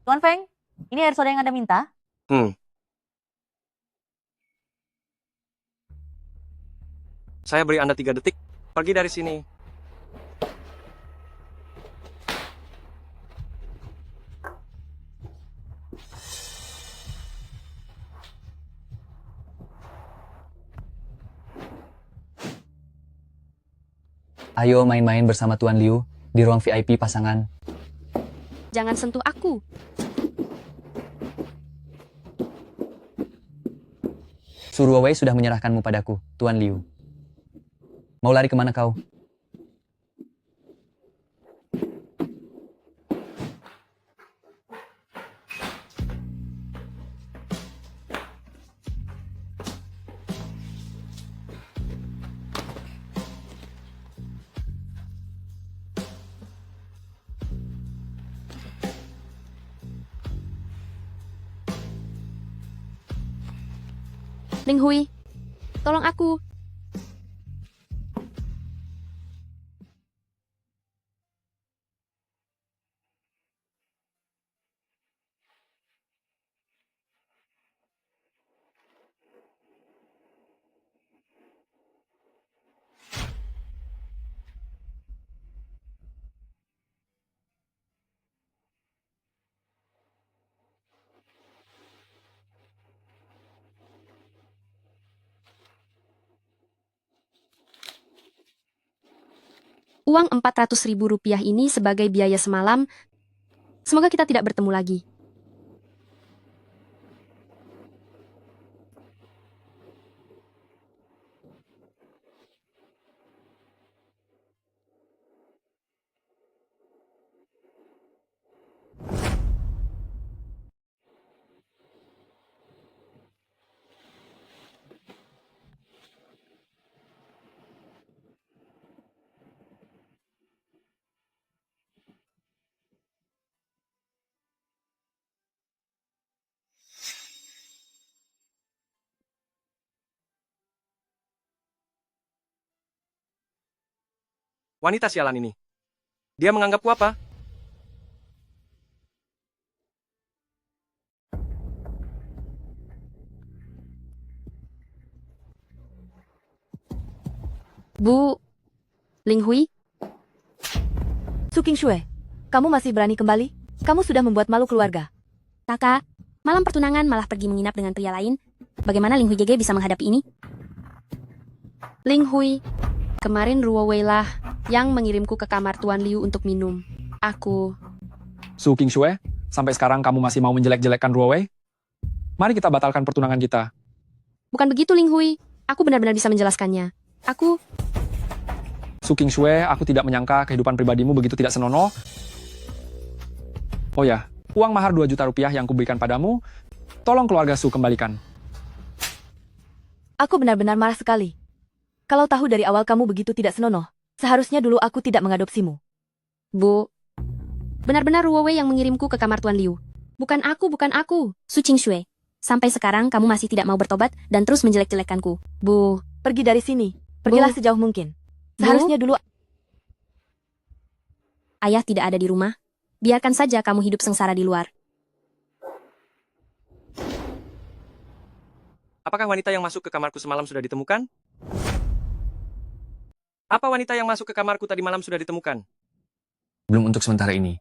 Tuan Feng, ini air soda yang Anda minta. Hmm. Saya beri Anda 3 detik. Pergi dari sini. Ayo main-main bersama Tuan Liu di ruang VIP pasangan. Jangan sentuh aku. Suruh Wei sudah menyerahkanmu padaku, Tuan Liu. Mau lari kemana kau? Ling Hui, tolong aku. Uang 400.000 rupiah ini sebagai biaya semalam. Semoga kita tidak bertemu lagi. Wanita sialan ini. Dia menganggapku apa? Bu, Ling Hui, Su Qingshui, kamu masih berani kembali? Kamu sudah membuat malu keluarga. kakak, malam pertunangan malah pergi menginap dengan pria lain. Bagaimana Ling Hui Gege bisa menghadapi ini? Ling Hui, kemarin Ruo Wei lah yang mengirimku ke kamar Tuan Liu untuk minum. Aku, Su Qingshui, sampai sekarang kamu masih mau menjelek-jelekkan Ruowei? Mari kita batalkan pertunangan kita. bukan begitu Ling Hui. Aku benar-benar bisa menjelaskannya. Aku, Su Qingshui, aku tidak menyangka kehidupan pribadimu begitu tidak senonoh. Oh ya, uang mahar 2 juta rupiah yang kuberikan padamu, tolong keluarga Su kembalikan. Aku benar-benar marah sekali. Kalau tahu dari awal kamu begitu tidak senonoh, seharusnya dulu aku tidak mengadopsimu. Bu, benar-benar Ruo Wei yang mengirimku ke kamar Tuan Liu. Bukan aku. Su Qingshui, sampai sekarang kamu masih tidak mau bertobat dan terus menjelek-jelekanku. Bu, Pergi dari sini. Pergilah Bu. sejauh mungkin. Bu. Seharusnya dulu ayah tidak ada di rumah. Biarkan saja kamu hidup sengsara di luar. Apakah wanita yang masuk ke kamarku semalam sudah ditemukan? Apa wanita yang masuk ke kamarku tadi malam sudah ditemukan? Belum untuk sementara ini.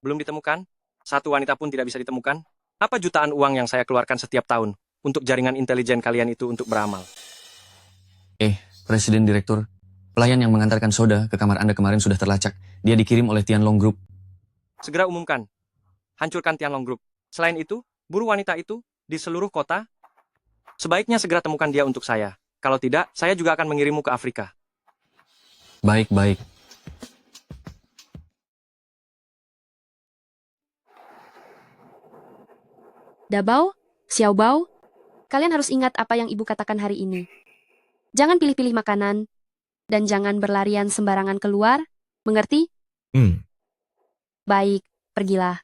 Belum ditemukan? Satu wanita pun tidak bisa ditemukan? Apa jutaan uang yang saya keluarkan setiap tahun untuk jaringan intelijen kalian itu untuk beramal? Presiden Direktur, pelayan yang mengantarkan soda ke kamar Anda kemarin sudah terlacak. Dia dikirim oleh Tianlong Group. Segera umumkan. Hancurkan Tianlong Group. Selain itu, buru wanita itu di seluruh kota. Sebaiknya segera temukan dia untuk saya. Kalau tidak, saya juga akan mengirimmu ke Afrika. Baik-baik. Dabao, Xiaobao, kalian harus ingat apa yang ibu katakan hari ini. Jangan pilih-pilih makanan, dan jangan berlarian sembarangan keluar, mengerti? Baik, pergilah.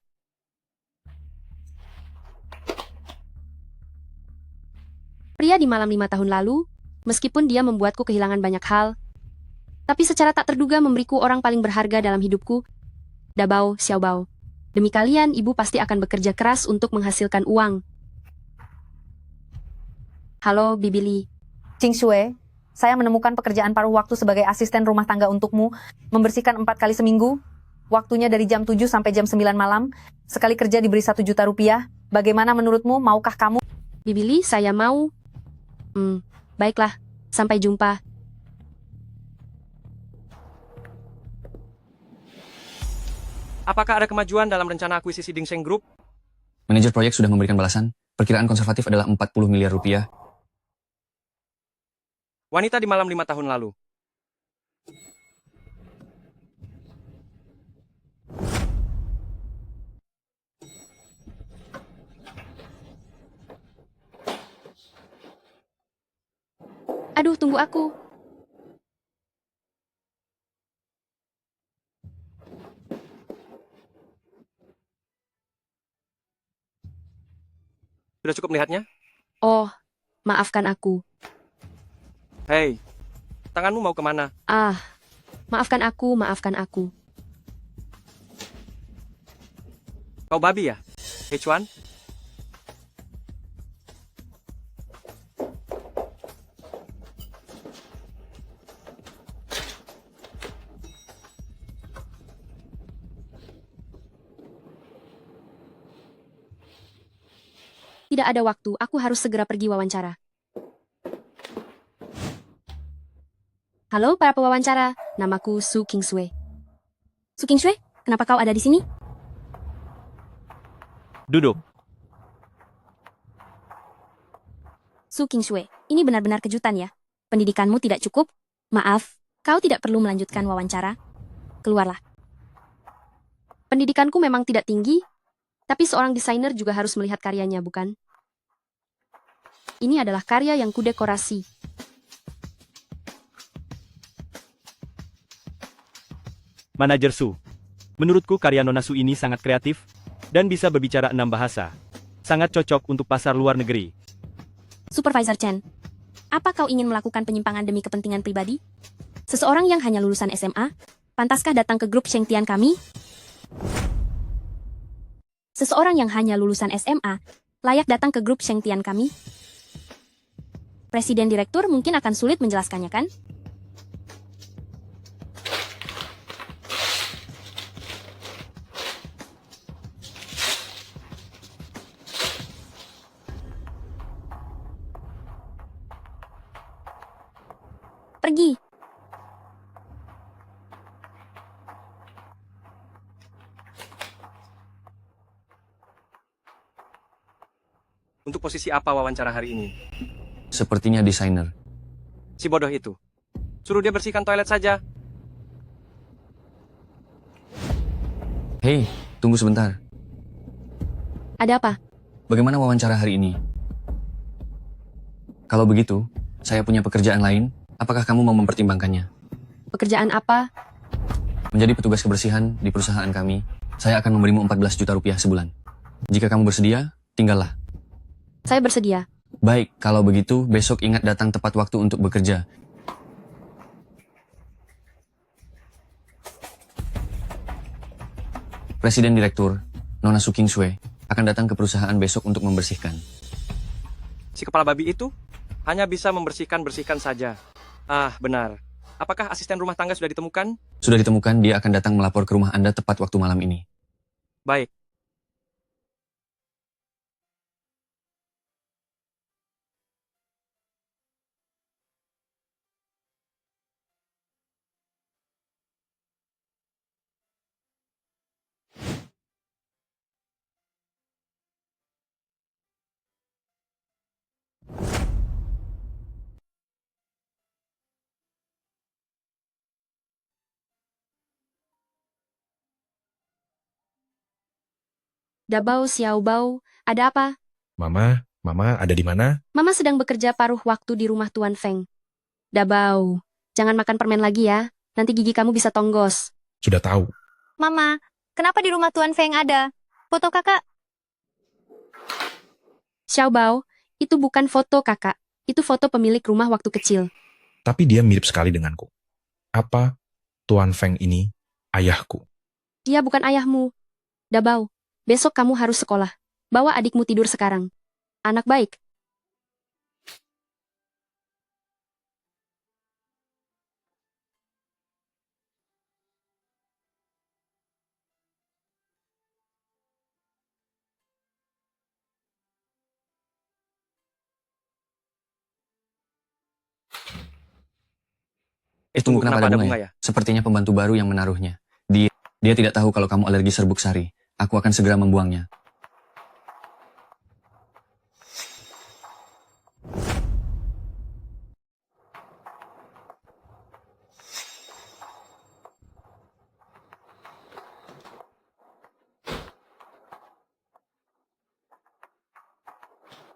Pria di malam 5 tahun lalu, meskipun dia membuatku kehilangan banyak hal, tapi secara tak terduga memberiku orang paling berharga dalam hidupku, Dabao Xiaobao. Demi kalian, ibu pasti akan bekerja keras untuk menghasilkan uang. Halo, Bibi Li. Ching Shue, saya menemukan pekerjaan paruh waktu sebagai asisten rumah tangga untukmu, membersihkan 4 kali seminggu, waktunya dari jam 7 sampai jam 9 malam, sekali kerja diberi 1 juta rupiah. Bagaimana menurutmu, maukah kamu? Bibi Li, saya mau. Baiklah. Sampai jumpa. Apakah ada kemajuan dalam rencana akuisisi Dingseng Group? Manajer proyek sudah memberikan balasan. Perkiraan konservatif adalah 40 miliar rupiah. Wanita di malam 5 tahun lalu. Aduh, tunggu aku. Sudah cukup melihatnya? Oh, maafkan aku. Hei, tanganmu mau kemana? Maafkan aku, maafkan aku. Kau babi ya? Hei Chuan? Tidak ada waktu, aku harus segera pergi wawancara. Halo para pewawancara, namaku Su Kingsue. Su Kingsue, kenapa kau ada di sini? Duduk. Su Kingsue, ini benar-benar kejutan ya. Pendidikanmu tidak cukup? Maaf, kau tidak perlu melanjutkan wawancara. Keluarlah. Pendidikanku memang tidak tinggi, tapi seorang desainer juga harus melihat karyanya, bukan? Ini adalah karya yang kudekorasi. Manajer Su. Menurutku karya Nona Su ini sangat kreatif dan bisa berbicara 6 bahasa. Sangat cocok untuk pasar luar negeri. Supervisor Chen, apa kau ingin melakukan penyimpangan demi kepentingan pribadi? Seseorang yang hanya lulusan SMA, pantaskah datang ke grup Shengtian kami? Seseorang yang hanya lulusan SMA, layak datang ke grup Shengtian kami? Presiden Direktur mungkin akan sulit menjelaskannya, kan? Pergi. Untuk posisi apa wawancara hari ini? Sepertinya desainer. Si bodoh itu. Suruh dia bersihkan toilet saja. Hei, tunggu sebentar. Ada apa? Bagaimana wawancara hari ini? Kalau begitu, saya punya pekerjaan lain. Apakah kamu mau mempertimbangkannya? Pekerjaan apa? Menjadi petugas kebersihan di perusahaan kami, saya akan memberimu 14 juta rupiah sebulan. Jika kamu bersedia, tinggallah. Saya bersedia. Baik, kalau begitu, besok ingat datang tepat waktu untuk bekerja. Presiden Direktur, Nona Su Kingsue, akan datang ke perusahaan besok untuk membersihkan. Si kepala babi itu hanya bisa membersihkan-bersihkan saja. Ah, benar. Apakah asisten rumah tangga sudah ditemukan? Sudah ditemukan, dia akan datang melapor ke rumah Anda tepat waktu malam ini. Baik. Dabao Xiaobao, ada apa? Mama ada di mana? Mama sedang bekerja paruh waktu di rumah Tuan Feng. Dabao, jangan makan permen lagi ya. Nanti gigi kamu bisa tonggos. Sudah tahu. Mama, kenapa di rumah Tuan Feng ada foto kakak? Xiaobao, itu bukan foto kakak. Itu foto pemilik rumah waktu kecil. Tapi dia mirip sekali denganku. Apa Tuan Feng ini ayahku? Dia bukan ayahmu. Dabao, besok kamu harus sekolah. Bawa adikmu tidur sekarang. Anak baik. Tunggu, kenapa ada bunga bunga ya? Sepertinya pembantu baru yang menaruhnya. Dia tidak tahu kalau kamu alergi serbuk sari. Aku akan segera membuangnya.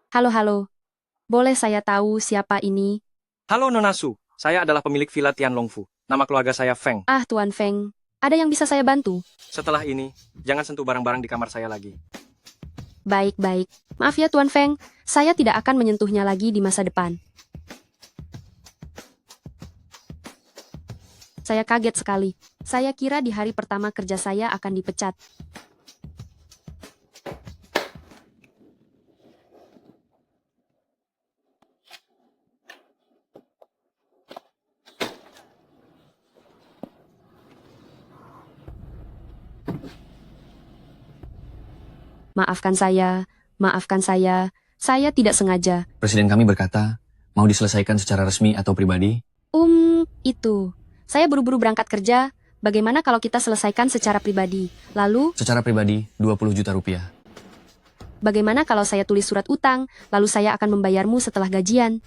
Halo, halo. Boleh saya tahu siapa ini? Halo Nona Su, saya adalah pemilik Villa Tianlongfu. Nama keluarga saya Feng. Ah, Tuan Feng. Ada yang bisa saya bantu? Setelah ini, jangan sentuh barang-barang di kamar saya lagi. Baik, baik. Maaf ya, Tuan Feng. Saya tidak akan menyentuhnya lagi di masa depan. Saya kaget sekali. Saya kira di hari pertama kerja saya akan dipecat. Maafkan saya tidak sengaja. Presiden kami berkata, mau diselesaikan secara resmi atau pribadi? Itu. Saya buru-buru berangkat kerja. Bagaimana kalau kita selesaikan secara pribadi? Lalu, Secara pribadi, 20 juta rupiah. bagaimana kalau saya tulis surat utang, lalu saya akan membayarmu setelah gajian?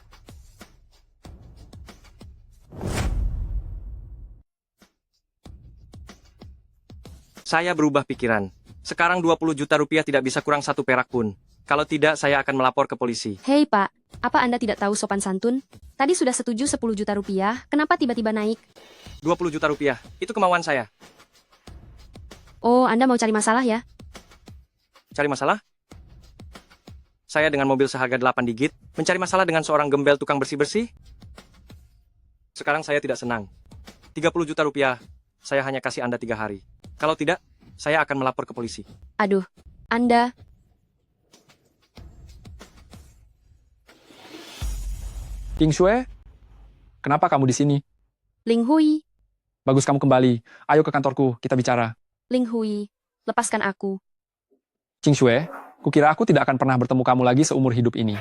Saya berubah pikiran. Sekarang 20 juta rupiah tidak bisa kurang 1 perak pun. Kalau tidak, saya akan melapor ke polisi. Hei Pak, apa Anda tidak tahu sopan santun? Tadi sudah setuju 10 juta rupiah, kenapa tiba-tiba naik? 20 juta rupiah, itu kemauan saya. Oh, Anda mau cari masalah ya? Cari masalah? Saya dengan mobil seharga 8 digit, mencari masalah dengan seorang gembel tukang bersih-bersih? Sekarang saya tidak senang. 30 juta rupiah, saya hanya kasih Anda 3 hari. Kalau tidak, saya akan melapor ke polisi. Aduh, Anda... King Shue, kenapa kamu di sini? Ling Hui, Bagus kamu kembali. Ayo ke kantorku, kita bicara. Ling Hui, lepaskan aku. King Shue, kukira aku tidak akan pernah bertemu kamu lagi seumur hidup ini.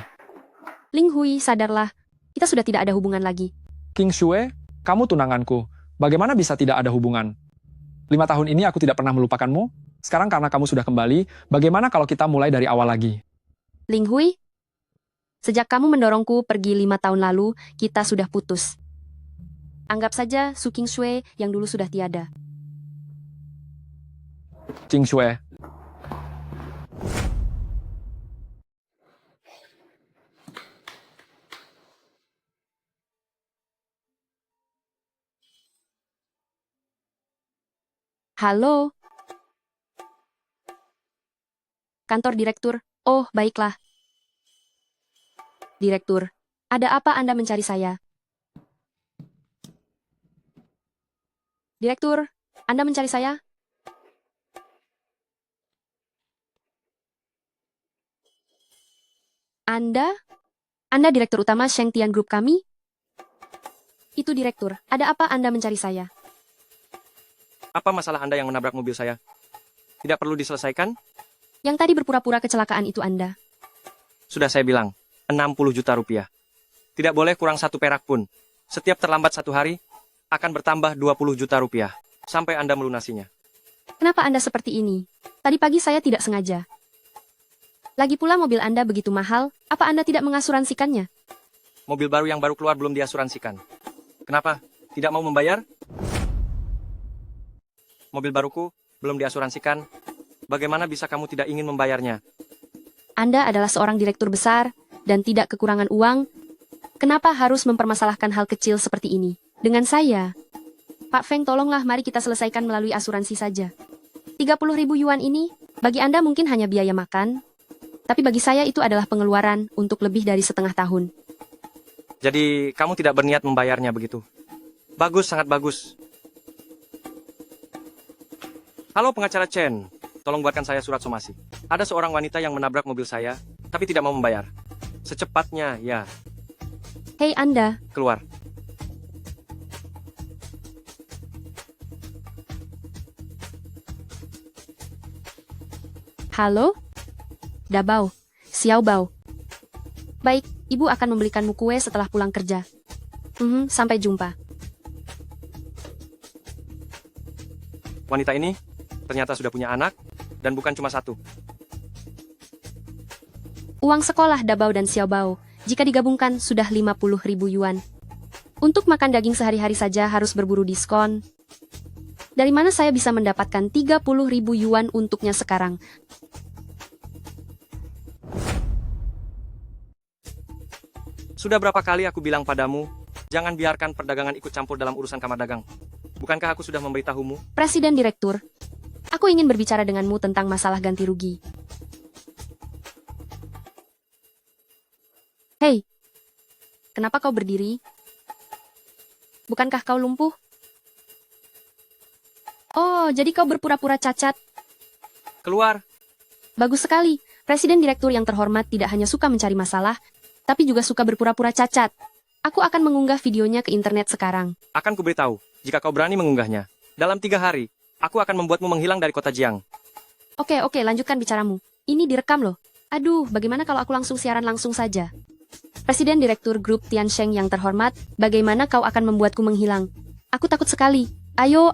Ling Hui, sadarlah. Kita sudah tidak ada hubungan lagi. King Shue, kamu tunanganku. Bagaimana bisa tidak ada hubungan? 5 tahun ini aku tidak pernah melupakanmu. Sekarang karena kamu sudah kembali, bagaimana kalau kita mulai dari awal lagi? Ling Hui, sejak kamu mendorongku pergi 5 tahun lalu, kita sudah putus. Anggap saja Su King Shue yang dulu sudah tiada. King Shue, Halo? Kantor direktur. Oh, baiklah. Direktur, ada apa Anda mencari saya? Direktur, Anda mencari saya? Anda? Anda direktur utama Shengtian Group kami? Itu direktur, ada apa Anda mencari saya? Apa masalah Anda yang menabrak mobil saya? Tidak perlu diselesaikan? Yang tadi berpura-pura kecelakaan itu Anda. Sudah saya bilang, 60 juta rupiah. Tidak boleh kurang 1 perak pun. Setiap terlambat 1 hari, akan bertambah 20 juta rupiah. Sampai Anda melunasinya. Kenapa Anda seperti ini? Tadi pagi saya tidak sengaja. Lagi pula mobil Anda begitu mahal, apa Anda tidak mengasuransikannya? Mobil baru yang baru keluar belum diasuransikan. Kenapa? Tidak mau membayar? Mobil baruku belum diasuransikan. Bagaimana bisa kamu tidak ingin membayarnya? Anda adalah seorang direktur besar dan tidak kekurangan uang. Kenapa harus mempermasalahkan hal kecil seperti ini? Dengan saya. Pak Feng, tolonglah mari kita selesaikan melalui asuransi saja. 30.000 yuan ini, bagi Anda mungkin hanya biaya makan. Tapi bagi saya itu adalah pengeluaran untuk lebih dari setengah tahun. Jadi, kamu tidak berniat membayarnya begitu? Bagus, sangat bagus. Halo pengacara Chen. Tolong buatkan saya surat somasi. Ada seorang wanita yang menabrak mobil saya, tapi tidak mau membayar. Secepatnya, ya. Hei Anda, Keluar. halo? Dabao, Xiaobao. Baik, ibu akan membelikanmu kue setelah pulang kerja. Sampai jumpa. Wanita ini ternyata sudah punya anak, dan bukan cuma satu. Uang sekolah Dabao dan Xiaobao, jika digabungkan sudah 50.000 yuan. Untuk makan daging sehari-hari saja harus berburu diskon. Dari mana saya bisa mendapatkan 30.000 yuan untuknya sekarang? Sudah berapa kali aku bilang padamu, jangan biarkan perdagangan ikut campur dalam urusan kamar dagang. Bukankah aku sudah memberitahumu? Presiden Direktur, aku ingin berbicara denganmu tentang masalah ganti rugi. Hei, kenapa kau berdiri? Bukankah kau lumpuh? Oh, jadi kau berpura-pura cacat. Keluar. Bagus sekali. Presiden Direktur yang terhormat tidak hanya suka mencari masalah, tapi juga suka berpura-pura cacat. Aku akan mengunggah videonya ke internet sekarang. Akan kuberitahu, jika kau berani mengunggahnya. Dalam 3 hari, aku akan membuatmu menghilang dari kota Jiang. Oke, lanjutkan bicaramu. Ini direkam loh. Aduh, bagaimana kalau aku langsung siaran langsung saja? Presiden Direktur Grup Tiansheng yang terhormat, bagaimana kau akan membuatku menghilang? Aku takut sekali. Ayo.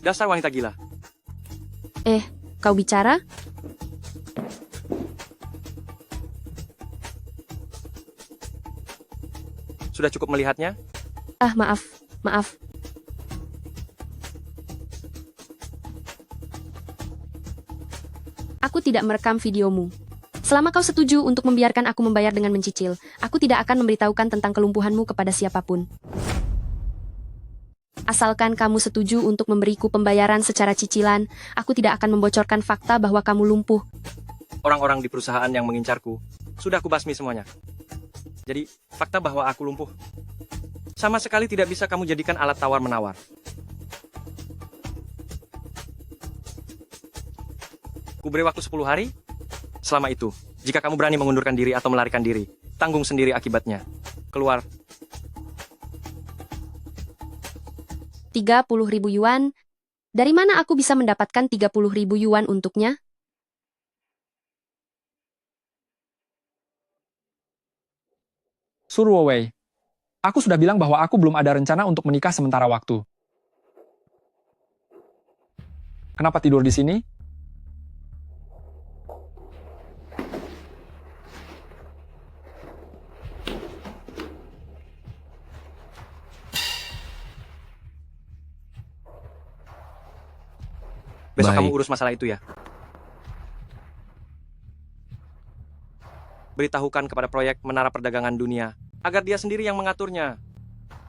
Dasar wanita gila. Kau bicara? Sudah cukup melihatnya? Maaf. Aku tidak merekam videomu. Selama kau setuju untuk membiarkan aku membayar dengan mencicil, aku tidak akan memberitahukan tentang kelumpuhanmu kepada siapapun. Asalkan kamu setuju untuk memberiku pembayaran secara cicilan, aku tidak akan membocorkan fakta bahwa kamu lumpuh. Orang-orang di perusahaan yang mengincarku, sudah kubasmi semuanya. Jadi, fakta bahwa aku lumpuh sama sekali tidak bisa kamu jadikan alat tawar-menawar. Kuberi waktu 10 hari. Selama itu, jika kamu berani mengundurkan diri atau melarikan diri, tanggung sendiri akibatnya. Keluar. 30.000 yuan? Dari mana aku bisa mendapatkan 30.000 yuan untuknya? Suruh Wei. Aku sudah bilang bahwa aku belum ada rencana untuk menikah sementara waktu. Kenapa tidur di sini? Besok Baik. kamu urus masalah itu ya. Beritahukan kepada proyek Menara Perdagangan Dunia, agar dia sendiri yang mengaturnya.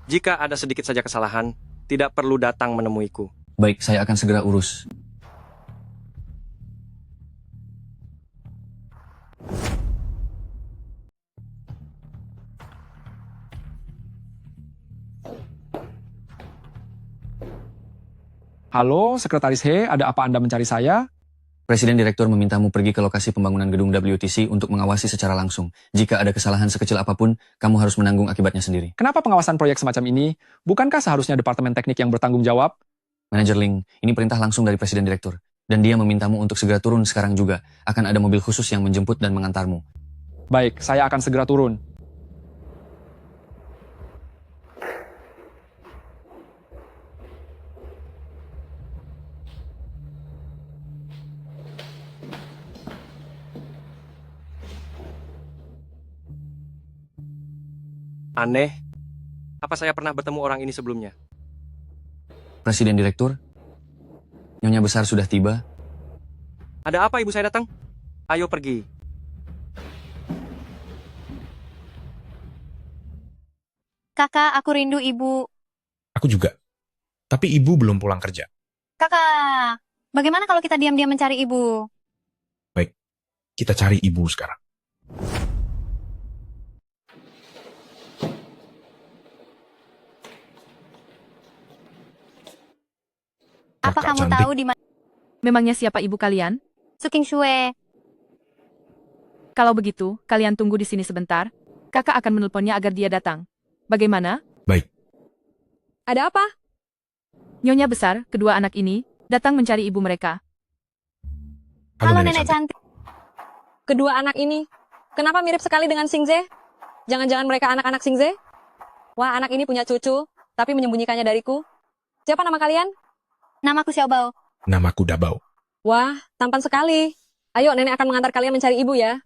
Jika ada sedikit saja kesalahan, tidak perlu datang menemuiku. Baik, saya akan segera urus. Halo, Sekretaris He, ada apa Anda mencari saya? Presiden Direktur memintamu pergi ke lokasi pembangunan gedung WTC untuk mengawasi secara langsung. Jika ada kesalahan sekecil apapun, kamu harus menanggung akibatnya sendiri. Kenapa pengawasan proyek semacam ini? Bukankah seharusnya Departemen Teknik yang bertanggung jawab? Manajer Ling, ini perintah langsung dari Presiden Direktur. Dan dia memintamu untuk segera turun sekarang juga. Akan ada mobil khusus yang menjemput dan mengantarmu. Baik, saya akan segera turun. Aneh. Apa saya pernah bertemu orang ini sebelumnya? Presiden Direktur, Nyonya Besar sudah tiba. Ada apa ibu saya datang? Ayo pergi. Kakak, aku rindu ibu. Aku juga. Tapi ibu belum pulang kerja. Kakak, bagaimana kalau kita diam-diam mencari ibu? Kita cari ibu sekarang. Apa Kakak kamu cantik. tahu di mana? Memangnya siapa ibu kalian? Suking Shue. Kalau begitu, kalian tunggu di sini sebentar. Kakak akan menelponnya agar dia datang. Bagaimana? Baik. Ada apa? Nyonya besar, kedua anak ini, datang mencari ibu mereka. Halo nenek cantik. Kedua anak ini, kenapa mirip sekali dengan Xingze? Jangan-jangan mereka anak-anak Xingze? Wah, anak ini punya cucu, tapi menyembunyikannya dariku. Siapa nama kalian? Namaku Xiaobao. Namaku Dabao. Wah, tampan sekali. Ayo, nenek akan mengantar kalian mencari ibu ya.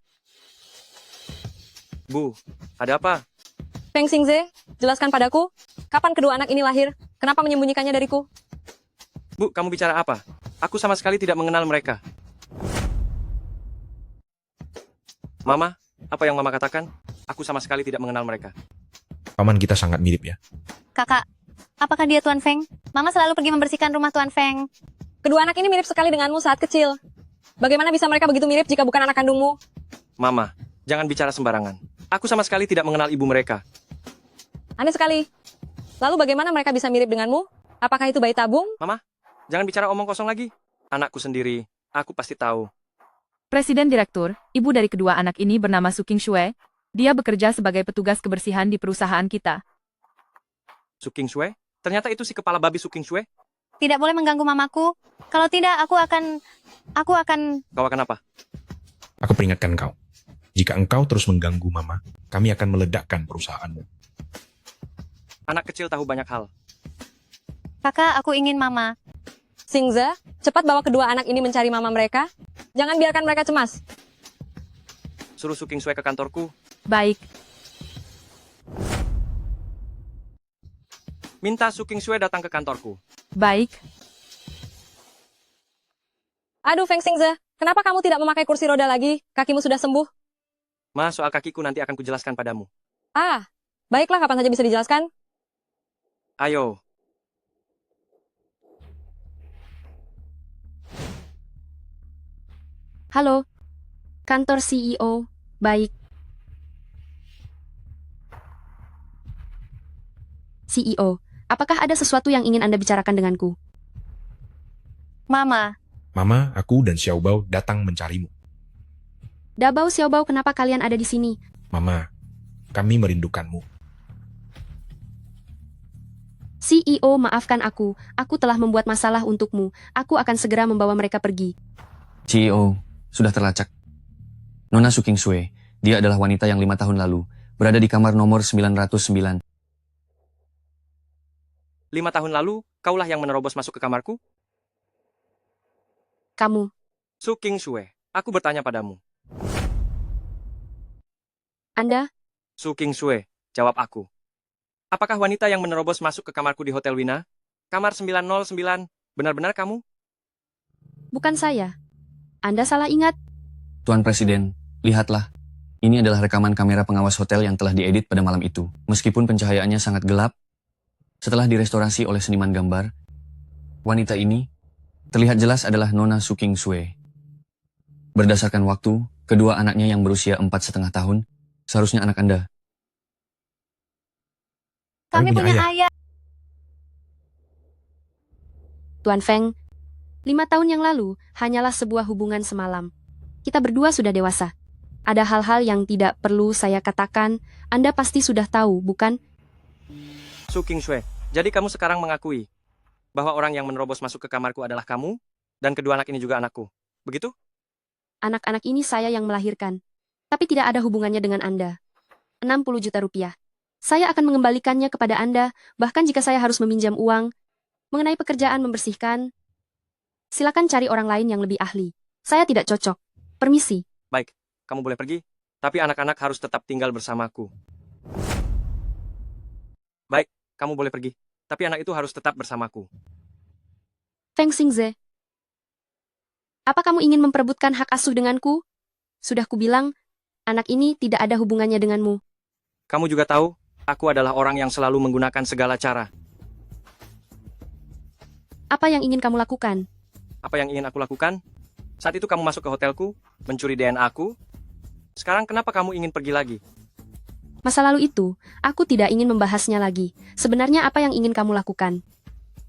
Bu, ada apa? Feng Xingze, jelaskan padaku, kapan kedua anak ini lahir? Kenapa menyembunyikannya dariku? Bu, kamu bicara apa? Aku sama sekali tidak mengenal mereka. Mama, apa yang Mama katakan? Aku sama sekali tidak mengenal mereka. Paman kita sangat mirip ya. Kakak, apakah dia Tuan Feng? Mama selalu pergi membersihkan rumah Tuan Feng. Kedua anak ini mirip sekali denganmu saat kecil. Bagaimana bisa mereka begitu mirip jika bukan anak kandungmu? Mama, jangan bicara sembarangan. Aku sama sekali tidak mengenal ibu mereka. Aneh sekali. Lalu bagaimana mereka bisa mirip denganmu? Apakah itu bayi tabung? Mama, jangan bicara omong kosong lagi. Anakku sendiri, aku pasti tahu. Presiden Direktur, ibu dari kedua anak ini bernama Suking Shue. Dia bekerja sebagai petugas kebersihan di perusahaan kita. Suking Shue? Ternyata itu si kepala babi Suking Shue? Tidak boleh mengganggu mamaku. Kalau tidak, aku akan... Kau akan apa? Aku peringatkan kau. Jika engkau terus mengganggu Mama, kami akan meledakkan perusahaanmu. Anak kecil tahu banyak hal. Kakak, aku ingin mama. Xingze, cepat bawa kedua anak ini mencari mama mereka. Jangan biarkan mereka cemas. Suruh Suking Shue ke kantorku. Baik, Minta Suking Shue datang ke kantorku. baik. Aduh, Feng Xingze, kenapa kamu tidak memakai kursi roda lagi? Kakimu sudah sembuh. Ma, soal kakiku nanti akan kujelaskan padamu. Ah, baiklah, kapan saja bisa dijelaskan? Ayo. Halo, kantor CEO. Baik. CEO, apakah ada sesuatu yang ingin Anda bicarakan denganku? Mama, Mama, aku dan Xiaobao datang mencarimu. Dabao Xiaobao, kenapa kalian ada di sini? Mama, kami merindukanmu. CEO, maafkan aku telah membuat masalah untukmu. Aku akan segera membawa mereka pergi. CEO, sudah terlacak. Nona Suking Shue, dia adalah wanita yang 5 tahun lalu berada di kamar nomor 909. 5 tahun lalu, kaulah yang menerobos masuk ke kamarku? Kamu, Suking Shue, aku bertanya padamu. Anda, Suking Shue, jawab aku. Apakah wanita yang menerobos masuk ke kamarku di Hotel Wina? Kamar 909, benar-benar kamu? bukan saya. Anda salah ingat. Tuan Presiden, lihatlah. Ini adalah rekaman kamera pengawas hotel yang telah diedit pada malam itu. Meskipun pencahayaannya sangat gelap, setelah direstorasi oleh seniman gambar, wanita ini terlihat jelas adalah Nona Suking Shue. Berdasarkan waktu, kedua anaknya yang berusia 4,5 tahun, seharusnya anak Anda. kami punya punya ayah. ayah. Tuan Feng, 5 tahun yang lalu hanyalah sebuah hubungan semalam. Kita berdua sudah dewasa. Ada hal-hal yang tidak perlu saya katakan. Anda pasti sudah tahu, bukan? Suking Shue, jadi kamu sekarang mengakui bahwa orang yang menerobos masuk ke kamarku adalah kamu, dan kedua anak ini juga anakku. Begitu? Anak-anak ini saya yang melahirkan. Tapi tidak ada hubungannya dengan Anda. 60 juta rupiah. Saya akan mengembalikannya kepada Anda, bahkan jika saya harus meminjam uang. Mengenai pekerjaan membersihkan, silakan cari orang lain yang lebih ahli. Saya tidak cocok. Permisi. Baik, kamu boleh pergi, tapi anak-anak harus tetap tinggal bersamaku. Baik, kamu boleh pergi, tapi anak itu harus tetap bersamaku. Feng Xingze. Apa kamu ingin memperebutkan hak asuh denganku? Sudah kubilang, anak ini tidak ada hubungannya denganmu. Kamu juga tahu, aku adalah orang yang selalu menggunakan segala cara. Apa yang ingin kamu lakukan? Apa yang ingin aku lakukan? Saat itu kamu masuk ke hotelku, mencuri DNA aku. Sekarang kenapa kamu ingin pergi lagi? Masa lalu itu, aku tidak ingin membahasnya lagi. Sebenarnya apa yang ingin kamu lakukan?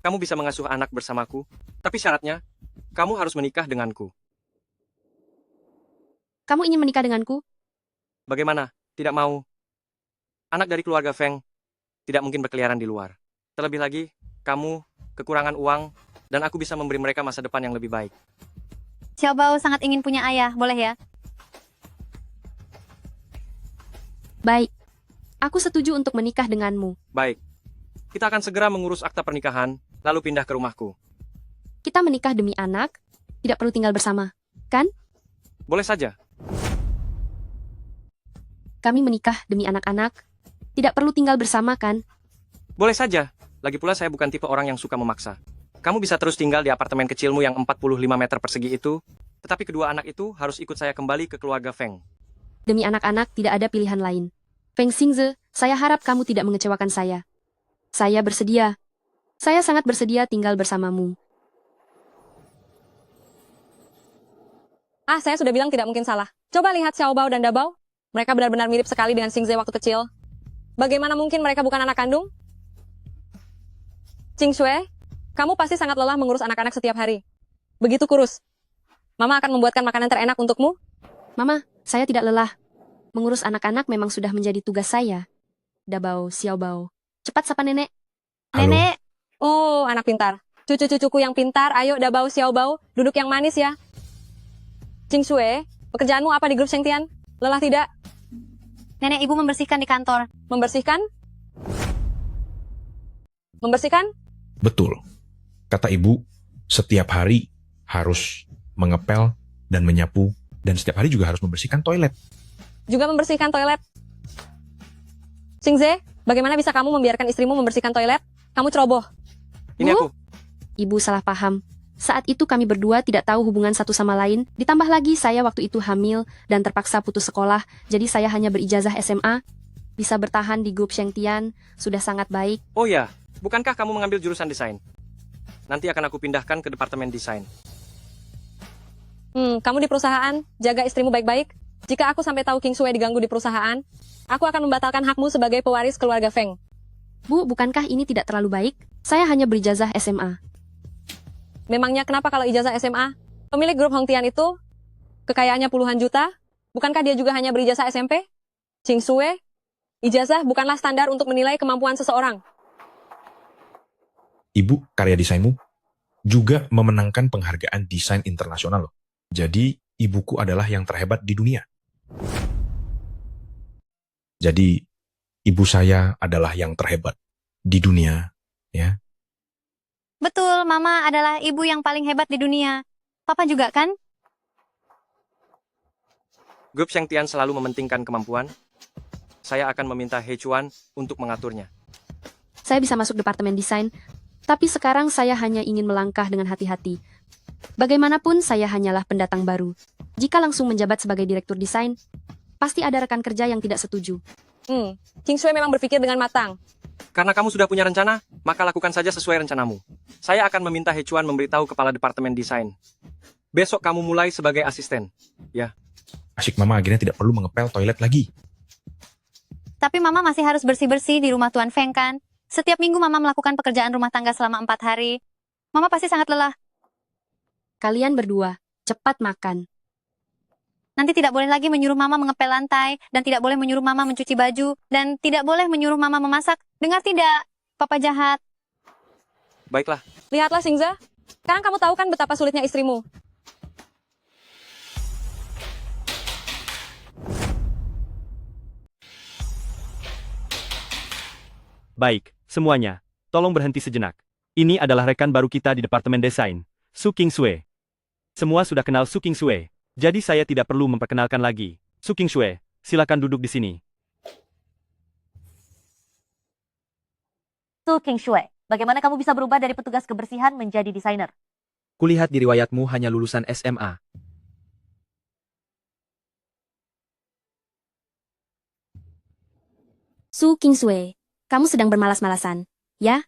kamu bisa mengasuh anak bersamaku, tapi syaratnya, kamu harus menikah denganku. Kamu ingin menikah denganku? Bagaimana? Tidak mau. Anak dari keluarga Feng tidak mungkin berkeliaran di luar. Terlebih lagi, kamu kekurangan uang, dan aku bisa memberi mereka masa depan yang lebih baik. Xiaobao sangat ingin punya ayah, boleh ya? Baik. Aku setuju untuk menikah denganmu. Baik. Kita akan segera mengurus akta pernikahan, lalu pindah ke rumahku. Kita menikah demi anak, tidak perlu tinggal bersama, kan? Boleh saja. Kami menikah demi anak-anak, tidak perlu tinggal bersama, kan? Boleh saja. Lagi pula saya bukan tipe orang yang suka memaksa. Kamu bisa terus tinggal di apartemen kecilmu yang 45 meter persegi itu, tetapi kedua anak itu harus ikut saya kembali ke keluarga Feng. Demi anak-anak tidak ada pilihan lain. Feng Xingze, saya harap kamu tidak mengecewakan saya. Saya bersedia. Saya sangat bersedia tinggal bersamamu. Saya sudah bilang tidak mungkin salah. Coba lihat Xiaobao dan Dabao. Mereka benar-benar mirip sekali dengan Xingze waktu kecil. Bagaimana mungkin mereka bukan anak kandung? Shui, kamu pasti sangat lelah mengurus anak-anak setiap hari. Begitu kurus. Mama akan membuatkan makanan terenak untukmu. Mama, saya tidak lelah. Mengurus anak-anak memang sudah menjadi tugas saya. Dabao, Xiaobao. Cepat sapa nenek. Halo. Nenek, Oh, anak pintar. Cucu-cucuku yang pintar, ayo Dabao, Xiaobao, duduk yang manis ya. Shui, pekerjaanmu apa di grup Shengtian? Lelah tidak? nenek ibu membersihkan di kantor. Membersihkan? Membersihkan? Betul. Kata ibu, setiap hari harus mengepel dan menyapu, dan setiap hari juga harus membersihkan toilet. Juga membersihkan toilet. Xingze, bagaimana bisa kamu membiarkan istrimu membersihkan toilet? Kamu ceroboh. Ini Bu? aku. Ibu salah paham. Saat itu kami berdua tidak tahu hubungan satu sama lain, ditambah lagi saya waktu itu hamil dan terpaksa putus sekolah, jadi saya hanya berijazah SMA. Bisa bertahan di grup Shengtian, sudah sangat baik. Oh ya, bukankah kamu mengambil jurusan desain? Nanti akan aku pindahkan ke departemen desain. Kamu di perusahaan, jaga istrimu baik-baik. Jika aku sampai tahu King Shui diganggu di perusahaan, aku akan membatalkan hakmu sebagai pewaris keluarga Feng. Bu, bukankah ini tidak terlalu baik? Saya hanya berijazah SMA. Memangnya kenapa kalau ijazah SMA? Pemilik grup Hongtian itu, kekayaannya puluhan juta, bukankah dia juga hanya berijazah SMP? King Shui, ijazah bukanlah standar untuk menilai kemampuan seseorang. Ibu, karya desainmu juga memenangkan penghargaan desain internasional loh. Jadi, ibuku adalah yang terhebat di dunia. Jadi, ibu saya adalah yang terhebat di dunia, ya. Betul, Mama adalah ibu yang paling hebat di dunia. Papa juga kan? Grup Shengtian selalu mementingkan kemampuan. Saya akan meminta He Chuan untuk mengaturnya. Saya bisa masuk departemen desain, tapi sekarang saya hanya ingin melangkah dengan hati-hati. Bagaimanapun saya hanyalah pendatang baru. Jika langsung menjabat sebagai direktur desain, pasti ada rekan kerja yang tidak setuju. King Shui memang berpikir dengan matang. Karena kamu sudah punya rencana, maka lakukan saja sesuai rencanamu. Saya akan meminta He Chuan memberitahu kepala departemen desain. Besok kamu mulai sebagai asisten. Ya. Asyik mama akhirnya tidak perlu mengepel toilet lagi. Tapi Mama masih harus bersih-bersih di rumah Tuan Feng kan? Setiap minggu Mama melakukan pekerjaan rumah tangga selama 4 hari. Mama pasti sangat lelah. Kalian berdua, cepat makan. Nanti tidak boleh lagi menyuruh Mama mengepel lantai, dan tidak boleh menyuruh Mama mencuci baju, dan tidak boleh menyuruh Mama memasak. Dengar tidak? Papa jahat. Baiklah. Lihatlah Xingze, sekarang kamu tahu kan betapa sulitnya istrimu. Baik, semuanya, tolong berhenti sejenak. Ini adalah rekan baru kita di Departemen Desain, Su King Shui. Semua sudah kenal Su King Shui, jadi saya tidak perlu memperkenalkan lagi. Su King Shui, silakan duduk di sini. Su King Shui, bagaimana kamu bisa berubah dari petugas kebersihan menjadi desainer? Kulihat di riwayatmu hanya lulusan SMA. Su King Shui, kamu sedang bermalas-malasan, ya?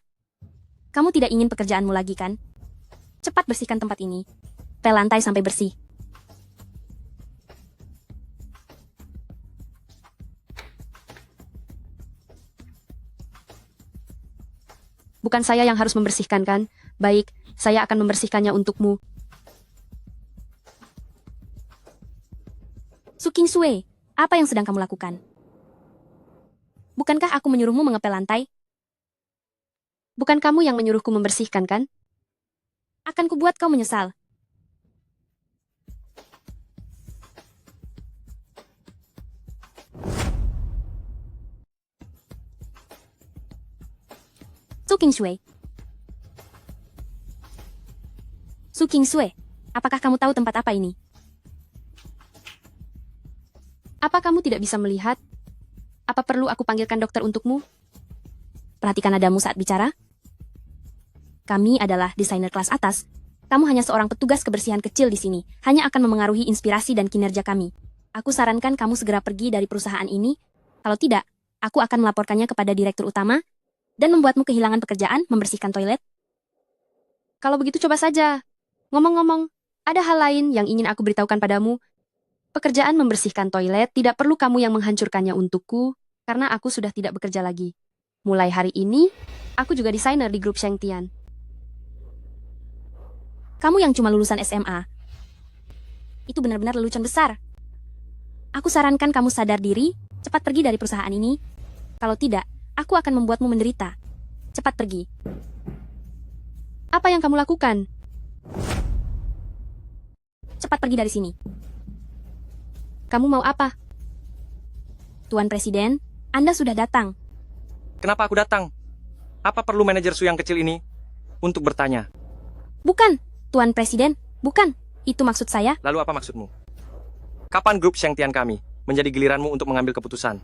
Kamu tidak ingin pekerjaanmu lagi kan? Cepat bersihkan tempat ini. Pel lantai sampai bersih. Bukan saya yang harus membersihkan kan? Baik, saya akan membersihkannya untukmu. Su Qingsui, apa yang sedang kamu lakukan? Bukankah aku menyuruhmu mengepel lantai? Bukan kamu yang menyuruhku membersihkan kan? Akan kubuat kau menyesal. Su Qingsui. Su Qingsui, apakah kamu tahu tempat apa ini? Apa kamu tidak bisa melihat? Apa perlu aku panggilkan dokter untukmu? Perhatikan nadamu saat bicara. Kami adalah desainer kelas atas. Kamu hanya seorang petugas kebersihan kecil di sini, hanya akan memengaruhi inspirasi dan kinerja kami. Aku sarankan kamu segera pergi dari perusahaan ini. Kalau tidak, aku akan melaporkannya kepada direktur utama dan membuatmu kehilangan pekerjaan membersihkan toilet. Kalau begitu coba saja. Ngomong-ngomong, ada hal lain yang ingin aku beritahukan padamu. Pekerjaan membersihkan toilet tidak perlu kamu yang menghancurkannya untukku, karena aku sudah tidak bekerja lagi. Mulai hari ini, aku juga desainer di grup Shengtian. Kamu yang cuma lulusan SMA. Itu benar-benar lelucon besar. Aku sarankan kamu sadar diri, cepat pergi dari perusahaan ini. Kalau tidak, aku akan membuatmu menderita. Cepat pergi. Apa yang kamu lakukan? Cepat pergi dari sini. Kamu mau apa? Tuan Presiden, Anda sudah datang. Kenapa aku datang? Apa perlu manajer Su yang kecil ini untuk bertanya? Bukan, Tuan Presiden, bukan. Itu maksud saya. Lalu apa maksudmu? Kapan grup Shengtian kami menjadi giliranmu untuk mengambil keputusan?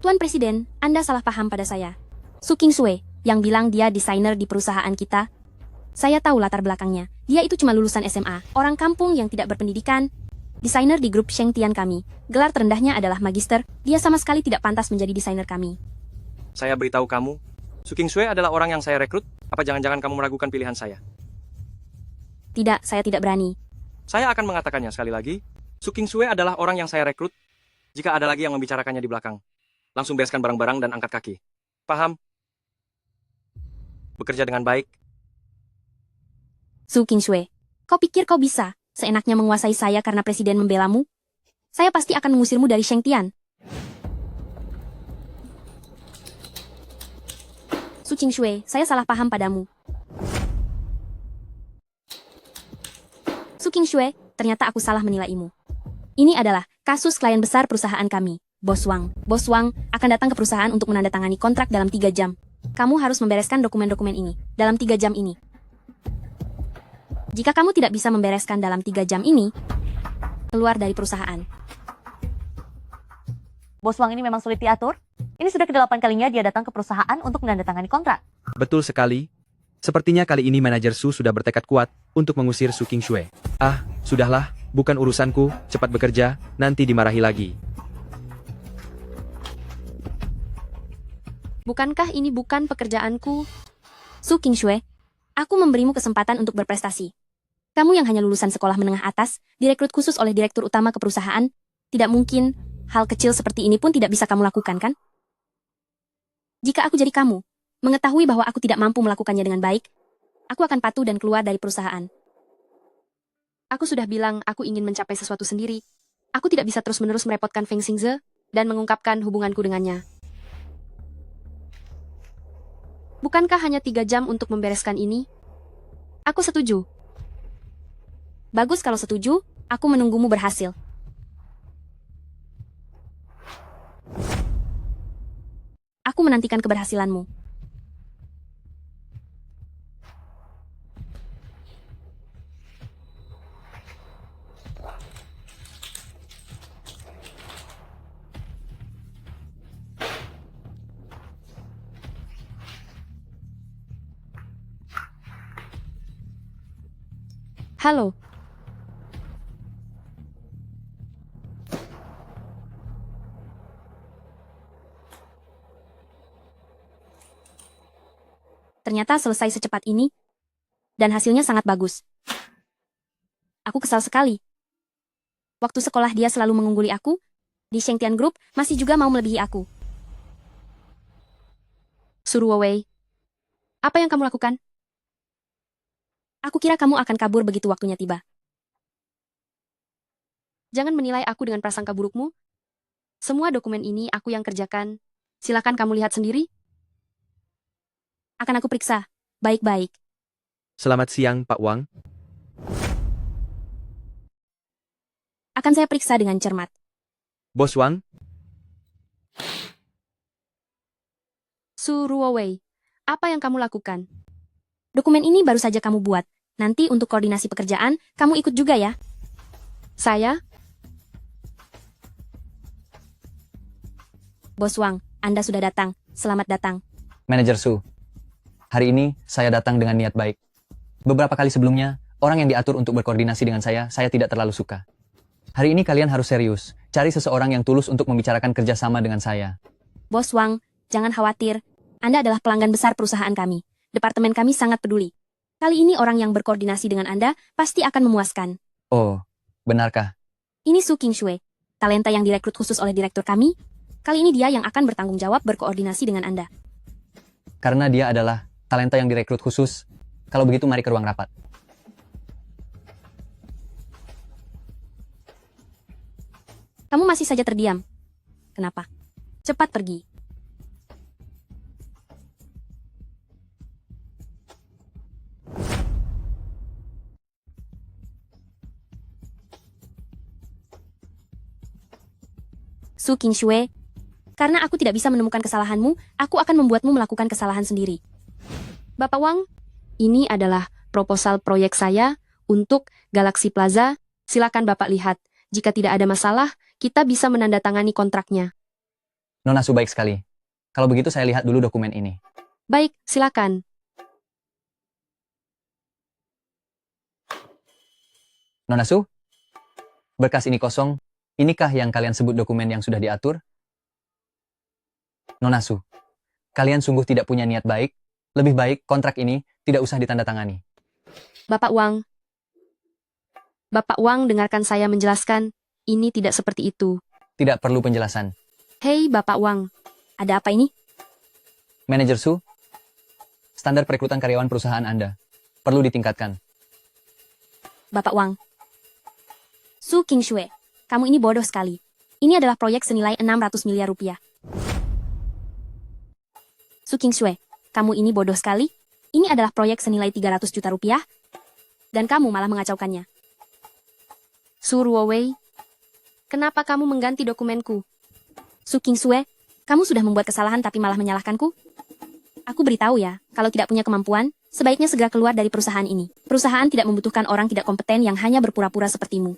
Tuan Presiden, Anda salah paham pada saya. Su Qingsui, yang bilang dia desainer di perusahaan kita. Saya tahu latar belakangnya. Dia itu cuma lulusan SMA, orang kampung yang tidak berpendidikan. Desainer di grup Shengtian kami. Gelar terendahnya adalah magister. Dia sama sekali tidak pantas menjadi desainer kami. Saya beritahu kamu, Su Qingsui adalah orang yang saya rekrut. Apa jangan-jangan kamu meragukan pilihan saya? Tidak, saya tidak berani. Saya akan mengatakannya sekali lagi. Su Qingsui adalah orang yang saya rekrut. Jika ada lagi yang membicarakannya di belakang, langsung bereskan barang-barang dan angkat kaki. Paham? Bekerja dengan baik. Su Qingsui, kau pikir kau bisa seenaknya menguasai saya karena presiden membelamu? Saya pasti akan mengusirmu dari Shengtian. Su Qingsui, saya salah paham padamu. Su Qingsui, ternyata aku salah menilaimu. Ini adalah kasus klien besar perusahaan kami, Bos Wang. Bos Wang akan datang ke perusahaan untuk menandatangani kontrak dalam 3 jam. Kamu harus membereskan dokumen-dokumen ini dalam 3 jam ini. Jika kamu tidak bisa membereskan dalam 3 jam ini, keluar dari perusahaan. Bos Wang ini memang sulit diatur. Ini sudah ke-8 kalinya dia datang ke perusahaan untuk menandatangani kontrak. Betul sekali. Sepertinya kali ini manajer Su sudah bertekad kuat untuk mengusir Su Qingsui. Ah, sudahlah, bukan urusanku, cepat bekerja, nanti dimarahi lagi. Bukankah ini bukan pekerjaanku? Su Qingsui, aku memberimu kesempatan untuk berprestasi. Kamu yang hanya lulusan sekolah menengah atas, direkrut khusus oleh direktur utama ke perusahaan, tidak mungkin hal kecil seperti ini pun tidak bisa kamu lakukan, kan? Jika aku jadi kamu, mengetahui bahwa aku tidak mampu melakukannya dengan baik, aku akan patuh dan keluar dari perusahaan. Aku sudah bilang aku ingin mencapai sesuatu sendiri. Aku tidak bisa terus-menerus merepotkan Feng Xingze dan mengungkapkan hubunganku dengannya. Bukankah hanya 3 jam untuk membereskan ini? Aku setuju. Bagus kalau setuju, aku menunggumu berhasil. Aku menantikan keberhasilanmu. Halo. Ternyata selesai secepat ini, dan hasilnya sangat bagus. Aku kesal sekali. Waktu sekolah dia selalu mengungguli aku, di Shengtian Group masih juga mau melebihi aku. Suruh Wei, Apa yang kamu lakukan? Aku kira kamu akan kabur begitu waktunya tiba. Jangan menilai aku dengan prasangka burukmu. Semua dokumen ini aku yang kerjakan. Silakan kamu lihat sendiri. Akan aku periksa. Baik-baik. Selamat siang, Pak Wang. Akan saya periksa dengan cermat. Bos Wang, Su Ruowei, apa yang kamu lakukan? Dokumen ini baru saja kamu buat. Nanti untuk koordinasi pekerjaan, kamu ikut juga ya. Saya? Bos Wang, Anda sudah datang. Selamat datang. Manajer Su, hari ini saya datang dengan niat baik. Beberapa kali sebelumnya, orang yang diatur untuk berkoordinasi dengan saya tidak terlalu suka. Hari ini kalian harus serius, cari seseorang yang tulus untuk membicarakan kerjasama dengan saya. Bos Wang, jangan khawatir. Anda adalah pelanggan besar perusahaan kami. Departemen kami sangat peduli. Kali ini orang yang berkoordinasi dengan Anda pasti akan memuaskan. Oh, benarkah? Ini Su Qingshui, talenta yang direkrut khusus oleh direktur kami. Kali ini dia yang akan bertanggung jawab berkoordinasi dengan Anda. Karena dia adalah talenta yang direkrut khusus. Kalau begitu mari ke ruang rapat. Kamu masih saja terdiam. Kenapa? Cepat pergi. Su Qingshui, karena aku tidak bisa menemukan kesalahanmu, aku akan membuatmu melakukan kesalahan sendiri. Bapak Wang, ini adalah proposal proyek saya untuk Galaxy Plaza. Silakan Bapak lihat. Jika tidak ada masalah, kita bisa menandatangani kontraknya. Nona Su baik sekali. Kalau begitu saya lihat dulu dokumen ini. Baik, silakan. Nona Su, berkas ini kosong. Inikah yang kalian sebut dokumen yang sudah diatur? Nona Su, kalian sungguh tidak punya niat baik. Lebih baik kontrak ini tidak usah ditandatangani. Bapak Wang dengarkan saya menjelaskan. Ini tidak seperti itu. Tidak perlu penjelasan. Hei Bapak Wang, ada apa ini? Manajer Su, standar perekrutan karyawan perusahaan Anda perlu ditingkatkan. Bapak Wang. Su Qingshui, kamu ini bodoh sekali. Ini adalah proyek senilai 600 miliar rupiah. Su Qingshui, kamu ini bodoh sekali. Ini adalah proyek senilai 300 juta rupiah. Dan kamu malah mengacaukannya. Su Ruowei, kenapa kamu mengganti dokumenku? Su Qingshui, kamu sudah membuat kesalahan tapi malah menyalahkanku? Aku beritahu ya, kalau tidak punya kemampuan, sebaiknya segera keluar dari perusahaan ini. Perusahaan tidak membutuhkan orang tidak kompeten yang hanya berpura-pura sepertimu.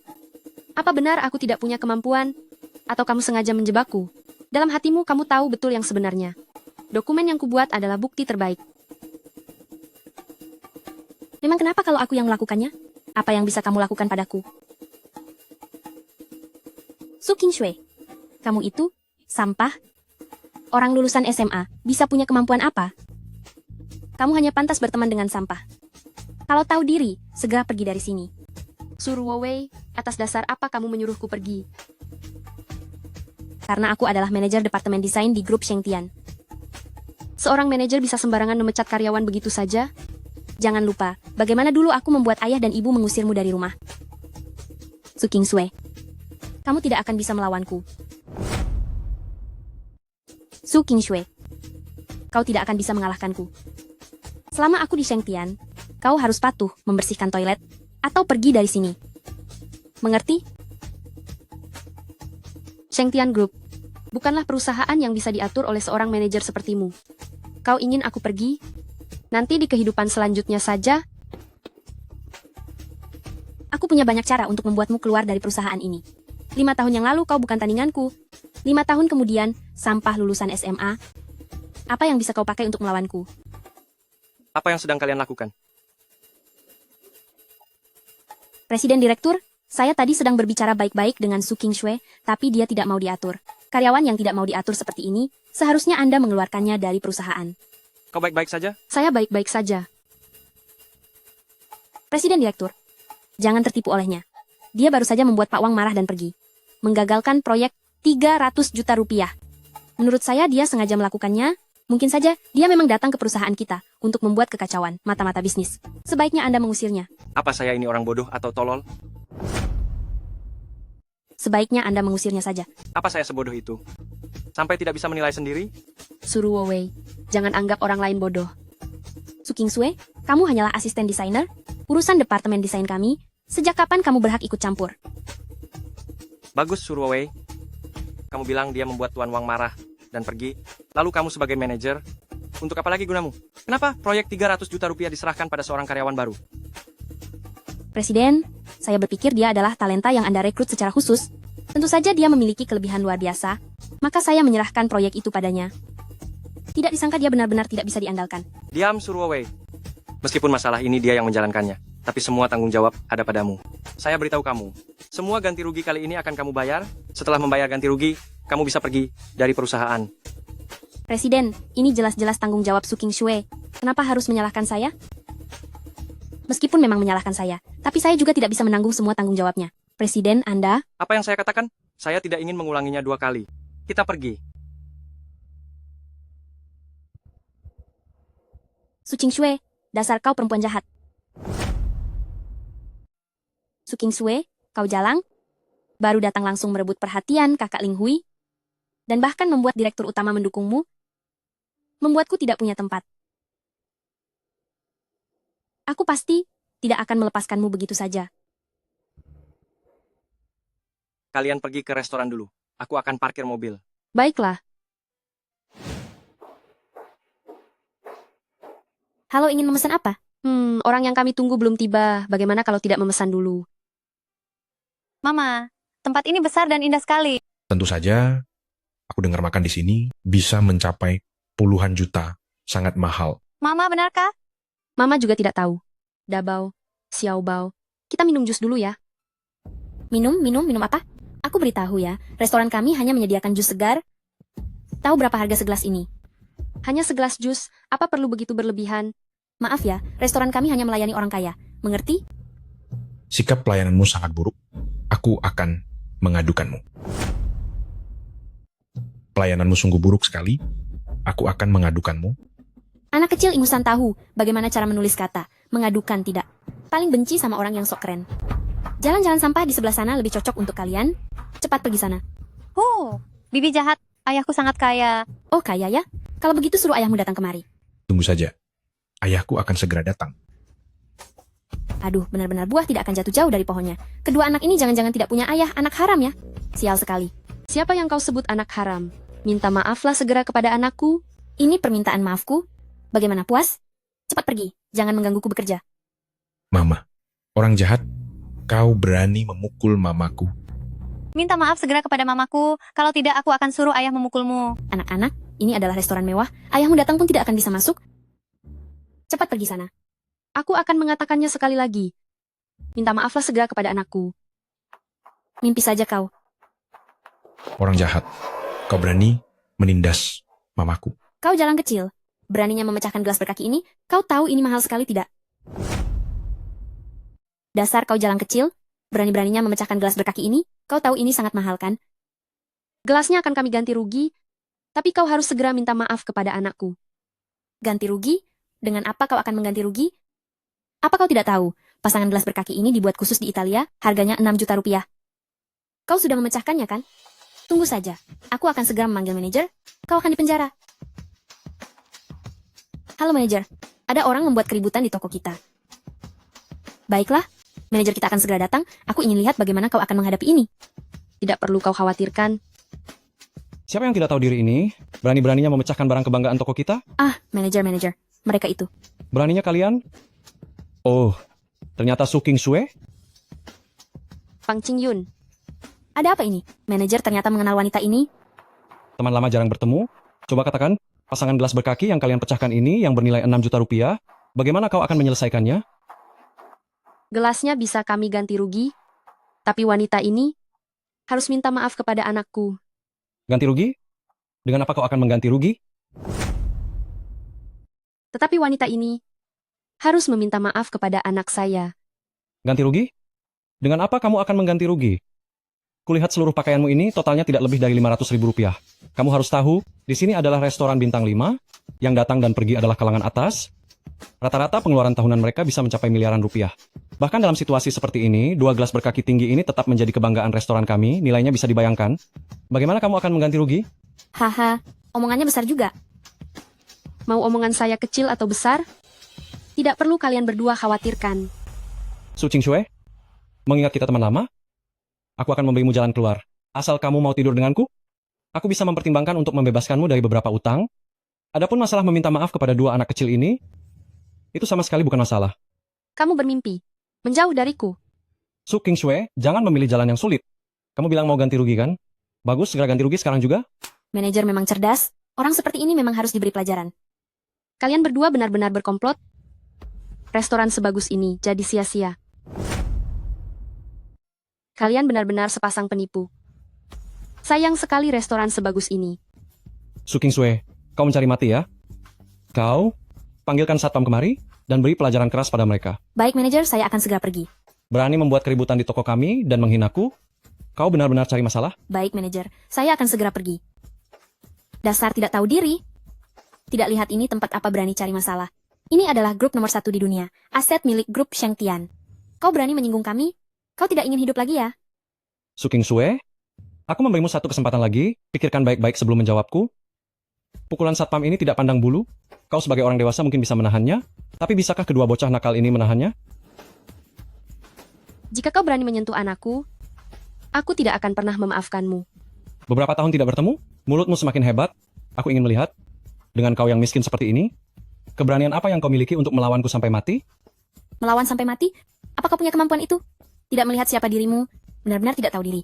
Apa benar aku tidak punya kemampuan? Atau kamu sengaja menjebakku? Dalam hatimu kamu tahu betul yang sebenarnya. Dokumen yang kubuat adalah bukti terbaik. Memang kenapa kalau aku yang melakukannya? Apa yang bisa kamu lakukan padaku? Su Qingshui, kamu itu sampah? Orang lulusan SMA bisa punya kemampuan apa? Kamu hanya pantas berteman dengan sampah. Kalau tahu diri, segera pergi dari sini. Su Ruowei, atas dasar apa kamu menyuruhku pergi? Karena aku adalah manajer departemen desain di grup Shengtian. Seorang manajer bisa sembarangan memecat karyawan begitu saja? Jangan lupa, bagaimana dulu aku membuat ayah dan ibu mengusirmu dari rumah. Su Qingshui, kamu tidak akan bisa melawanku. Su Qingshui, kau tidak akan bisa mengalahkanku. Selama aku di Shengtian, kau harus patuh membersihkan toilet atau pergi dari sini. Mengerti? Shengtian Group bukanlah perusahaan yang bisa diatur oleh seorang manajer sepertimu. Kau ingin aku pergi? Nanti di kehidupan selanjutnya saja. Aku punya banyak cara untuk membuatmu keluar dari perusahaan ini. 5 tahun yang lalu kau bukan tandinganku. 5 tahun kemudian, sampah lulusan SMA. Apa yang bisa kau pakai untuk melawanku? Apa yang sedang kalian lakukan? Presiden Direktur, saya tadi sedang berbicara baik-baik dengan Su Qingshui, tapi dia tidak mau diatur. Karyawan yang tidak mau diatur seperti ini, seharusnya Anda mengeluarkannya dari perusahaan. Kau baik-baik saja? Saya baik-baik saja. Presiden Direktur, jangan tertipu olehnya. Dia baru saja membuat Pak Wang marah dan pergi. Menggagalkan proyek 300 juta rupiah. Menurut saya dia sengaja melakukannya, Mungkin saja dia memang datang ke perusahaan kita untuk membuat kekacauan mata-mata bisnis. Sebaiknya Anda mengusirnya. Apa saya ini orang bodoh atau tolol? Sebaiknya Anda mengusirnya saja. Apa saya sebodoh itu? Sampai tidak bisa menilai sendiri? Suruh Wei, jangan anggap orang lain bodoh. Su Kingsue, kamu hanyalah asisten desainer. Urusan departemen desain kami. Sejak kapan kamu berhak ikut campur? Bagus, Surway. Kamu bilang dia membuat Tuan Wang marah dan pergi. Lalu kamu sebagai manajer, untuk apa lagi gunamu? Kenapa proyek 300 juta rupiah diserahkan pada seorang karyawan baru? Presiden, saya berpikir dia adalah talenta yang Anda rekrut secara khusus. Tentu saja dia memiliki kelebihan luar biasa, maka saya menyerahkan proyek itu padanya. Tidak disangka dia benar-benar tidak bisa diandalkan. Diam, Surway. Meskipun masalah ini dia yang menjalankannya, tapi semua tanggung jawab ada padamu. Saya beritahu kamu, semua ganti rugi kali ini akan kamu bayar. Setelah membayar ganti rugi, kamu bisa pergi dari perusahaan. Presiden, ini jelas-jelas tanggung jawab Su Kingsue. Kenapa harus menyalahkan saya? Meskipun memang menyalahkan saya, tapi saya juga tidak bisa menanggung semua tanggung jawabnya. Presiden, Anda... Apa yang saya katakan? Saya tidak ingin mengulanginya 2 kali. Kita pergi. Su Kingsue, dasar kau perempuan jahat. Su Kingsue, kau jalang? Baru datang langsung merebut perhatian kakak Ling Hui? Dan bahkan membuat direktur utama mendukungmu? Membuatku tidak punya tempat. Aku pasti tidak akan melepaskanmu begitu saja. Kalian pergi ke restoran dulu. Aku akan parkir mobil. Baiklah. Halo, ingin memesan apa? Orang yang kami tunggu belum tiba. Bagaimana kalau tidak memesan dulu? Mama, tempat ini besar dan indah sekali. Tentu saja, aku dengar makan di sini bisa mencapai puluhan juta. Sangat mahal. Mama, benarkah? Mama juga tidak tahu. Dabao, Xiaobao. Kita minum jus dulu ya. Minum apa? Aku beritahu ya, restoran kami hanya menyediakan jus segar. Tahu berapa harga segelas ini? Hanya segelas jus, apa perlu begitu berlebihan? Maaf ya, restoran kami hanya melayani orang kaya. Mengerti? Sikap pelayananmu sangat buruk. Aku akan mengadukanmu. Pelayananmu sungguh buruk sekali. Aku akan mengadukanmu. Anak kecil ingusan tahu bagaimana cara menulis kata. Mengadukan tidak. Paling benci sama orang yang sok keren. Jalan-jalan sampah di sebelah sana lebih cocok untuk kalian. Cepat pergi sana. Bibi jahat. Ayahku sangat kaya. Oh, kaya ya? Kalau begitu suruh ayahmu datang kemari. Tunggu saja. Ayahku akan segera datang. Aduh, benar-benar buah tidak akan jatuh jauh dari pohonnya. Kedua anak ini jangan-jangan tidak punya ayah, anak haram ya? Sial sekali. Siapa yang kau sebut anak haram? Minta maaflah segera kepada anakku. Ini permintaan maafku. Bagaimana, puas? Cepat pergi, jangan menggangguku bekerja. Mama, orang jahat, kau berani memukul mamaku. Minta maaf segera kepada mamaku. Kalau tidak, aku akan suruh ayah memukulmu. Anak-anak, ini adalah restoran mewah. Ayahmu datang pun tidak akan bisa masuk. Cepat pergi sana. Aku akan mengatakannya sekali lagi. Minta maaflah segera kepada anakku. Mimpi saja kau. Orang jahat, kau berani menindas mamaku. Kau jalan kecil. Beraninya memecahkan gelas berkaki ini, kau tahu ini mahal sekali tidak? Dasar kau jalan kecil, berani-beraninya memecahkan gelas berkaki ini, kau tahu ini sangat mahal kan? Gelasnya akan kami ganti rugi, tapi kau harus segera minta maaf kepada anakku. Ganti rugi? Dengan apa kau akan mengganti rugi? Apa kau tidak tahu, pasangan gelas berkaki ini dibuat khusus di Italia, harganya 6 juta rupiah. Kau sudah memecahkannya kan? Tunggu saja, aku akan segera memanggil manajer, kau akan dipenjara. Halo manajer, ada orang membuat keributan di toko kita. Baiklah, manajer kita akan segera datang, aku ingin lihat bagaimana kau akan menghadapi ini. Tidak perlu kau khawatirkan. Siapa yang tidak tahu diri ini? Berani-beraninya memecahkan barang kebanggaan toko kita? Ah, manajer, mereka itu. Beraninya kalian? Oh, ternyata Su Kingsue? Pang Qingyun. Ada apa ini? Manajer ternyata mengenal wanita ini. Teman lama jarang bertemu. Coba katakan, pasangan gelas berkaki yang kalian pecahkan ini yang bernilai 6 juta rupiah, bagaimana kau akan menyelesaikannya? Gelasnya bisa kami ganti rugi, tapi wanita ini harus minta maaf kepada anakku. Ganti rugi? Dengan apa kau akan mengganti rugi? Tetapi wanita ini harus meminta maaf kepada anak saya. Ganti rugi? Dengan apa kamu akan mengganti rugi? Kulihat seluruh pakaianmu ini totalnya tidak lebih dari 500 ribu rupiah. Kamu harus tahu, di sini adalah restoran bintang 5, yang datang dan pergi adalah kalangan atas, rata-rata pengeluaran tahunan mereka bisa mencapai miliaran rupiah. Bahkan dalam situasi seperti ini, 2 gelas berkaki tinggi ini tetap menjadi kebanggaan restoran kami, nilainya bisa dibayangkan. Bagaimana kamu akan mengganti rugi? Haha, omongannya besar juga. Mau omongan saya kecil atau besar? Tidak perlu kalian berdua khawatirkan. Su Qingxue, mengingat kita teman lama, aku akan memberimu jalan keluar. Asal kamu mau tidur denganku, aku bisa mempertimbangkan untuk membebaskanmu dari beberapa utang. Adapun masalah meminta maaf kepada 2 anak kecil ini, itu sama sekali bukan masalah. Kamu bermimpi. Menjauh dariku. Su Qingxue, jangan memilih jalan yang sulit. Kamu bilang mau ganti rugi kan? Bagus, segera ganti rugi sekarang juga. Manajer memang cerdas. Orang seperti ini memang harus diberi pelajaran. Kalian berdua benar-benar berkomplot. Restoran sebagus ini jadi sia-sia. Kalian benar-benar sepasang penipu. Sayang sekali restoran sebagus ini. Su Qingxue, kau mencari mati ya? Kau, panggilkan satpam kemari, dan beri pelajaran keras pada mereka. Baik manajer, saya akan segera pergi. Berani membuat keributan di toko kami dan menghinaku? Kau benar-benar cari masalah? Baik manajer, saya akan segera pergi. Dasar tidak tahu diri. Tidak lihat ini tempat apa berani cari masalah. Ini adalah grup nomor 1 di dunia, aset milik grup Shengtian. Kau berani menyinggung kami? Kau tidak ingin hidup lagi ya? Su Qingxue, aku memberimu satu kesempatan lagi, pikirkan baik-baik sebelum menjawabku. Pukulan satpam ini tidak pandang bulu. Kau sebagai orang dewasa mungkin bisa menahannya, tapi bisakah kedua bocah nakal ini menahannya? Jika kau berani menyentuh anakku, aku tidak akan pernah memaafkanmu. Beberapa tahun tidak bertemu, mulutmu semakin hebat. Aku ingin melihat. Dengan kau yang miskin seperti ini, keberanian apa yang kau miliki untuk melawanku sampai mati? Melawan sampai mati? Apa kau punya kemampuan itu? Tidak melihat siapa dirimu, benar-benar tidak tahu diri.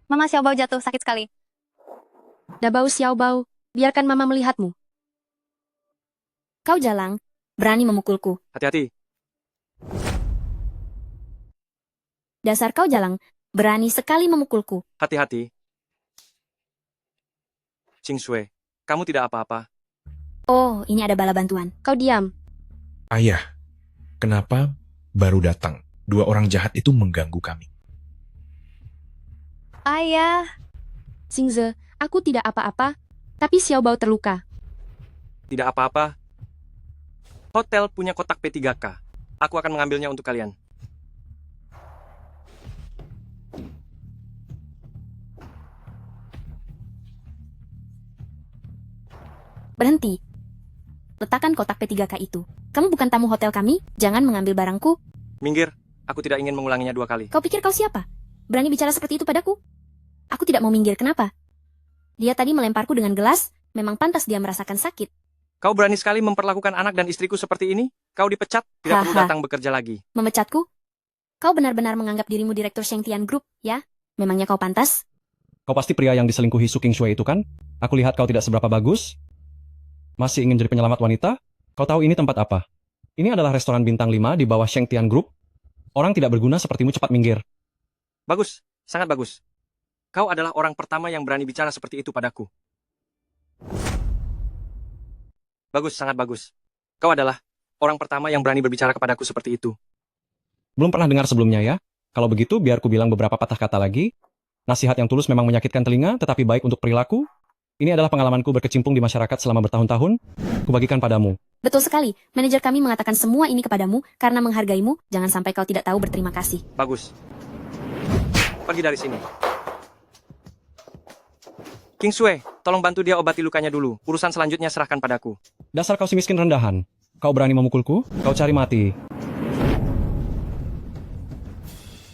Mama Xiaobao jatuh, sakit sekali. Dabao Xiaobao, biarkan mama melihatmu. Kau jalang, berani memukulku. Hati-hati. Dasar kau jalang, berani sekali memukulku. Hati-hati. Qingxue, kamu tidak apa-apa. Oh, ini ada bala bantuan. Kau diam. Ayah, kenapa baru datang? 2 orang jahat itu mengganggu kami. Ayah. Xingze, aku tidak apa-apa, tapi Xiaobao terluka. Tidak apa-apa. Hotel punya kotak P3K. Aku akan mengambilnya untuk kalian. Berhenti. Letakkan kotak P3K itu. Kamu bukan tamu hotel kami, jangan mengambil barangku. Minggir, aku tidak ingin mengulanginya 2 kali. Kau pikir kau siapa? Berani bicara seperti itu padaku? Aku tidak mau minggir, kenapa? Dia tadi melemparku dengan gelas, memang pantas dia merasakan sakit. Kau berani sekali memperlakukan anak dan istriku seperti ini? Kau dipecat, tidak perlu datang bekerja lagi. Memecatku? Kau benar-benar menganggap dirimu direktur Shengtian Group, ya? Memangnya kau pantas? Kau pasti pria yang diselingkuhi Su Qingxue itu kan? Aku lihat kau tidak seberapa bagus. Masih ingin jadi penyelamat wanita? Kau tahu ini tempat apa? Ini adalah restoran bintang 5 di bawah Shengtian Group. Orang tidak berguna sepertimu cepat minggir. Bagus, sangat bagus. Kau adalah orang pertama yang berani bicara seperti itu padaku. Bagus, sangat bagus. Kau adalah orang pertama yang berani berbicara kepadaku seperti itu. Belum pernah dengar sebelumnya ya? Kalau begitu, biar ku bilang beberapa patah kata lagi. Nasihat yang tulus memang menyakitkan telinga, tetapi baik untuk perilaku. Ini adalah pengalamanku berkecimpung di masyarakat selama bertahun-tahun. Kubagikan padamu. Betul sekali. Manajer kami mengatakan semua ini kepadamu karena menghargaimu. Jangan sampai kau tidak tahu berterima kasih. Bagus. Pergi dari sini. Qingxue, tolong bantu dia obati lukanya dulu. Urusan selanjutnya serahkan padaku. Dasar kau si miskin rendahan. Kau berani memukulku? Kau cari mati.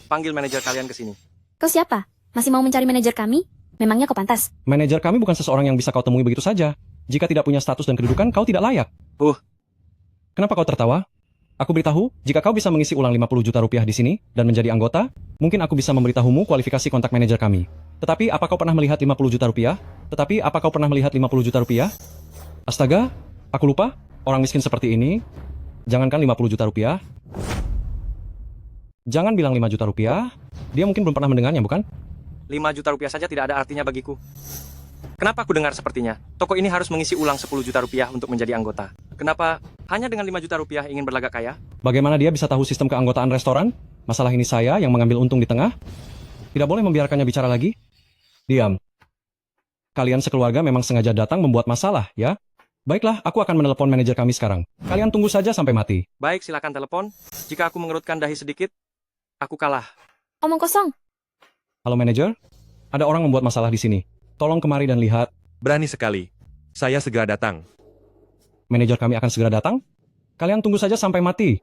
Panggil manajer kalian ke sini. Kau siapa? Masih mau mencari manajer kami? Memangnya kau pantas? Manajer kami bukan seseorang yang bisa kau temui begitu saja. Jika tidak punya status dan kedudukan, kau tidak layak. Kenapa kau tertawa? Aku beritahu, jika kau bisa mengisi ulang 50 juta rupiah di sini dan menjadi anggota, mungkin aku bisa memberitahumu kualifikasi kontak manajer kami. Tetapi apa kau pernah melihat 50 juta rupiah? Astaga, aku lupa. Orang miskin seperti ini, jangankan 50 juta rupiah. Jangan bilang 5 juta rupiah. Dia mungkin belum pernah mendengarnya, bukan? 5 juta rupiah saja tidak ada artinya bagiku. Kenapa aku dengar sepertinya? Toko ini harus mengisi ulang 10 juta rupiah untuk menjadi anggota. Kenapa hanya dengan 5 juta rupiah ingin berlagak kaya? Bagaimana dia bisa tahu sistem keanggotaan restoran? Masalah ini saya yang mengambil untung di tengah. Tidak boleh membiarkannya bicara lagi. Diam. Kalian sekeluarga memang sengaja datang membuat masalah, ya? Baiklah, aku akan menelepon manajer kami sekarang. Kalian tunggu saja sampai mati. Baik, silakan telepon. Jika aku mengerutkan dahi sedikit, aku kalah. Omong kosong. Halo manajer, ada orang membuat masalah di sini. Tolong kemari dan lihat. Berani sekali. Saya segera datang. Manajer kami akan segera datang. Kalian tunggu saja sampai mati.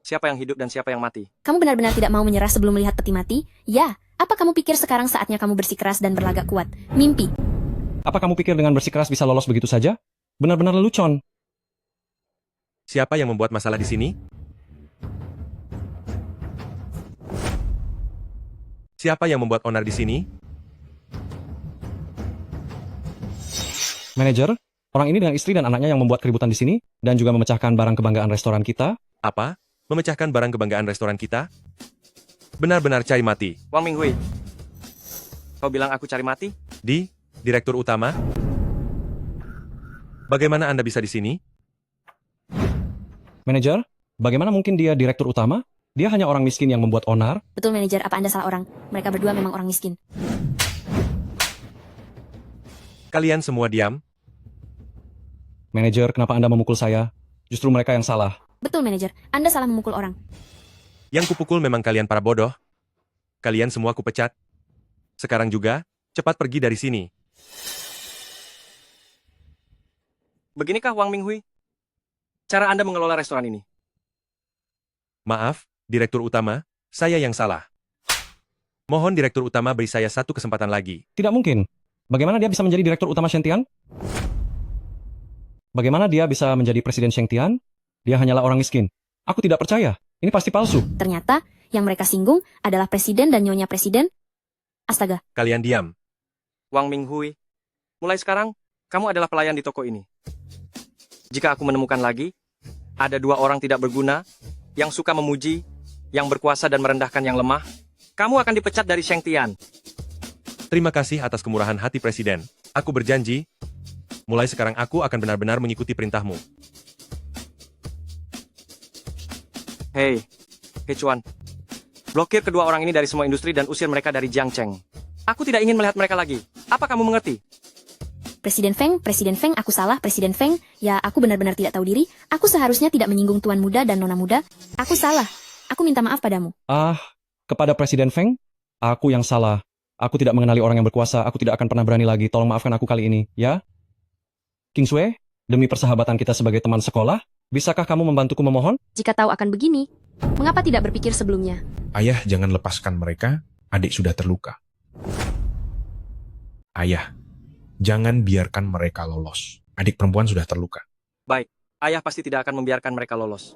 Siapa yang hidup dan siapa yang mati? Kamu benar-benar tidak mau menyerah sebelum melihat peti mati? Ya, apa kamu pikir sekarang saatnya kamu bersikeras dan berlagak kuat? Mimpi. Apa kamu pikir dengan bersikeras bisa lolos begitu saja? Benar-benar lelucon. Siapa yang membuat masalah di sini? Siapa yang membuat onar di sini? Manajer, orang ini dengan istri dan anaknya yang membuat keributan di sini dan juga memecahkan barang kebanggaan restoran kita. Apa? Memecahkan barang kebanggaan restoran kita? Benar-benar cari mati. Wang Minghui. Kau bilang aku cari mati? Direktur utama? Bagaimana Anda bisa di sini? Manajer, bagaimana mungkin dia direktur utama? Dia hanya orang miskin yang membuat onar. Betul manajer, apa Anda salah orang? Mereka berdua memang orang miskin. Kalian semua diam. Manajer, kenapa Anda memukul saya? Justru mereka yang salah. Betul manajer, Anda salah memukul orang. Yang kupukul memang kalian para bodoh. Kalian semua kupecat. Sekarang juga, cepat pergi dari sini. Beginikah Wang Minghui? Cara Anda mengelola restoran ini? Maaf, Direktur Utama, saya yang salah. Mohon Direktur Utama beri saya satu kesempatan lagi. Tidak mungkin. Bagaimana dia bisa menjadi direktur utama Shengtian? Bagaimana dia bisa menjadi presiden Shengtian? Dia hanyalah orang miskin. Aku tidak percaya. Ini pasti palsu. Ternyata, yang mereka singgung adalah presiden dan nyonya presiden. Astaga. Kalian diam. Wang Minghui, mulai sekarang, kamu adalah pelayan di toko ini. Jika aku menemukan lagi, ada dua orang tidak berguna, yang suka memuji, yang berkuasa dan merendahkan yang lemah, kamu akan dipecat dari Shengtian. Terima kasih atas kemurahan hati Presiden. Aku berjanji, mulai sekarang aku akan benar-benar mengikuti perintahmu. Hei Chuan, blokir kedua orang ini dari semua industri dan usir mereka dari Jiangcheng. Aku tidak ingin melihat mereka lagi. Apa kamu mengerti? Presiden Feng, aku salah, Presiden Feng. Ya, aku benar-benar tidak tahu diri. Aku seharusnya tidak menyinggung tuan muda dan nona muda. Aku salah. Aku minta maaf padamu. Kepada Presiden Feng, aku yang salah. Aku tidak mengenali orang yang berkuasa. Aku tidak akan pernah berani lagi. Tolong maafkan aku kali ini, ya? King Sui, demi persahabatan kita sebagai teman sekolah, bisakah kamu membantuku memohon? Jika tahu akan begini, mengapa tidak berpikir sebelumnya? Ayah, jangan lepaskan mereka. Adik sudah terluka. Ayah, jangan biarkan mereka lolos. Adik perempuan sudah terluka. Baik, ayah pasti tidak akan membiarkan mereka lolos.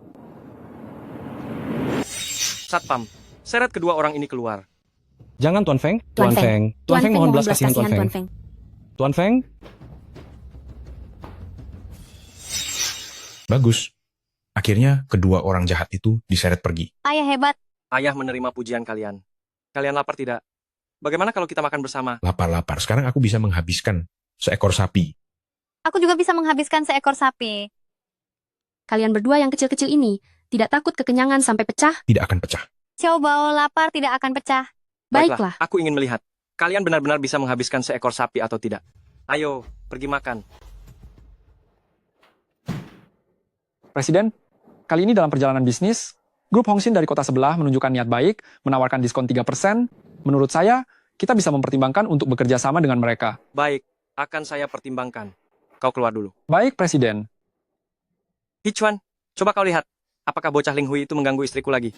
Satpam, seret kedua orang ini keluar. Jangan Tuan Feng. Tuan Feng mohon belas kasihan Tuan Feng. Tuan Feng. Bagus. Akhirnya kedua orang jahat itu diseret pergi. Ayah hebat. Ayah menerima pujian kalian. Kalian lapar tidak? Bagaimana kalau kita makan bersama? Lapar-lapar. Sekarang aku bisa menghabiskan seekor sapi. Aku juga bisa menghabiskan seekor sapi. Kalian berdua yang kecil-kecil ini, tidak takut kekenyangan sampai pecah? Tidak akan pecah. Xiao Bao lapar tidak akan pecah. Baiklah. Aku ingin melihat. Kalian benar-benar bisa menghabiskan seekor sapi atau tidak. Ayo, pergi makan. Presiden, kali ini dalam perjalanan bisnis, grup Hongxin dari kota sebelah menunjukkan niat baik, menawarkan diskon 3%. Menurut saya, kita bisa mempertimbangkan untuk bekerja sama dengan mereka. Baik, akan saya pertimbangkan. Kau keluar dulu. Baik, Presiden. Hichuan, coba kau lihat. Apakah bocah Ling Hui itu mengganggu istriku lagi?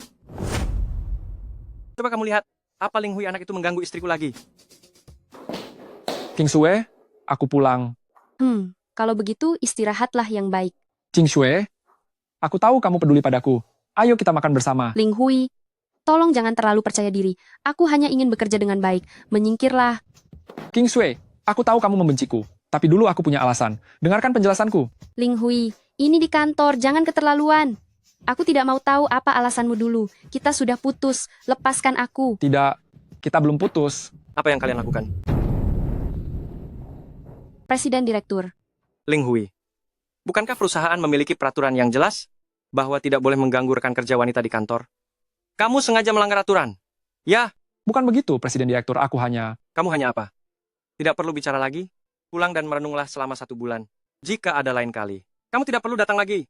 Coba kamu lihat. Apa Ling Hui anak itu mengganggu istriku lagi? King Sui, aku pulang. Kalau begitu istirahatlah yang baik. King Sui, aku tahu kamu peduli padaku. Ayo kita makan bersama. Ling Hui, tolong jangan terlalu percaya diri. Aku hanya ingin bekerja dengan baik. Menyingkirlah. King Sui, aku tahu kamu membenciku. Tapi dulu aku punya alasan. Dengarkan penjelasanku. Ling Hui, ini di kantor, jangan keterlaluan. Aku tidak mau tahu apa alasanmu dulu. Kita sudah putus. Lepaskan aku. Tidak, kita belum putus. Apa yang kalian lakukan? Presiden Direktur. Ling Hui, bukankah perusahaan memiliki peraturan yang jelas bahwa tidak boleh mengganggu rekan kerja wanita di kantor? Kamu sengaja melanggar aturan. Ya. Bukan begitu, Presiden Direktur. Aku hanya... Kamu hanya apa? Tidak perlu bicara lagi. pulang dan merenunglah selama 1 bulan. Jika ada lain kali, kamu tidak perlu datang lagi.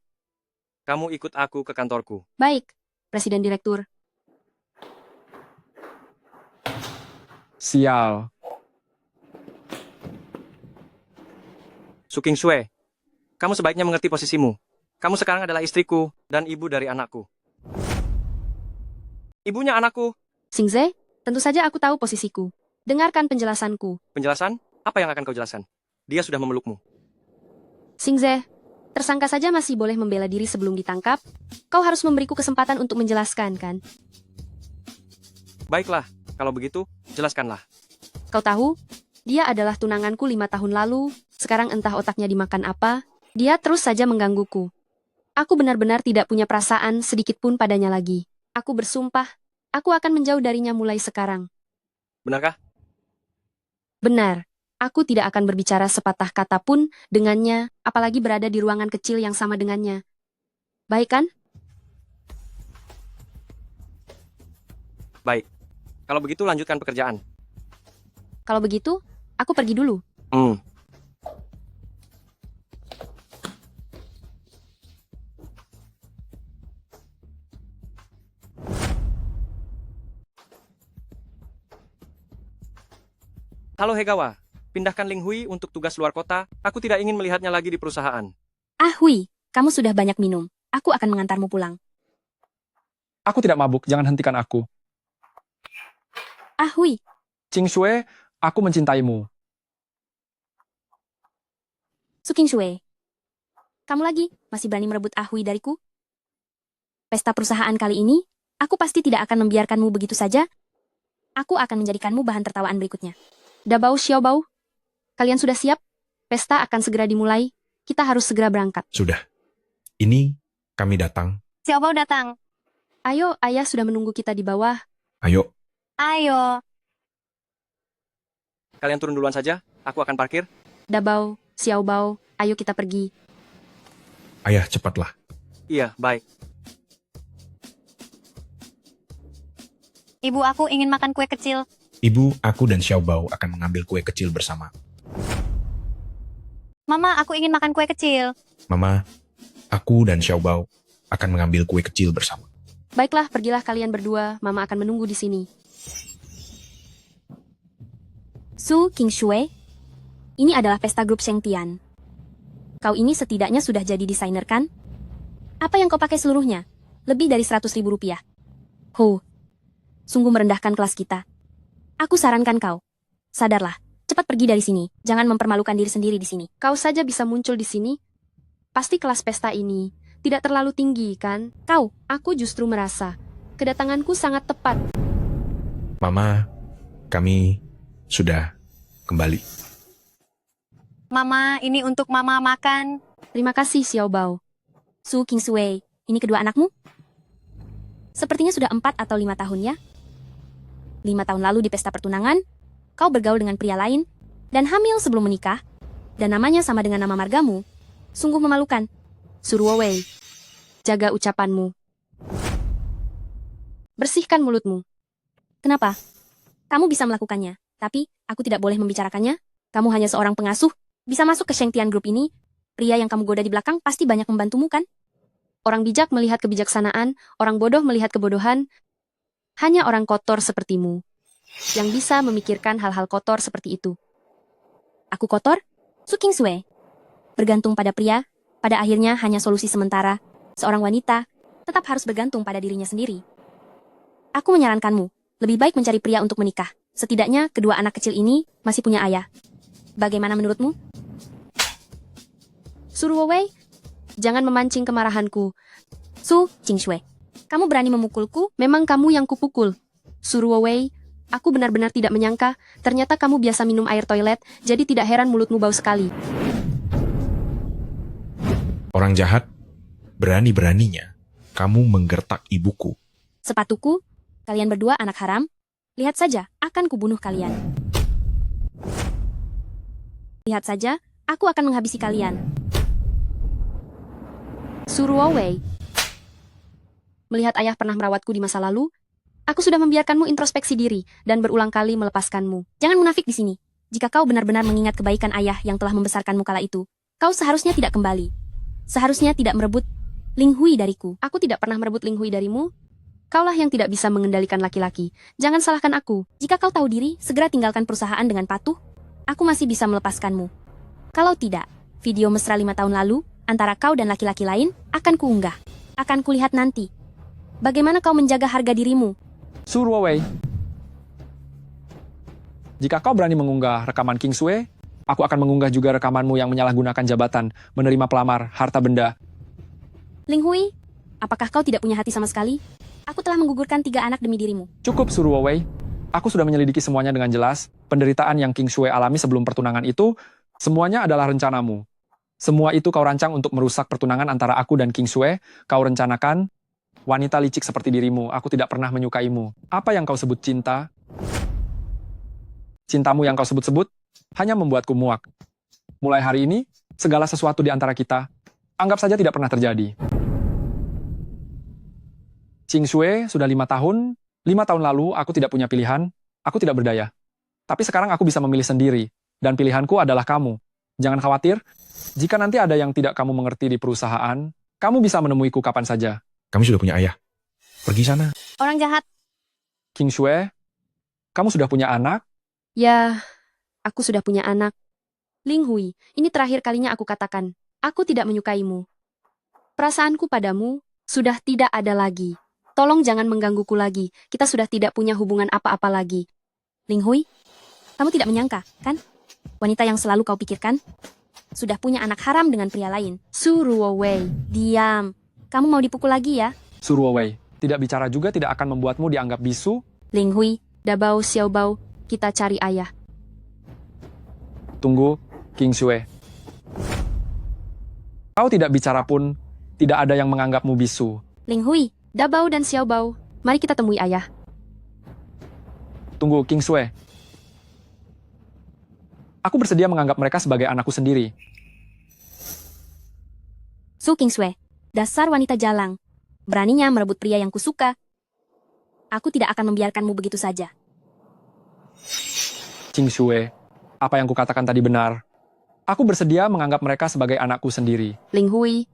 Kamu ikut aku ke kantorku. Baik, Presiden Direktur. Sial. Su King Shue, kamu sebaiknya mengerti posisimu. Kamu sekarang adalah istriku dan ibu dari anakku. Ibunya anakku. Xingze, tentu saja aku tahu posisiku. Dengarkan penjelasanku. Penjelasan? Apa yang akan kau jelaskan? Dia sudah memelukmu. Xingze, tersangka saja masih boleh membela diri sebelum ditangkap. Kau harus memberiku kesempatan untuk menjelaskan, kan? Baiklah, kalau begitu, jelaskanlah. Kau tahu, dia adalah tunanganku 5 tahun lalu. Sekarang entah otaknya dimakan apa, dia terus saja menggangguku. Aku benar-benar tidak punya perasaan sedikit pun padanya lagi. Aku bersumpah, aku akan menjauh darinya mulai sekarang. Benarkah? Benar, aku tidak akan berbicara sepatah kata pun dengannya, apalagi berada di ruangan kecil yang sama dengannya. Baik kan? Baik. Kalau begitu lanjutkan pekerjaan. Kalau begitu, aku pergi dulu. Halo Hegawa, pindahkan Ling Hui untuk tugas luar kota. Aku tidak ingin melihatnya lagi di perusahaan. Ah Hui, kamu sudah banyak minum. Aku akan mengantarmu pulang. Aku tidak mabuk, jangan hentikan aku. Ah Hui, Qing Shue, aku mencintaimu. Su King Shue. Kamu lagi masih berani merebut Ah Hui dariku? Pesta perusahaan kali ini, aku pasti tidak akan membiarkanmu begitu saja. Aku akan menjadikanmu bahan tertawaan berikutnya. Dabao Xiaobao, kalian sudah siap? Pesta akan segera dimulai. Kita harus segera berangkat. Sudah. Ini kami datang. Xiaobao datang. Ayo, ayah sudah menunggu kita di bawah. Ayo. Ayo. Kalian turun duluan saja, aku akan parkir. Dabao, Xiaobao, ayo kita pergi. Ayah, cepatlah. Iya, baik. Ibu, aku ingin makan kue kecil. Ibu, aku dan Xiaobao akan mengambil kue kecil bersama. Mama, aku ingin makan kue kecil. Mama, aku dan Xiaobao akan mengambil kue kecil bersama. Baiklah, pergilah kalian berdua. Mama akan menunggu di sini. Su King Shue, ini adalah pesta grup Shengtian. Kau ini setidaknya sudah jadi desainer kan? Apa yang kau pakai seluruhnya? Lebih dari 100.000 rupiah. Sungguh merendahkan kelas kita. Aku sarankan kau. Sadarlah, cepat pergi dari sini. Jangan mempermalukan diri sendiri di sini. Kau saja bisa muncul di sini. Pasti kelas pesta ini tidak terlalu tinggi, kan? Aku justru merasa kedatanganku sangat tepat. Mama, kami sudah kembali. Mama, ini untuk Mama makan. Terima kasih, Xiaobao. Su King Shue, ini kedua anakmu? Sepertinya sudah 4 atau 5 tahun ya? 5 tahun lalu di pesta pertunangan, kau bergaul dengan pria lain, dan hamil sebelum menikah, dan namanya sama dengan nama margamu. Sungguh memalukan. Suruowei, jaga ucapanmu. Bersihkan mulutmu. Kenapa? Kamu bisa melakukannya, tapi aku tidak boleh membicarakannya. Kamu hanya seorang pengasuh, bisa masuk ke Shengtian Group ini. Pria yang kamu goda di belakang pasti banyak membantumu, kan? Orang bijak melihat kebijaksanaan, orang bodoh melihat kebodohan. Hanya orang kotor sepertimu yang bisa memikirkan hal-hal kotor seperti itu. Aku kotor? Su King Shue. Bergantung pada pria, pada akhirnya hanya solusi sementara. Seorang wanita tetap harus bergantung pada dirinya sendiri. Aku menyarankanmu, lebih baik mencari pria untuk menikah. Setidaknya kedua anak kecil ini masih punya ayah. Bagaimana menurutmu? Suruowei, jangan memancing kemarahanku. Su King Shue, kamu berani memukulku? Memang kamu yang kupukul. Suruowei, aku benar-benar tidak menyangka, ternyata kamu biasa minum air toilet, jadi tidak heran mulutmu bau sekali. Orang jahat, berani-beraninya kamu menggertak ibuku. Sepatuku, kalian berdua anak haram, lihat saja, akan kubunuh kalian. Lihat saja, aku akan menghabisi kalian. Suruowei, melihat ayah pernah merawatku di masa lalu, aku sudah membiarkanmu introspeksi diri dan berulang kali melepaskanmu. Jangan munafik di sini. Jika kau benar-benar mengingat kebaikan ayah yang telah membesarkanmu kala itu, kau seharusnya tidak kembali. Seharusnya tidak merebut Ling Hui dariku. Aku tidak pernah merebut Ling Hui darimu. Kaulah yang tidak bisa mengendalikan laki-laki. Jangan salahkan aku. Jika kau tahu diri, segera tinggalkan perusahaan dengan patuh. Aku masih bisa melepaskanmu. Kalau tidak, video mesra 5 tahun lalu, antara kau dan laki-laki lain, akan kuunggah. Akan kulihat nanti. Bagaimana kau menjaga harga dirimu? Su Ruowei, jika kau berani mengunggah rekaman King Sue, aku akan mengunggah juga rekamanmu yang menyalahgunakan jabatan, menerima pelamar, harta benda. Ling Hui, apakah kau tidak punya hati sama sekali? Aku telah menggugurkan 3 anak demi dirimu. Cukup, Su Ruowei. Aku sudah menyelidiki semuanya dengan jelas. Penderitaan yang King Sue alami sebelum pertunangan itu, semuanya adalah rencanamu. Semua itu kau rancang untuk merusak pertunangan antara aku dan King Sue. Kau rencanakan, wanita licik seperti dirimu, aku tidak pernah menyukaimu. Apa yang kau sebut cinta? Cintamu yang kau sebut-sebut hanya membuatku muak. Mulai hari ini, segala sesuatu di antara kita, anggap saja tidak pernah terjadi. Qing Sue sudah 5 tahun. 5 tahun lalu aku tidak punya pilihan, aku tidak berdaya. Tapi sekarang aku bisa memilih sendiri, dan pilihanku adalah kamu. Jangan khawatir, jika nanti ada yang tidak kamu mengerti di perusahaan, kamu bisa menemuiku kapan saja. Kami sudah punya ayah. Pergi sana. Orang jahat. King Sue, kamu sudah punya anak? Ya, aku sudah punya anak. Ling Hui, ini terakhir kalinya aku katakan, aku tidak menyukaimu. Perasaanku padamu sudah tidak ada lagi. Tolong jangan menggangguku lagi, kita sudah tidak punya hubungan apa-apa lagi. Ling Hui, kamu tidak menyangka, kan? Wanita yang selalu kau pikirkan, sudah punya anak haram dengan pria lain. Su Ruowei, diam. Kamu mau dipukul lagi ya? Su Ruowei, tidak bicara juga tidak akan membuatmu dianggap bisu. Ling Hui, Dabao Xiaobao, kita cari ayah. Tunggu, King Sue. Kau tidak bicara pun, tidak ada yang menganggapmu bisu. Ling Hui, Dabao dan Xiaobao, mari kita temui ayah. Tunggu, King Sue. Aku bersedia menganggap mereka sebagai anakku sendiri. Su King Sue, dasar wanita jalang. Beraninya merebut pria yang kusuka. Aku tidak akan membiarkanmu begitu saja. Qing Sue, apa yang kukatakan tadi benar. Aku bersedia menganggap mereka sebagai anakku sendiri. Ling Hui,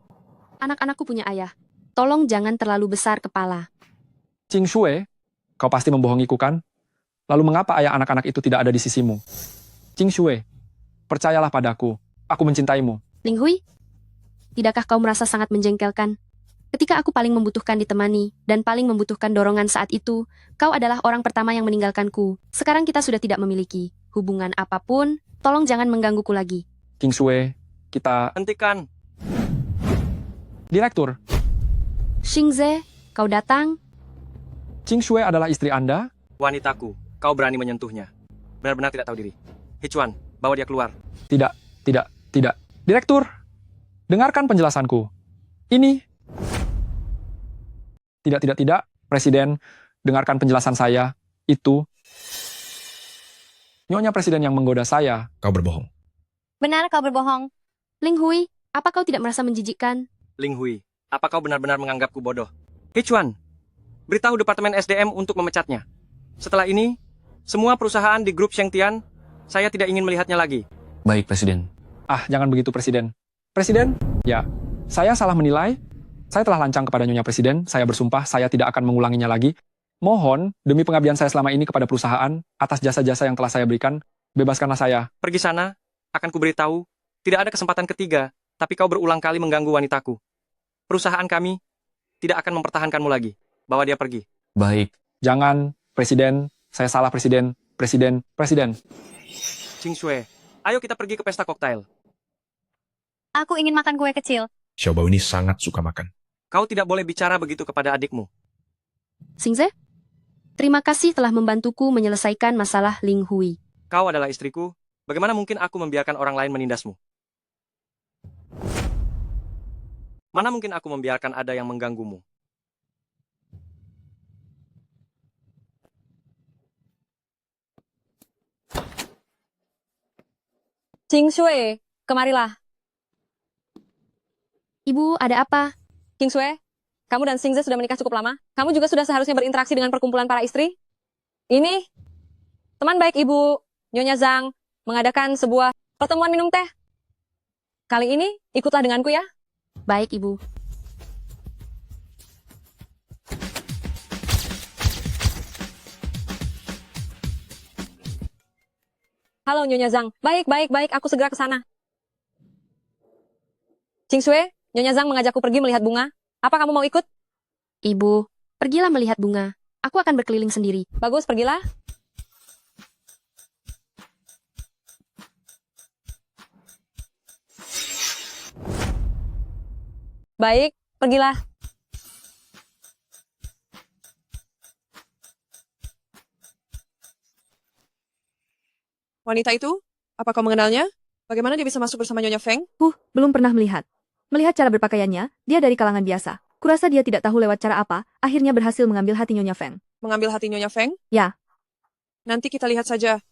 anak-anakku punya ayah. Tolong jangan terlalu besar kepala. Qing Sue, kau pasti membohongiku kan? Lalu mengapa ayah anak-anak itu tidak ada di sisimu? Qing Sue, percayalah padaku, aku mencintaimu. Ling Hui, tidakkah kau merasa sangat menjengkelkan? Ketika aku paling membutuhkan ditemani, dan paling membutuhkan dorongan saat itu, kau adalah orang pertama yang meninggalkanku. Sekarang kita sudah tidak memiliki hubungan apapun, tolong jangan menggangguku lagi. King Sue, kita... Hentikan. Direktur, Xingze, kau datang? Qing Sue adalah istri Anda? Wanitaku, kau berani menyentuhnya. Benar-benar tidak tahu diri. Hichuan, bawa dia keluar. Tidak. Direktur, dengarkan penjelasanku. Ini... Tidak. Presiden, dengarkan penjelasan saya. Itu... Nyonya Presiden yang menggoda saya. Kau berbohong. Benar kau berbohong. Ling Hui, apa kau tidak merasa menjijikkan? Ling Hui, apa kau benar-benar menganggapku bodoh? Hichuan, beritahu Departemen SDM untuk memecatnya. Setelah ini, semua perusahaan di grup Shengtian, saya tidak ingin melihatnya lagi. Baik, Presiden. Jangan begitu, Presiden. Presiden, ya, saya salah menilai. Saya telah lancang kepada Nyonya Presiden. Saya bersumpah saya tidak akan mengulanginya lagi. Mohon, demi pengabdian saya selama ini kepada perusahaan, atas jasa-jasa yang telah saya berikan, bebaskanlah saya. Pergi sana, akan kuberitahu, tidak ada kesempatan ketiga, tapi kau berulang kali mengganggu wanitaku. Perusahaan kami tidak akan mempertahankanmu lagi. Bawa dia pergi. Baik. Jangan, Presiden. Saya salah, Presiden. Presiden. Qing Sue, ayo kita pergi ke pesta koktail. Aku ingin makan kue kecil. Xiaobao ini sangat suka makan. Kau tidak boleh bicara begitu kepada adikmu. Xingze, terima kasih telah membantuku menyelesaikan masalah Ling Hui. Kau adalah istriku, bagaimana mungkin aku membiarkan orang lain menindasmu? Mana mungkin aku membiarkan ada yang mengganggumu? Qing Sue, kemarilah. Ibu, ada apa? Qing Sue, kamu dan Xingze sudah menikah cukup lama. Kamu juga sudah seharusnya berinteraksi dengan perkumpulan para istri. Ini, teman baik ibu, Nyonya Zhang, mengadakan sebuah pertemuan minum teh. Kali ini, ikutlah denganku ya. Baik, Ibu. Halo Nyonya Zhang. Baik, aku segera ke sana. Sue, Nyonya Zhang mengajakku pergi melihat bunga. Apa kamu mau ikut? Ibu, pergilah melihat bunga. Aku akan berkeliling sendiri. Bagus, pergilah. Baik, pergilah. Wanita itu? Apa kau mengenalnya? Bagaimana dia bisa masuk bersama Nyonya Feng? Belum pernah melihat. Melihat cara berpakaiannya, dia dari kalangan biasa. Kurasa dia tidak tahu lewat cara apa, akhirnya berhasil mengambil hati Nyonya Feng. Mengambil hati Nyonya Feng? Ya. Nanti kita lihat saja.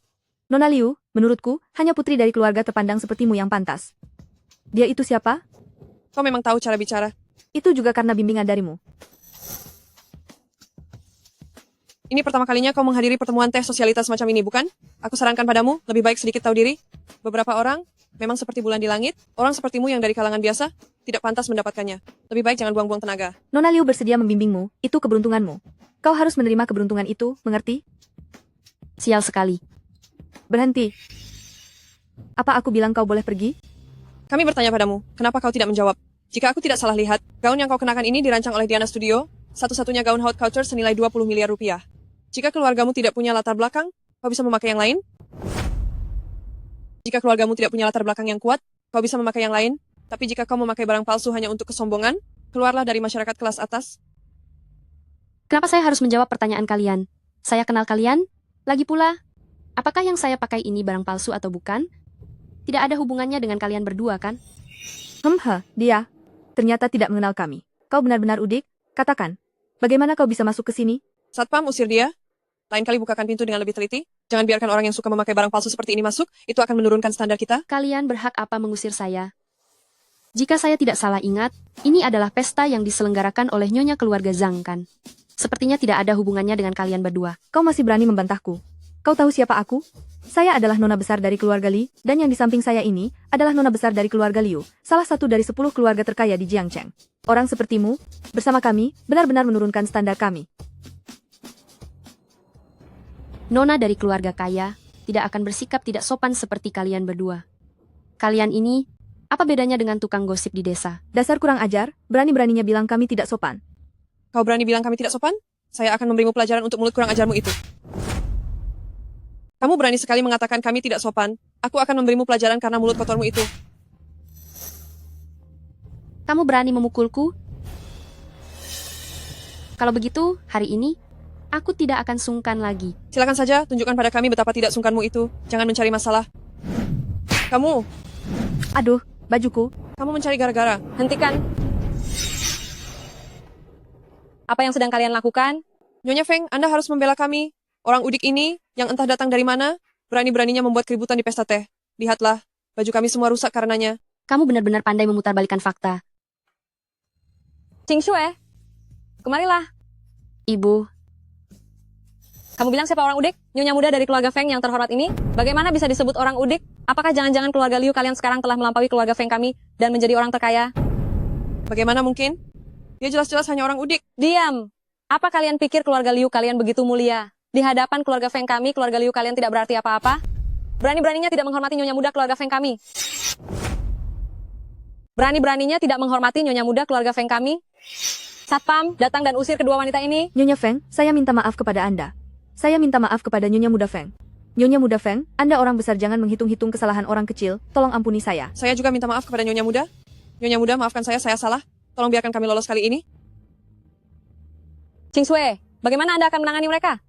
Nona Liu, menurutku, hanya putri dari keluarga terpandang sepertimu yang pantas. Dia itu siapa? Kau memang tahu cara bicara. Itu juga karena bimbingan darimu. Ini pertama kalinya kau menghadiri pertemuan teh sosialitas semacam ini, bukan? Aku sarankan padamu, lebih baik sedikit tahu diri. Beberapa orang, memang seperti bulan di langit, orang sepertimu yang dari kalangan biasa, tidak pantas mendapatkannya. Lebih baik jangan buang-buang tenaga. Nona Liu bersedia membimbingmu, itu keberuntunganmu. Kau harus menerima keberuntungan itu, mengerti? Sial sekali. Berhenti. Apa aku bilang kau boleh pergi? Kami bertanya padamu, kenapa kau tidak menjawab? Jika aku tidak salah lihat, gaun yang kau kenakan ini dirancang oleh Diana Studio, satu-satunya gaun haute couture senilai 20 miliar rupiah. Jika keluargamu tidak punya latar belakang, kau bisa memakai yang lain? Jika keluargamu tidak punya latar belakang yang kuat, kau bisa memakai yang lain. Tapi jika kau memakai barang palsu hanya untuk kesombongan, keluarlah dari masyarakat kelas atas. Kenapa saya harus menjawab pertanyaan kalian? Saya kenal kalian? Lagi pula, apakah yang saya pakai ini barang palsu atau bukan? Tidak ada hubungannya dengan kalian berdua, kan? Dia. Ternyata tidak mengenal kami. Kau benar-benar udik? Katakan. Bagaimana kau bisa masuk ke sini? Satpam, usir dia. Lain kali bukakan pintu dengan lebih teliti. Jangan biarkan orang yang suka memakai barang palsu seperti ini masuk. Itu akan menurunkan standar kita. Kalian berhak apa mengusir saya? Jika saya tidak salah ingat, ini adalah pesta yang diselenggarakan oleh Nyonya keluarga Zhang, kan? Sepertinya tidak ada hubungannya dengan kalian berdua. Kau masih berani membantahku. Kau tahu siapa aku? Saya adalah nona besar dari keluarga Li, dan yang di samping saya ini adalah nona besar dari keluarga Liu, salah satu dari 10 keluarga terkaya di Jiangcheng. Orang sepertimu, bersama kami, benar-benar menurunkan standar kami. Nona dari keluarga kaya tidak akan bersikap tidak sopan seperti kalian berdua. Kalian ini, apa bedanya dengan tukang gosip di desa? Dasar kurang ajar, berani-beraninya bilang kami tidak sopan. Kau berani bilang kami tidak sopan? Saya akan memberimu pelajaran untuk mulut kurang ajarmu itu. Kamu berani sekali mengatakan kami tidak sopan. Aku akan memberimu pelajaran karena mulut kotormu itu. Kamu berani memukulku? Kalau begitu, hari ini, aku tidak akan sungkan lagi. Silakan saja, tunjukkan pada kami betapa tidak sungkanmu itu. Jangan mencari masalah. Kamu. Aduh, bajuku. Kamu mencari gara-gara. Hentikan. Apa yang sedang kalian lakukan? Nyonya Feng, Anda harus membela kami. Orang udik ini, yang entah datang dari mana, berani-beraninya membuat keributan di pesta teh. Lihatlah, baju kami semua rusak karenanya. Kamu benar-benar pandai memutarbalikkan fakta. Sue, kemarilah. Ibu. Kamu bilang siapa orang udik? Nyonya muda dari keluarga Feng yang terhormat ini? Bagaimana bisa disebut orang udik? Apakah jangan-jangan keluarga Liu kalian sekarang telah melampaui keluarga Feng kami dan menjadi orang terkaya? Bagaimana mungkin? Dia jelas-jelas hanya orang udik. Diam. Apa kalian pikir keluarga Liu kalian begitu mulia? Di hadapan keluarga Feng kami, keluarga Liu kalian tidak berarti apa-apa? Berani-beraninya tidak menghormati nyonya muda keluarga Feng kami. Berani-beraninya tidak menghormati nyonya muda keluarga Feng kami. Satpam, datang dan usir kedua wanita ini. Nyonya Feng, saya minta maaf kepada Anda. Saya minta maaf kepada Nyonya muda Feng. Nyonya muda Feng, Anda orang besar jangan menghitung-hitung kesalahan orang kecil. Tolong ampuni saya. Saya juga minta maaf kepada Nyonya muda. Nyonya muda, maafkan saya salah. Tolong biarkan kami lolos kali ini. Sue, bagaimana Anda akan menangani mereka?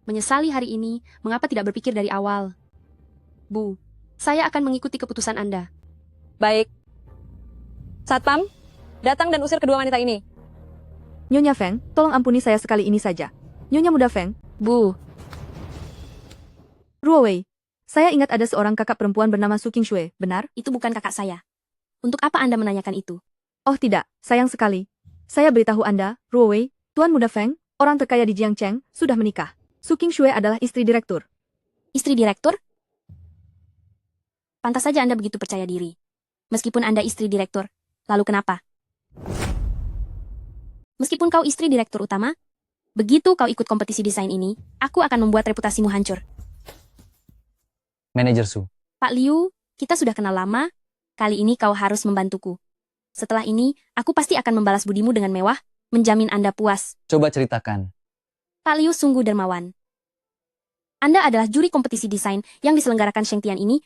Menyesali hari ini, mengapa tidak berpikir dari awal? Bu, saya akan mengikuti keputusan Anda. Baik. Satpam, datang dan usir kedua wanita ini. Nyonya Feng, tolong ampuni saya sekali ini saja. Nyonya muda Feng. Bu. Ruowei, saya ingat ada seorang kakak perempuan bernama Su Qingxue, benar? Itu bukan kakak saya. Untuk apa Anda menanyakan itu? Oh tidak, sayang sekali. Saya beritahu Anda, Ruowei, Tuan muda Feng, orang terkaya di Jiangcheng, sudah menikah. Su Qingxue adalah istri direktur. Istri direktur? Pantas saja Anda begitu percaya diri. Meskipun Anda istri direktur, lalu kenapa? Meskipun kau istri direktur utama, begitu kau ikut kompetisi desain ini, aku akan membuat reputasimu hancur. Manajer Su, Pak Liu, kita sudah kenal lama, kali ini kau harus membantuku. Setelah ini, aku pasti akan membalas budimu dengan mewah, menjamin Anda puas. coba ceritakan. Pak Liu sungguh dermawan. Anda adalah juri kompetisi desain yang diselenggarakan Shengtian ini.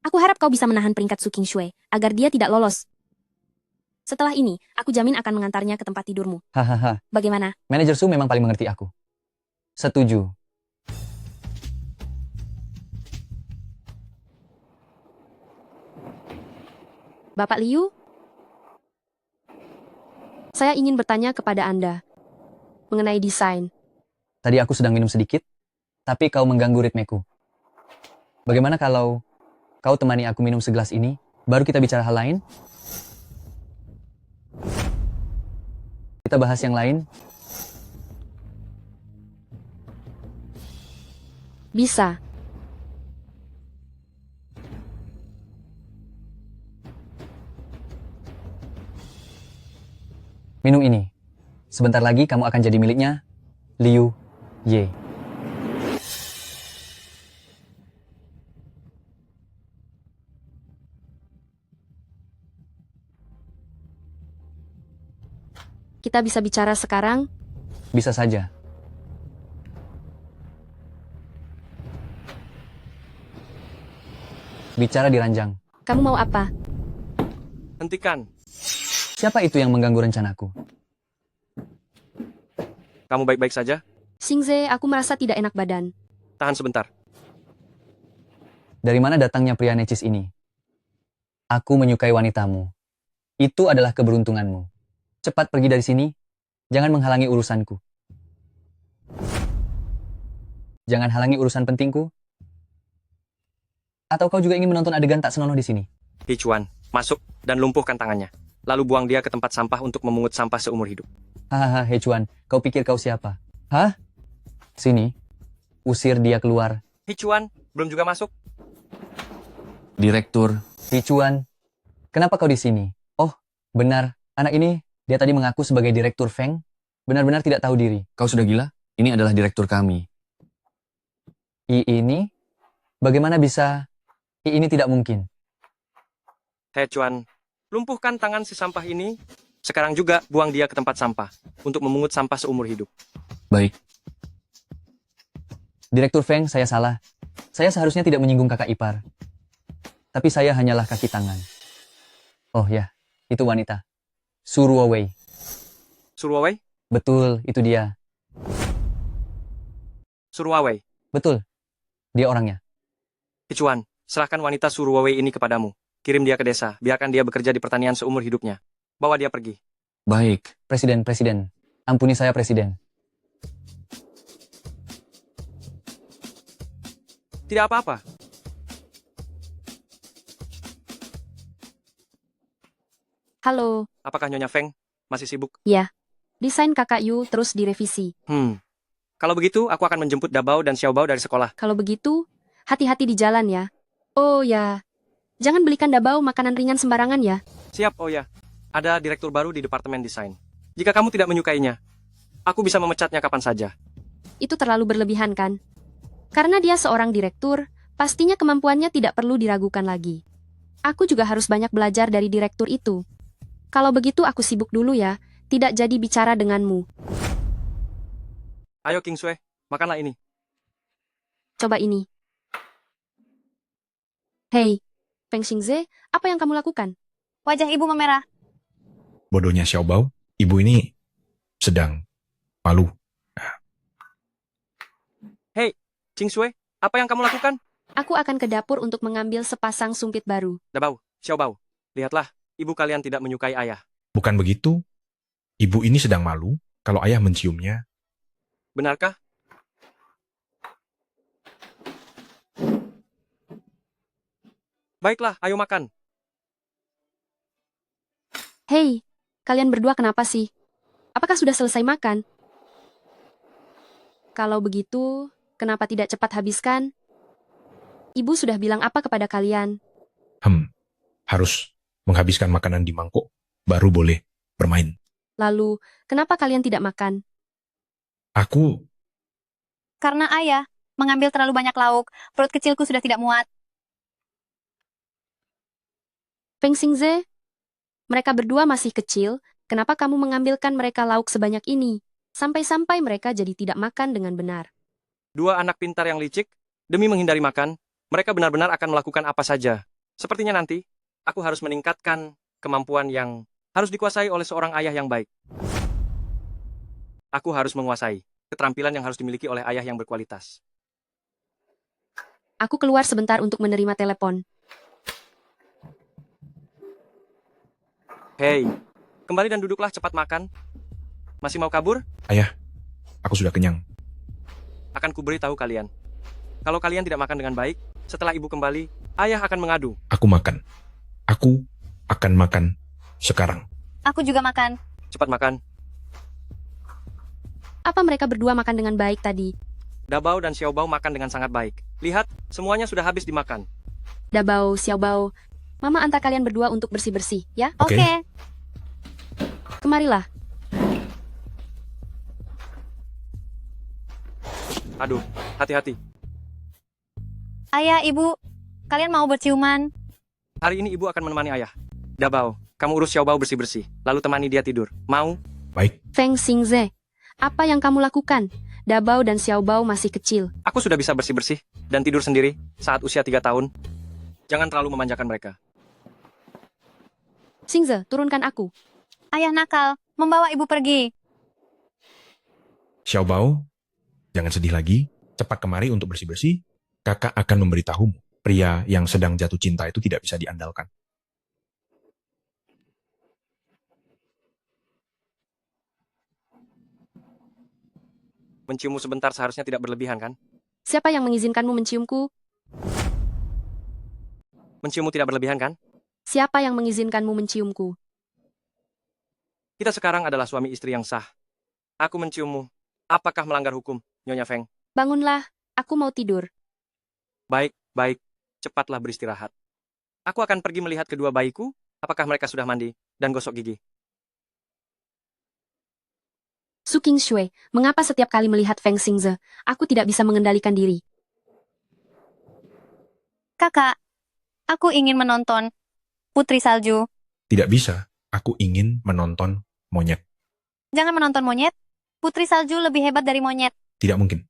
Aku harap kau bisa menahan peringkat Su Qingshui, agar dia tidak lolos. Setelah ini, aku jamin akan mengantarnya ke tempat tidurmu. Hahaha, Bagaimana? manajer Su memang paling mengerti aku. Setuju. Bapak Liu? Saya ingin bertanya kepada Anda mengenai desain. Tadi aku sedang minum sedikit, tapi kau mengganggu ritmeku. Bagaimana kalau kau temani aku minum segelas ini, baru kita bicara hal lain? Kita bahas yang lain? Bisa. Minum ini. Sebentar lagi kamu akan jadi miliknya, Liu Ye. Kita bisa bicara sekarang? Bisa saja. Bicara di ranjang. Kamu mau apa? Hentikan. Siapa itu yang mengganggu rencanaku? Kamu baik-baik saja? Xingze, aku merasa tidak enak badan. Tahan sebentar. Dari mana datangnya pria necis ini? Aku menyukai wanitamu. Itu adalah keberuntunganmu. Cepat pergi dari sini. Jangan menghalangi urusanku. Jangan halangi urusan pentingku. Atau kau juga ingin menonton adegan tak senonoh di sini? Hichuan, masuk dan lumpuhkan tangannya. Lalu buang dia ke tempat sampah untuk memungut sampah seumur hidup. Hahaha, Hechuan, kau pikir kau siapa? Hah? Sini. Usir dia keluar. Hichuan, belum juga masuk? Direktur. Hechuan, kenapa kau di sini? Oh, benar. Anak ini, dia tadi mengaku sebagai Direktur Feng. Benar-benar tidak tahu diri. Kau sudah gila? Ini adalah direktur kami. Ini? Bagaimana bisa? Ini tidak mungkin. Hichuan, lumpuhkan tangan si sampah ini. Sekarang juga buang dia ke tempat sampah untuk memungut sampah seumur hidup. Baik. Direktur Feng, saya salah. Saya seharusnya tidak menyinggung kakak ipar. Tapi saya hanyalah kaki tangan. Oh ya, itu wanita. Su Ruowei. Su Ruowei? Betul, itu dia. Su Ruowei. Betul. Dia orangnya. Hichuan, serahkan wanita Su Ruowei ini kepadamu. Kirim dia ke desa, biarkan dia bekerja di pertanian seumur hidupnya. Bawa dia pergi. Baik. Presiden. Ampuni saya, Presiden. Tidak apa-apa. Halo. Apakah Nyonya Feng masih sibuk? Ya. Desain kakak Yu terus direvisi. Kalau begitu, aku akan menjemput Dabao dan Xiaobao dari sekolah. Kalau begitu, hati-hati di jalan ya. Oh ya. Jangan belikan Dabao makanan ringan sembarangan ya. Siap, oh ya. Ada direktur baru di Departemen Desain. Jika kamu tidak menyukainya, aku bisa memecatnya kapan saja. Itu terlalu berlebihan kan? Karena dia seorang direktur, pastinya kemampuannya tidak perlu diragukan lagi. Aku juga harus banyak belajar dari direktur itu. Kalau begitu aku sibuk dulu ya, tidak jadi bicara denganmu. Ayo King Sui, makanlah ini. Coba ini. Hei, Feng Xingze, apa yang kamu lakukan? Wajah ibu memerah. Bodohnya Xiaobao, ibu ini sedang malu. Hei, Qing Sui, apa yang kamu lakukan? Aku akan ke dapur untuk mengambil sepasang sumpit baru. Dabao, Xiaobao, lihatlah, ibu kalian tidak menyukai ayah. Bukan begitu. Ibu ini sedang malu kalau ayah menciumnya. Benarkah? Baiklah, ayo makan. Hei, kalian berdua kenapa sih? Apakah sudah selesai makan? Kalau begitu, kenapa tidak cepat habiskan? Ibu sudah bilang apa kepada kalian? Harus menghabiskan makanan di mangkok, baru boleh bermain. Lalu, kenapa kalian tidak makan? Aku, Karena ayah mengambil terlalu banyak lauk, perut kecilku sudah tidak muat. Feng Xingze, mereka berdua masih kecil, kenapa kamu mengambilkan mereka lauk sebanyak ini? Sampai-sampai mereka jadi tidak makan dengan benar. Dua anak pintar yang licik, demi menghindari makan, mereka benar-benar akan melakukan apa saja. Sepertinya nanti, aku harus meningkatkan kemampuan yang harus dikuasai oleh seorang ayah yang baik. Aku harus menguasai keterampilan yang harus dimiliki oleh ayah yang berkualitas. Aku keluar sebentar untuk menerima telepon. Hei, kembali dan duduklah, cepat makan. Masih mau kabur? ayah, aku sudah kenyang. Akan kuberitahu kalian. Kalau kalian tidak makan dengan baik, setelah ibu kembali, ayah akan mengadu. Aku makan. Aku akan makan sekarang. Aku juga makan. Cepat makan. Apa mereka berdua makan dengan baik tadi? Dabao dan Xiaobao makan dengan sangat baik. Lihat, semuanya sudah habis dimakan. Dabao, Xiaobao, Mama antar kalian berdua untuk bersih-bersih, ya? Oke. Kemarilah. Aduh, hati-hati. Ayah, ibu, kalian mau berciuman? Hari ini ibu akan menemani ayah. Dabao, kamu urus Xiaobao bersih-bersih, lalu temani dia tidur. Mau? Baik. Feng Xingze, apa yang kamu lakukan? Dabao dan Xiaobao masih kecil. Aku sudah bisa bersih-bersih dan tidur sendiri saat usia 3 tahun. Jangan terlalu memanjakan mereka. Xingze, turunkan aku. Ayah nakal, membawa ibu pergi. Xiaobao, jangan sedih lagi. Cepat kemari untuk bersih-bersih. Kakak akan memberitahumu. Pria yang sedang jatuh cinta itu tidak bisa diandalkan. Menciummu sebentar seharusnya tidak berlebihan, kan? Siapa yang mengizinkanmu menciumku? Menciummu tidak berlebihan, kan? Siapa yang mengizinkanmu menciumku? Kita sekarang adalah suami istri yang sah. Aku menciummu. Apakah melanggar hukum, Nyonya Feng? Bangunlah, aku mau tidur. Baik, baik. Cepatlah beristirahat. Aku akan pergi melihat kedua bayiku, apakah mereka sudah mandi dan gosok gigi. Su Qingshui, mengapa setiap kali melihat Feng Xingze, aku tidak bisa mengendalikan diri? Kakak, aku ingin menonton Putri Salju. Tidak bisa. Aku ingin menonton monyet. Jangan menonton monyet. Putri Salju lebih hebat dari monyet. Tidak mungkin.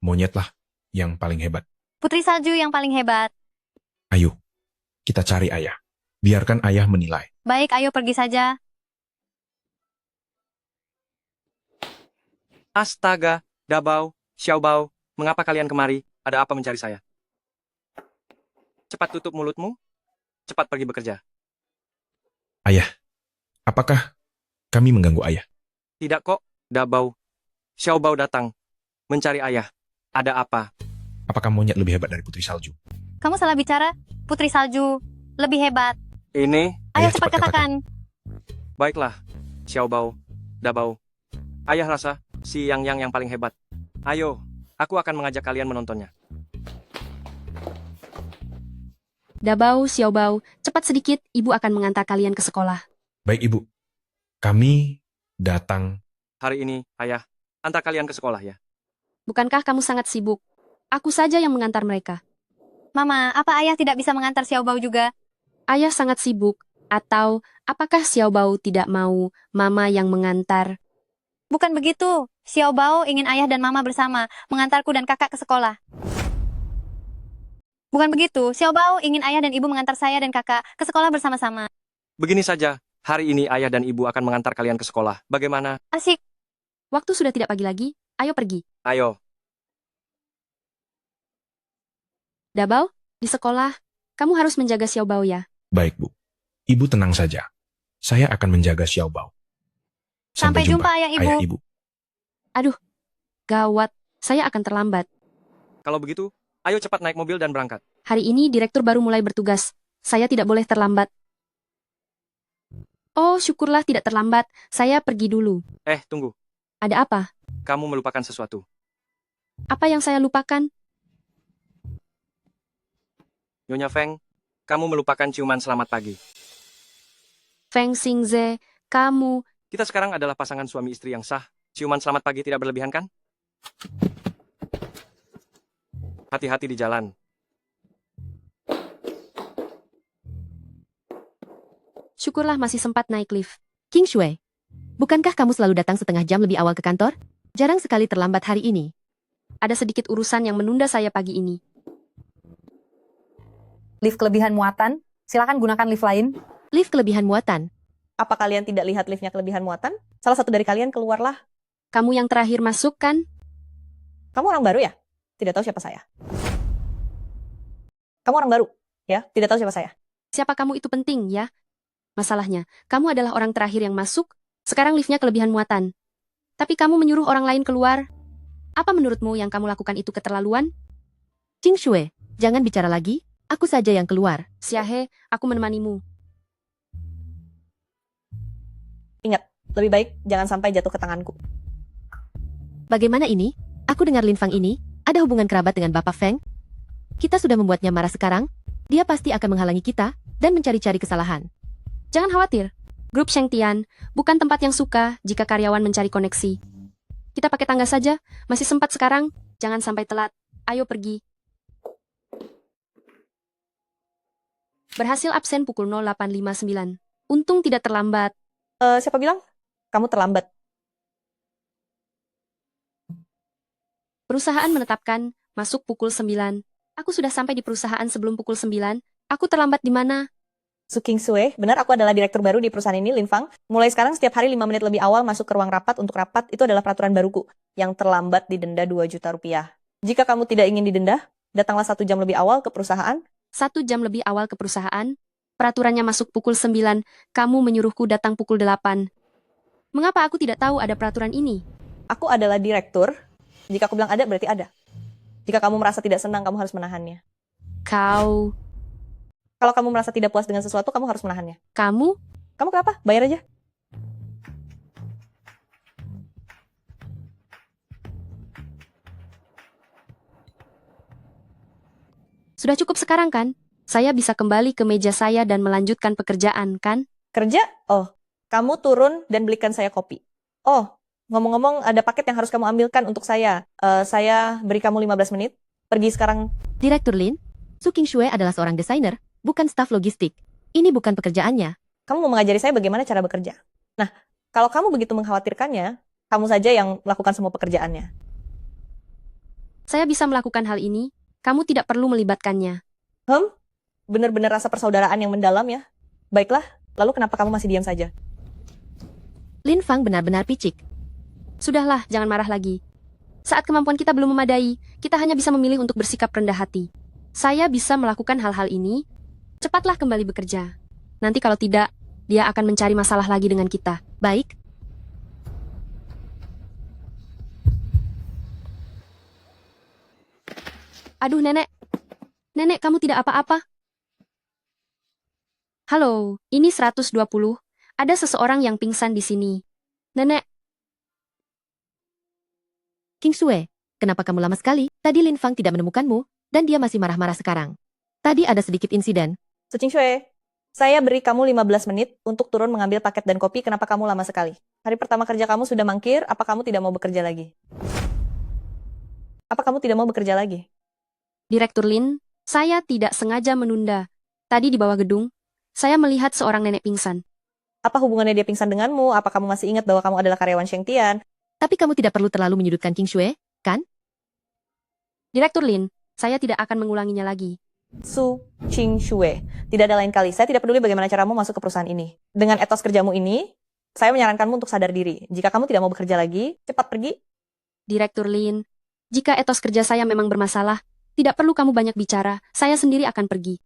Monyetlah yang paling hebat. Putri Salju yang paling hebat. Ayo, kita cari ayah. Biarkan ayah menilai. Baik, ayo pergi saja. Astaga, Dabao, Xiaobao, mengapa kalian kemari? Ada apa mencari saya? Cepat tutup mulutmu. Cepat pergi bekerja. Ayah, apakah kami mengganggu ayah? Tidak kok, Dabao. Xiaobao datang mencari ayah. Ada apa? Apakah monyet lebih hebat dari Putri Salju? Kamu salah bicara. Putri Salju lebih hebat. Ini? Ayo Ayah, cepat cepat katakan. Baiklah, Xiaobao, Dabao. Ayah rasa si Yang paling hebat. Ayo, aku akan mengajak kalian menontonnya. Dabao, Xiaobao, cepat sedikit, ibu akan mengantar kalian ke sekolah. Baik, Ibu. Kami datang. Hari ini, ayah, antar kalian ke sekolah ya. Bukankah kamu sangat sibuk? Aku saja yang mengantar mereka. Mama, apa ayah tidak bisa mengantar Xiaobao juga? Ayah sangat sibuk. Atau, apakah Xiaobao tidak mau mama yang mengantar? Bukan begitu. Xiaobao ingin ayah dan mama bersama, mengantarku dan kakak ke sekolah. Bukan begitu. Xiaobao ingin ayah dan ibu mengantar saya dan kakak ke sekolah bersama-sama. Begini saja, hari ini ayah dan ibu akan mengantar kalian ke sekolah. Bagaimana? Asik. Waktu sudah tidak pagi lagi, ayo pergi. Ayo. Dabao, di sekolah, kamu harus menjaga Xiaobao ya. Baik, Bu. Ibu tenang saja. Saya akan menjaga Xiaobao. Sampai jumpa, ayah ibu. Ayah ibu. Aduh, gawat, saya akan terlambat. Kalau begitu, ayo cepat naik mobil dan berangkat. Hari ini direktur baru mulai bertugas. Saya tidak boleh terlambat. Oh, syukurlah tidak terlambat. Saya pergi dulu. Tunggu. Ada apa? Kamu melupakan sesuatu. Apa yang saya lupakan? Nyonya Feng, Kamu melupakan ciuman selamat pagi. Feng Xingze, kamu... Kita sekarang adalah pasangan suami istri yang sah. Ciuman selamat pagi tidak berlebihan kan? Hati-hati di jalan. Syukurlah masih sempat naik lift. King Shui, bukankah kamu selalu datang setengah jam lebih awal ke kantor? Jarang sekali terlambat hari ini. Ada sedikit urusan yang menunda saya pagi ini. Lift kelebihan muatan, silakan gunakan lift lain. Lift kelebihan muatan. Apa kalian tidak lihat liftnya kelebihan muatan? Salah satu dari kalian keluarlah. Kamu yang terakhir masuk kan? Kamu orang baru ya? Tidak tahu siapa saya. Kamu orang baru ya? Tidak tahu siapa saya. Siapa kamu itu penting ya? Masalahnya, kamu adalah orang terakhir yang masuk, sekarang liftnya kelebihan muatan. Tapi kamu menyuruh orang lain keluar. Apa menurutmu yang kamu lakukan itu keterlaluan? King Shui, jangan bicara lagi, aku saja yang keluar. Xiahe, aku menemanimu. Ingat, lebih baik jangan sampai jatuh ke tanganku. Bagaimana ini? Aku dengar Lin Fang ini, ada hubungan kerabat dengan Bapak Feng? Kita sudah membuatnya marah sekarang, dia pasti akan menghalangi kita, dan mencari-cari kesalahan. Jangan khawatir, grup Sheng Tian bukan tempat yang suka jika karyawan mencari koneksi. Kita pakai tangga saja, masih sempat sekarang, jangan sampai telat. Ayo pergi. Berhasil absen pukul 08.59. Untung tidak terlambat. Siapa bilang? Kamu terlambat. Perusahaan menetapkan, masuk pukul 9. Aku sudah sampai di perusahaan sebelum pukul 9. Aku terlambat di mana? Su King Sui, benar aku adalah direktur baru di perusahaan ini, Lin Fang. Mulai sekarang setiap hari 5 menit lebih awal masuk ke ruang rapat untuk rapat, itu adalah peraturan baruku. Yang terlambat didenda 2 juta rupiah. Jika kamu tidak ingin didenda, datanglah 1 jam lebih awal ke perusahaan. 1 jam lebih awal ke perusahaan? Peraturannya masuk pukul 9, kamu menyuruhku datang pukul 8. Mengapa aku tidak tahu ada peraturan ini? Aku adalah direktur. Jika aku bilang ada, berarti ada. Jika kamu merasa tidak senang, kamu harus menahannya. Kau... Kalau kamu merasa tidak puas dengan sesuatu, kamu harus menahannya. Kamu? Kamu kenapa? Bayar aja. Sudah cukup sekarang kan? Saya bisa kembali ke meja saya dan melanjutkan pekerjaan, kan? Kerja? Oh, kamu turun dan belikan saya kopi. Oh, ngomong-ngomong ada paket yang harus kamu ambilkan untuk saya. Saya beri kamu 15 menit. Pergi sekarang. Direktur Lin, Su King Shui adalah seorang desainer, bukan staf logistik. Ini bukan pekerjaannya. Kamu mau mengajari saya bagaimana cara bekerja. Nah, kalau kamu begitu mengkhawatirkannya, kamu saja yang melakukan semua pekerjaannya. Saya bisa melakukan hal ini, kamu tidak perlu melibatkannya. Benar-benar rasa persaudaraan yang mendalam ya. Baiklah, lalu kenapa kamu masih diam saja? Lin Fang benar-benar picik. Sudahlah, jangan marah lagi. Saat kemampuan kita belum memadai, kita hanya bisa memilih untuk bersikap rendah hati. Saya bisa melakukan hal-hal ini, cepatlah kembali bekerja. Nanti kalau tidak, dia akan mencari masalah lagi dengan kita. Baik. Aduh, Nenek. Nenek, kamu tidak apa-apa? Halo, ini 120. Ada seseorang yang pingsan di sini. Nenek. King Shui, kenapa kamu lama sekali? Tadi Lin Fang tidak menemukanmu, dan dia masih marah-marah sekarang. Tadi ada sedikit insiden. Su King Shui, saya beri kamu 15 menit untuk turun mengambil paket dan kopi. Kenapa kamu lama sekali? Hari pertama kerja kamu sudah mangkir, apa kamu tidak mau bekerja lagi? Apa kamu tidak mau bekerja lagi? Direktur Lin, saya tidak sengaja menunda. Tadi di bawah gedung, saya melihat seorang nenek pingsan. Apa hubungannya dia pingsan denganmu? Apa kamu masih ingat bahwa kamu adalah karyawan Sheng Tian? Tapi kamu tidak perlu terlalu menyudutkan King Shui, kan? Direktur Lin, saya tidak akan mengulanginya lagi. Su King Shui, tidak ada lain kali. Saya tidak peduli bagaimana caramu masuk ke perusahaan ini. Dengan etos kerjamu ini, saya menyarankanmu untuk sadar diri. Jika kamu tidak mau bekerja lagi, cepat pergi. Direktur Lin, jika etos kerja saya memang bermasalah, tidak perlu kamu banyak bicara, saya sendiri akan pergi.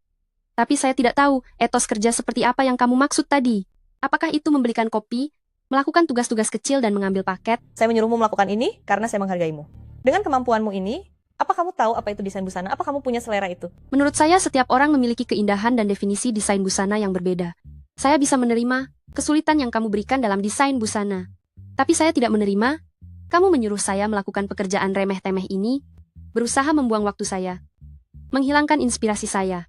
Tapi saya tidak tahu etos kerja seperti apa yang kamu maksud tadi. Apakah itu membelikan kopi, melakukan tugas-tugas kecil dan mengambil paket? Saya menyuruhmu melakukan ini karena saya menghargaimu. Dengan kemampuanmu ini, apa kamu tahu apa itu desain busana? Apa kamu punya selera itu? Menurut saya setiap orang memiliki keindahan dan definisi desain busana yang berbeda. Saya bisa menerima kesulitan yang kamu berikan dalam desain busana. Tapi saya tidak menerima, kamu menyuruh saya melakukan pekerjaan remeh-temeh ini, berusaha membuang waktu saya, menghilangkan inspirasi saya.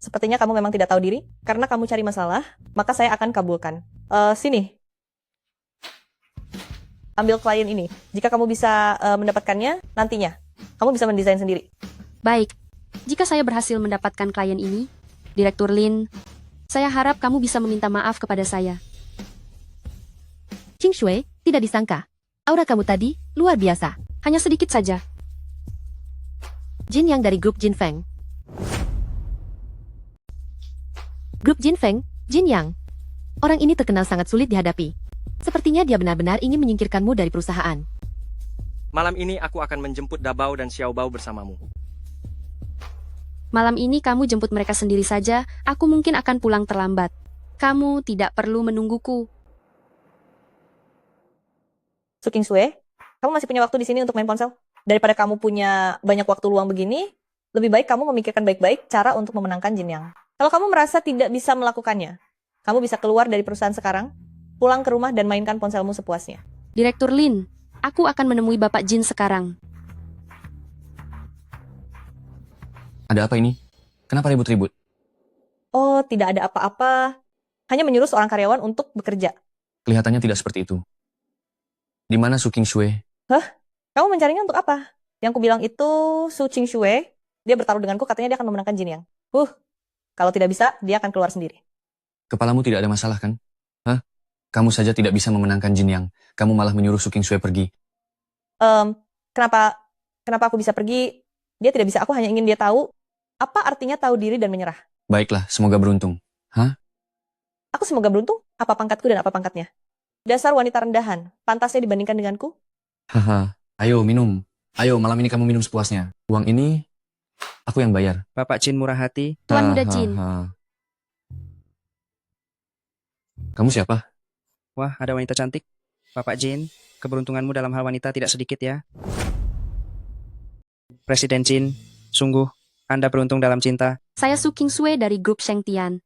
Sepertinya kamu memang tidak tahu diri. Karena kamu cari masalah, maka saya akan kabulkan. Sini. Ambil klien ini. Jika kamu bisa mendapatkannya, nantinya. Kamu bisa mendesain sendiri. Baik, jika saya berhasil mendapatkan klien ini, Direktur Lin, saya harap kamu bisa meminta maaf kepada saya. Qing Shui, tidak disangka. Aura kamu tadi, luar biasa. Hanya sedikit saja. Jin Yang dari grup Jin Feng. Grup Jin Feng, Jin Yang. Orang ini terkenal sangat sulit dihadapi. Sepertinya dia benar-benar ingin menyingkirkanmu dari perusahaan. Malam ini aku akan menjemput Dabao dan Xiaobao bersamamu. Malam ini kamu jemput mereka sendiri saja, aku mungkin akan pulang terlambat. Kamu tidak perlu menungguku. Su King Sue, kamu masih punya waktu di sini untuk main ponsel? Daripada kamu punya banyak waktu luang begini, lebih baik kamu memikirkan baik-baik cara untuk memenangkan Jin Yang. Kalau kamu merasa tidak bisa melakukannya, kamu bisa keluar dari perusahaan sekarang, pulang ke rumah dan mainkan ponselmu sepuasnya. Direktur Lin, aku akan menemui Bapak Jin sekarang. Ada apa ini? Kenapa ribut-ribut? Oh, tidak ada apa-apa. Hanya menyuruh seorang karyawan untuk bekerja. Kelihatannya tidak seperti itu. Di mana Su King Shui? Hah? Kamu mencarinya untuk apa? Yang ku bilang itu Su Qing Shui. Dia bertaruh denganku, katanya dia akan memenangkan Jin Yang. Kalau tidak bisa, dia akan keluar sendiri. Kepalamu tidak ada masalah kan? Hah? Kamu saja tidak bisa memenangkan Jin Yang. Kamu malah menyuruh Su King Shui pergi. Kenapa aku bisa pergi? Dia tidak bisa, aku hanya ingin dia tahu apa artinya tahu diri dan menyerah. Baiklah, semoga beruntung. Hah? Aku semoga beruntung? Apa pangkatku dan apa pangkatnya? Dasar wanita rendahan, pantasnya dibandingkan denganku? Haha, ayo minum. Ayo, malam ini kamu minum sepuasnya. Uang ini, aku yang bayar. Bapak Jin murah hati. Tuan Muda Jin. Kamu siapa? Wah, ada wanita cantik. Bapak Jin, keberuntunganmu dalam hal wanita tidak sedikit ya. Presiden Jin, sungguh, Anda beruntung dalam cinta. Saya Su King Sui dari grup Sheng Tian.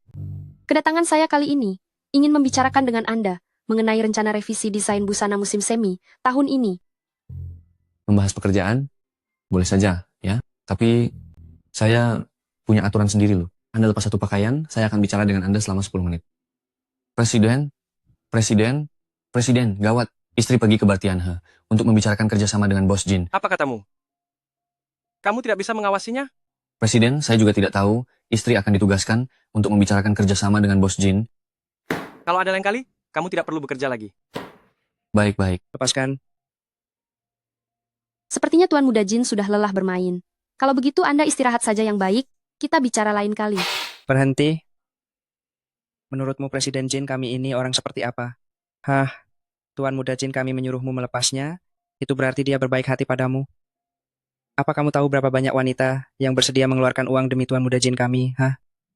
Kedatangan saya kali ini, ingin membicarakan dengan Anda mengenai rencana revisi desain busana musim semi tahun ini. Membahas pekerjaan? Boleh saja, ya. Tapi saya punya aturan sendiri loh. Anda lepas satu pakaian, saya akan bicara dengan Anda selama 10 menit. Presiden, gawat. Istri pergi ke Bar Tianhe untuk membicarakan kerjasama dengan bos Jin. Apa katamu? Kamu tidak bisa mengawasinya? Presiden, saya juga tidak tahu. Istri akan ditugaskan untuk membicarakan kerjasama dengan bos Jin. Kalau ada lain kali, kamu tidak perlu bekerja lagi. Baik-baik. Lepaskan. Sepertinya Tuan Muda Jin sudah lelah bermain. Kalau begitu Anda istirahat saja yang baik, kita bicara lain kali. Berhenti. Menurutmu Presiden Jin kami ini orang seperti apa? Tuan Muda Jin kami menyuruhmu melepasnya, itu berarti dia berbaik hati padamu. Apa kamu tahu berapa banyak wanita yang bersedia mengeluarkan uang demi Tuan Muda Jin kami?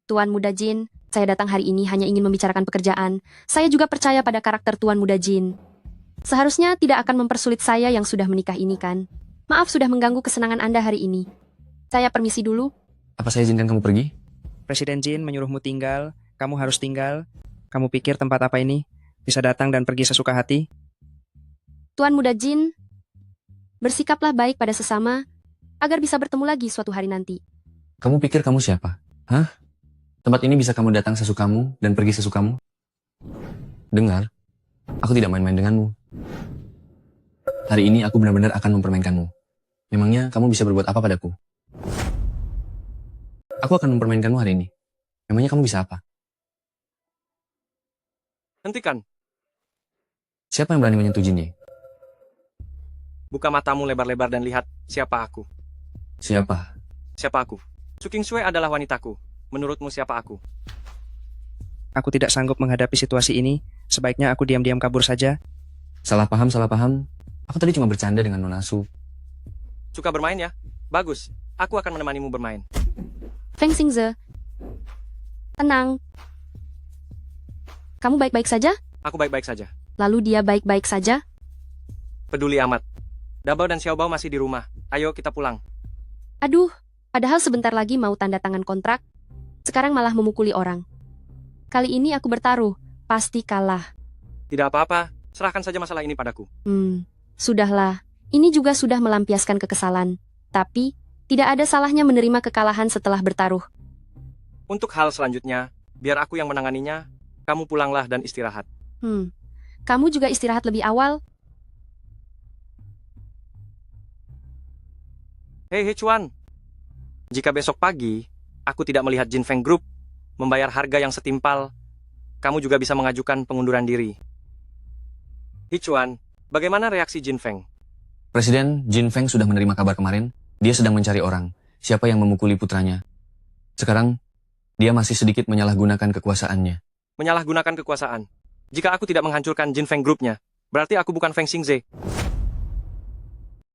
Tuan Muda Jin, saya datang hari ini hanya ingin membicarakan pekerjaan. Saya juga percaya pada karakter Tuan Muda Jin. Seharusnya tidak akan mempersulit saya yang sudah menikah ini kan? Maaf sudah mengganggu kesenangan Anda hari ini. Saya permisi dulu. Apa saya izinkan kamu pergi? Presiden Jin menyuruhmu tinggal, kamu harus tinggal. Kamu pikir tempat apa ini? Bisa datang dan pergi sesuka hati? Tuan Muda Jin, bersikaplah baik pada sesama, agar bisa bertemu lagi suatu hari nanti. Kamu pikir kamu siapa? Tempat ini bisa kamu datang sesukamu dan pergi sesukamu? Dengar, aku tidak main-main denganmu. Hari ini aku benar-benar akan mempermainkanmu. Memangnya kamu bisa berbuat apa padaku? Aku akan mempermainkanmu hari ini. Memangnya kamu bisa apa? Hentikan. Siapa yang berani menyentuh Jin Ye? Buka matamu lebar-lebar dan lihat siapa aku. Siapa? Siapa aku? Su King Sui adalah wanitaku. Menurutmu siapa aku? Aku tidak sanggup menghadapi situasi ini. Sebaiknya aku diam-diam kabur saja. Salah paham. Aku tadi cuma bercanda dengan Nona Su. Suka bermain ya? Bagus. Aku akan menemanimu bermain. Feng Xingze, tenang. Kamu baik-baik saja? Aku baik-baik saja. Lalu dia baik-baik saja? Peduli amat. Dabao dan Xiaobao masih di rumah. Ayo kita pulang. Aduh, padahal sebentar lagi mau tanda tangan kontrak. Sekarang malah memukuli orang. Kali ini aku bertaruh, pasti kalah. Tidak apa-apa. Serahkan saja masalah ini padaku. Sudahlah. Ini juga sudah melampiaskan kekesalan. Tapi, tidak ada salahnya menerima kekalahan setelah bertaruh. Untuk hal selanjutnya, biar aku yang menanganinya, kamu pulanglah dan istirahat. Kamu juga istirahat lebih awal. Hei Chuan, jika besok pagi aku tidak melihat Jin Feng Group membayar harga yang setimpal, kamu juga bisa mengajukan pengunduran diri. Chuan, bagaimana reaksi Jin Feng? Presiden Jin Feng sudah menerima kabar kemarin. Dia sedang mencari orang, siapa yang memukuli putranya. Sekarang, dia masih sedikit menyalahgunakan kekuasaannya. Menyalahgunakan kekuasaan. Jika aku tidak menghancurkan Jin Feng Group-nya, berarti aku bukan Feng Xingze.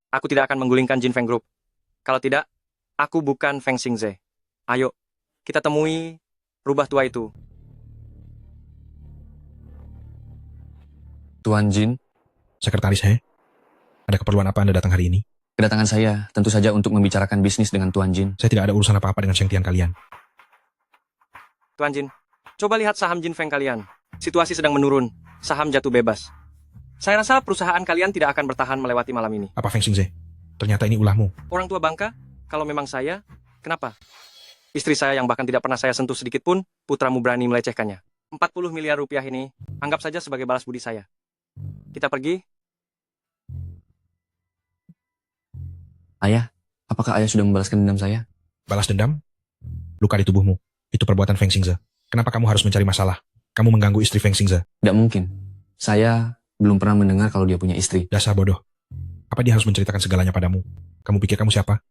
Aku tidak akan menggulingkan Jin Feng Group. Kalau tidak, aku bukan Feng Xingze. Ayo, kita temui rubah tua itu. Tuan Jin, Sekretaris He, ada keperluan apa Anda datang hari ini? kedatangan saya tentu saja untuk membicarakan bisnis dengan Tuan Jin. Saya tidak ada urusan apa-apa dengan Sheng Tian kalian. Tuan Jin, coba lihat saham Jin Feng kalian. Situasi sedang menurun, saham jatuh bebas. Saya rasa perusahaan kalian tidak akan bertahan melewati malam ini. Apa Feng Xingze? Ternyata ini ulahmu. Orang tua bangka, kalau memang saya, kenapa? Istri saya yang bahkan tidak pernah saya sentuh sedikit pun, putramu berani melecehkannya. 40 miliar rupiah ini, anggap saja sebagai balas budi saya. Kita pergi. Ayah, apakah ayah sudah membalaskan dendam saya? Balas dendam? Luka di tubuhmu. Itu perbuatan Feng Xingze. Kenapa kamu harus mencari masalah? Kamu mengganggu istri Feng Xingze. Tidak mungkin. Saya belum pernah mendengar kalau dia punya istri. Dasar bodoh. Apa dia harus menceritakan segalanya padamu? Kamu pikir kamu siapa?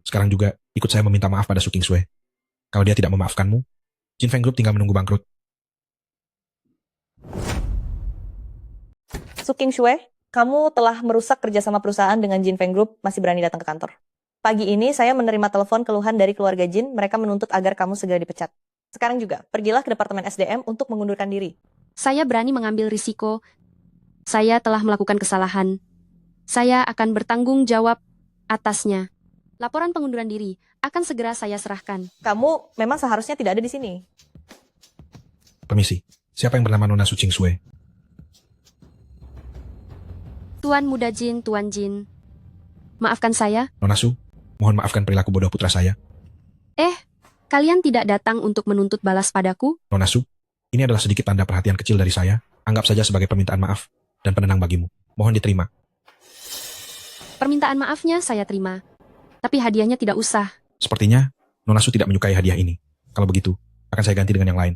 Sekarang juga ikut saya meminta maaf pada Su Kingsue. Kalau dia tidak memaafkanmu, Jin Feng Group tinggal menunggu bangkrut. Su Kingsue, kamu telah merusak kerjasama perusahaan dengan Jin Feng Group, masih berani datang ke kantor. Pagi ini saya menerima telepon keluhan dari keluarga Jin, mereka menuntut agar kamu segera dipecat. Sekarang juga, pergilah ke Departemen SDM untuk mengundurkan diri. Saya berani mengambil risiko. Saya telah melakukan kesalahan. Saya akan bertanggung jawab atasnya. Laporan pengunduran diri akan segera saya serahkan. Kamu memang seharusnya tidak ada di sini. Permisi, siapa yang bernama Nona Su Kingsue? Tuan Muda Jin, Tuan Jin. Maafkan saya. Nona Su, mohon maafkan perilaku bodoh putra saya. Kalian tidak datang untuk menuntut balas padaku? Nona Su, ini adalah sedikit tanda perhatian kecil dari saya. Anggap saja sebagai permintaan maaf dan penenang bagimu. Mohon diterima. Permintaan maafnya saya terima. Tapi hadiahnya tidak usah. Sepertinya, Nona Su tidak menyukai hadiah ini. Kalau begitu, akan saya ganti dengan yang lain.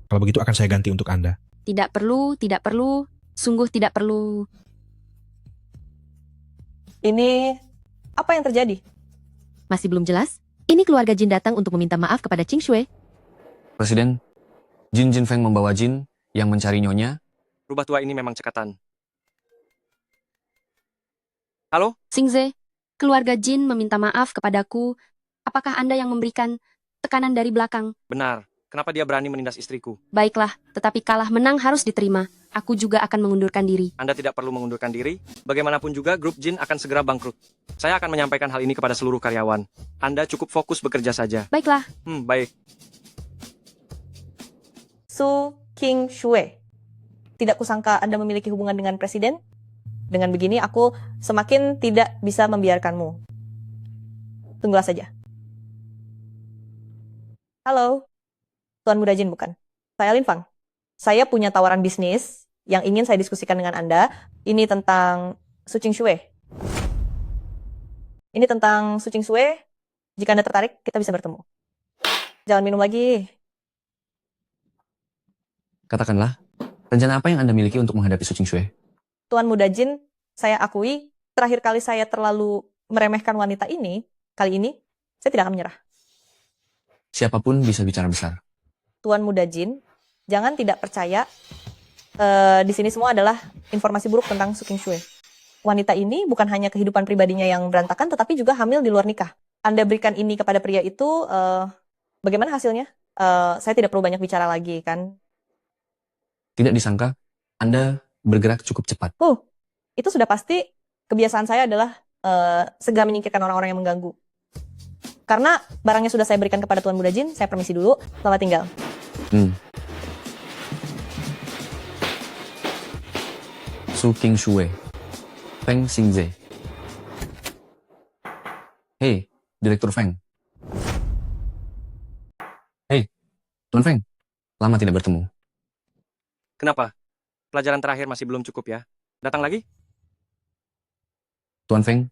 Kalau begitu akan saya ganti untuk Anda. Tidak perlu, tidak perlu. Sungguh tidak perlu. Ini apa yang terjadi? Masih belum jelas? Ini keluarga Jin datang untuk meminta maaf kepada Ching Shui. Presiden, Jin Feng membawa Jin yang mencari nyonya. Rubah tua ini memang cekatan. Halo? Xingze, keluarga Jin meminta maaf kepadaku. Apakah Anda yang memberikan tekanan dari belakang? Benar. Kenapa dia berani menindas istriku? Baiklah, tetapi kalah menang harus diterima. Aku juga akan mengundurkan diri. Anda tidak perlu mengundurkan diri. Bagaimanapun juga, grup Jin akan segera bangkrut. Saya akan menyampaikan hal ini kepada seluruh karyawan. Anda cukup fokus bekerja saja. Baiklah. Baik. Su Kingsue. Tidak kusangka Anda memiliki hubungan dengan presiden. Dengan begini, aku semakin tidak bisa membiarkanmu. Tunggulah saja. Halo. Tuan Muda Jin bukan? Saya Lin Fang. Saya punya tawaran bisnis yang ingin saya diskusikan dengan Anda. Ini tentang Su Kingsue. Ini tentang Su Kingsue. Jika Anda tertarik, kita bisa bertemu. Jangan minum lagi. Katakanlah, rencana apa yang Anda miliki untuk menghadapi Su Kingsue? Tuan Muda Jin, saya akui, terakhir kali saya terlalu meremehkan wanita ini, kali ini, saya tidak akan menyerah. Siapapun bisa bicara besar. Tuan Muda Jin, jangan tidak percaya, di sini semua adalah informasi buruk tentang Su Kingsue. Wanita ini bukan hanya kehidupan pribadinya yang berantakan, tetapi juga hamil di luar nikah. Anda berikan ini kepada pria itu, bagaimana hasilnya? Saya tidak perlu banyak bicara lagi, kan? Tidak disangka, Anda bergerak cukup cepat. Itu sudah pasti kebiasaan saya adalah segera menyingkirkan orang-orang yang mengganggu. Karena barangnya sudah saya berikan kepada Tuan Muda Jin, saya permisi dulu, selamat tinggal. Su Kingsue, Feng Xingze. Hei, Direktur Feng. Tuan Feng, lama tidak bertemu. Kenapa? Pelajaran terakhir masih belum cukup ya? Datang lagi? Tuan Feng,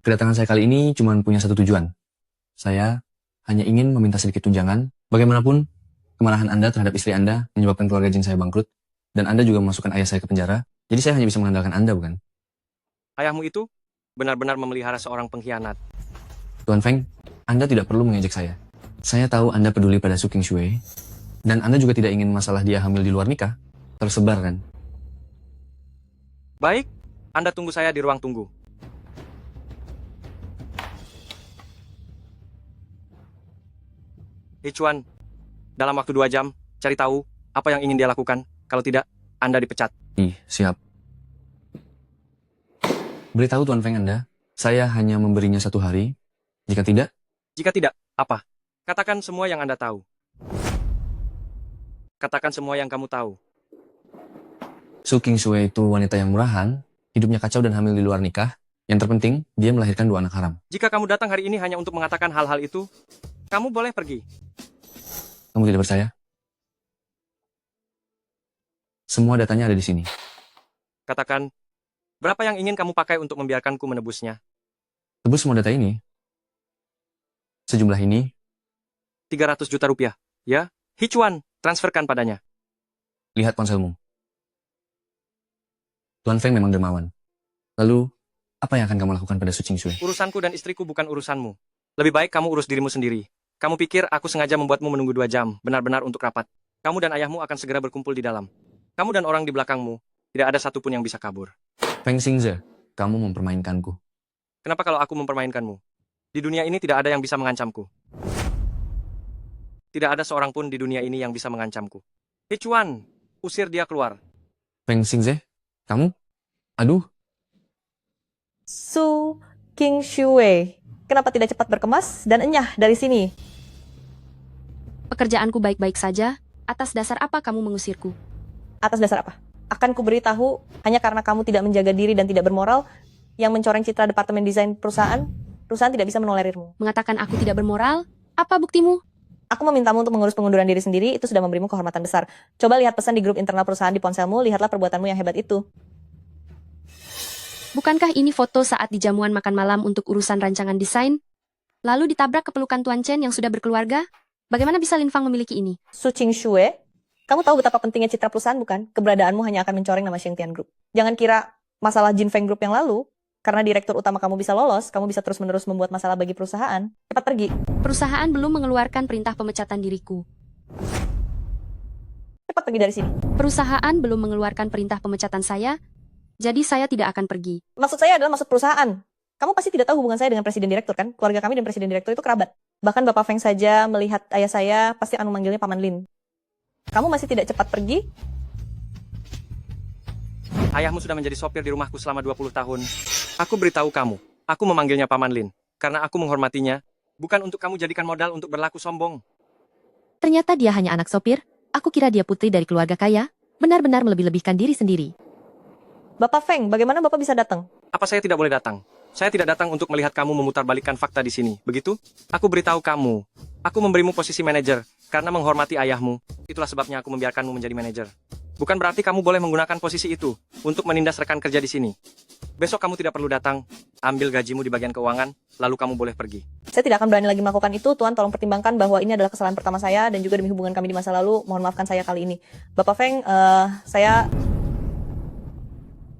kedatangan saya kali ini cuma punya satu tujuan. Saya hanya ingin meminta sedikit tunjangan. Bagaimanapun, kemarahan Anda terhadap istri Anda menyebabkan keluarga Jin saya bangkrut, dan Anda juga memasukkan ayah saya ke penjara. Jadi saya hanya bisa mengandalkan Anda, bukan? Ayahmu itu benar-benar memelihara seorang pengkhianat. Tuan Feng, Anda tidak perlu mengejek saya. Saya tahu Anda peduli pada Su Qingshui, dan Anda juga tidak ingin masalah dia hamil di luar nikah tersebar, kan? Baik, Anda tunggu saya di ruang tunggu. Hichuan, dalam waktu 2 jam, cari tahu apa yang ingin dia lakukan. Kalau tidak, Anda dipecat. Siap. Beritahu Tuan Feng Anda, saya hanya memberinya 1 hari. Jika tidak? Jika tidak, apa? Katakan semua yang Anda tahu. Katakan semua yang kamu tahu. Su Qingshui itu wanita yang murahan, hidupnya kacau dan hamil di luar nikah. Yang terpenting, dia melahirkan 2 anak haram. Jika kamu datang hari ini hanya untuk mengatakan hal-hal itu, kamu boleh pergi. Kamu tidak percaya? Semua datanya ada di sini. Katakan, berapa yang ingin kamu pakai untuk membiarkanku menebusnya? Tebus semua data ini. Sejumlah ini. 300 juta rupiah. Ya, Hichuan, transferkan padanya. Lihat ponselmu. Tuan Feng memang dermawan. Lalu, apa yang akan kamu lakukan pada Su Qingshui? Urusanku dan istriku bukan urusanmu. Lebih baik kamu urus dirimu sendiri. Kamu pikir aku sengaja membuatmu menunggu 2 jam, benar-benar untuk rapat. Kamu dan ayahmu akan segera berkumpul di dalam. Kamu dan orang di belakangmu, tidak ada satupun yang bisa kabur. Feng Xingze, kamu mempermainkanku. Kenapa kalau aku mempermainkanmu? Di dunia ini tidak ada yang bisa mengancamku. Tidak ada seorang pun di dunia ini yang bisa mengancamku. Hichuan, usir dia keluar. Feng Xingze, kamu? Aduh. Su Qingshui, kenapa tidak cepat berkemas dan enyah dari sini? Pekerjaanku baik-baik saja. Atas dasar apa kamu mengusirku? Atas dasar apa? Akan kuberitahu hanya karena kamu tidak menjaga diri dan tidak bermoral yang mencoreng citra departemen desain perusahaan tidak bisa menolerirmu. Mengatakan aku tidak bermoral? Apa buktimu? Aku memintamu untuk mengurus pengunduran diri sendiri, itu sudah memberimu kehormatan besar. Coba lihat pesan di grup internal perusahaan di ponselmu, lihatlah perbuatanmu yang hebat itu. Bukankah ini foto saat di jamuan makan malam untuk urusan rancangan desain? Lalu ditabrak kepelukan Tuan Chen yang sudah berkeluarga? Bagaimana bisa Lin Fang memiliki ini? Su Qingshui, kamu tahu betapa pentingnya citra perusahaan bukan? Keberadaanmu hanya akan mencoreng nama Shengtian Group. Jangan kira masalah Jin Feng Group yang lalu, karena direktur utama kamu bisa lolos, kamu bisa terus-menerus membuat masalah bagi perusahaan. Cepat pergi. Perusahaan belum mengeluarkan perintah pemecatan diriku. Cepat pergi dari sini. Perusahaan belum mengeluarkan perintah pemecatan saya, jadi saya tidak akan pergi. Maksud saya adalah maksud perusahaan. Kamu pasti tidak tahu hubungan saya dengan presiden direktur kan? Keluarga kami dan presiden direktur itu kerabat. Bahkan Bapak Feng saja melihat ayah saya pasti akan memanggilnya Paman Lin. Kamu masih tidak cepat pergi? Ayahmu sudah menjadi sopir di rumahku selama 20 tahun. Aku beritahu kamu, aku memanggilnya Paman Lin, karena aku menghormatinya, bukan untuk kamu jadikan modal untuk berlaku sombong. Ternyata dia hanya anak sopir. Aku kira dia putri dari keluarga kaya. Benar-benar melebih-lebihkan diri sendiri. Bapak Feng, bagaimana Bapak bisa datang? Apa saya tidak boleh datang? Saya tidak datang untuk melihat kamu memutarbalikkan fakta di sini, begitu? Aku beritahu kamu, aku memberimu posisi manajer, karena menghormati ayahmu. Itulah sebabnya aku membiarkanmu menjadi manajer. Bukan berarti kamu boleh menggunakan posisi itu untuk menindas rekan kerja di sini. Besok kamu tidak perlu datang, ambil gajimu di bagian keuangan, lalu kamu boleh pergi. Saya tidak akan berani lagi melakukan itu, Tuan tolong pertimbangkan bahwa ini adalah kesalahan pertama saya dan juga demi hubungan kami di masa lalu, mohon maafkan saya kali ini. Bapak Feng, saya...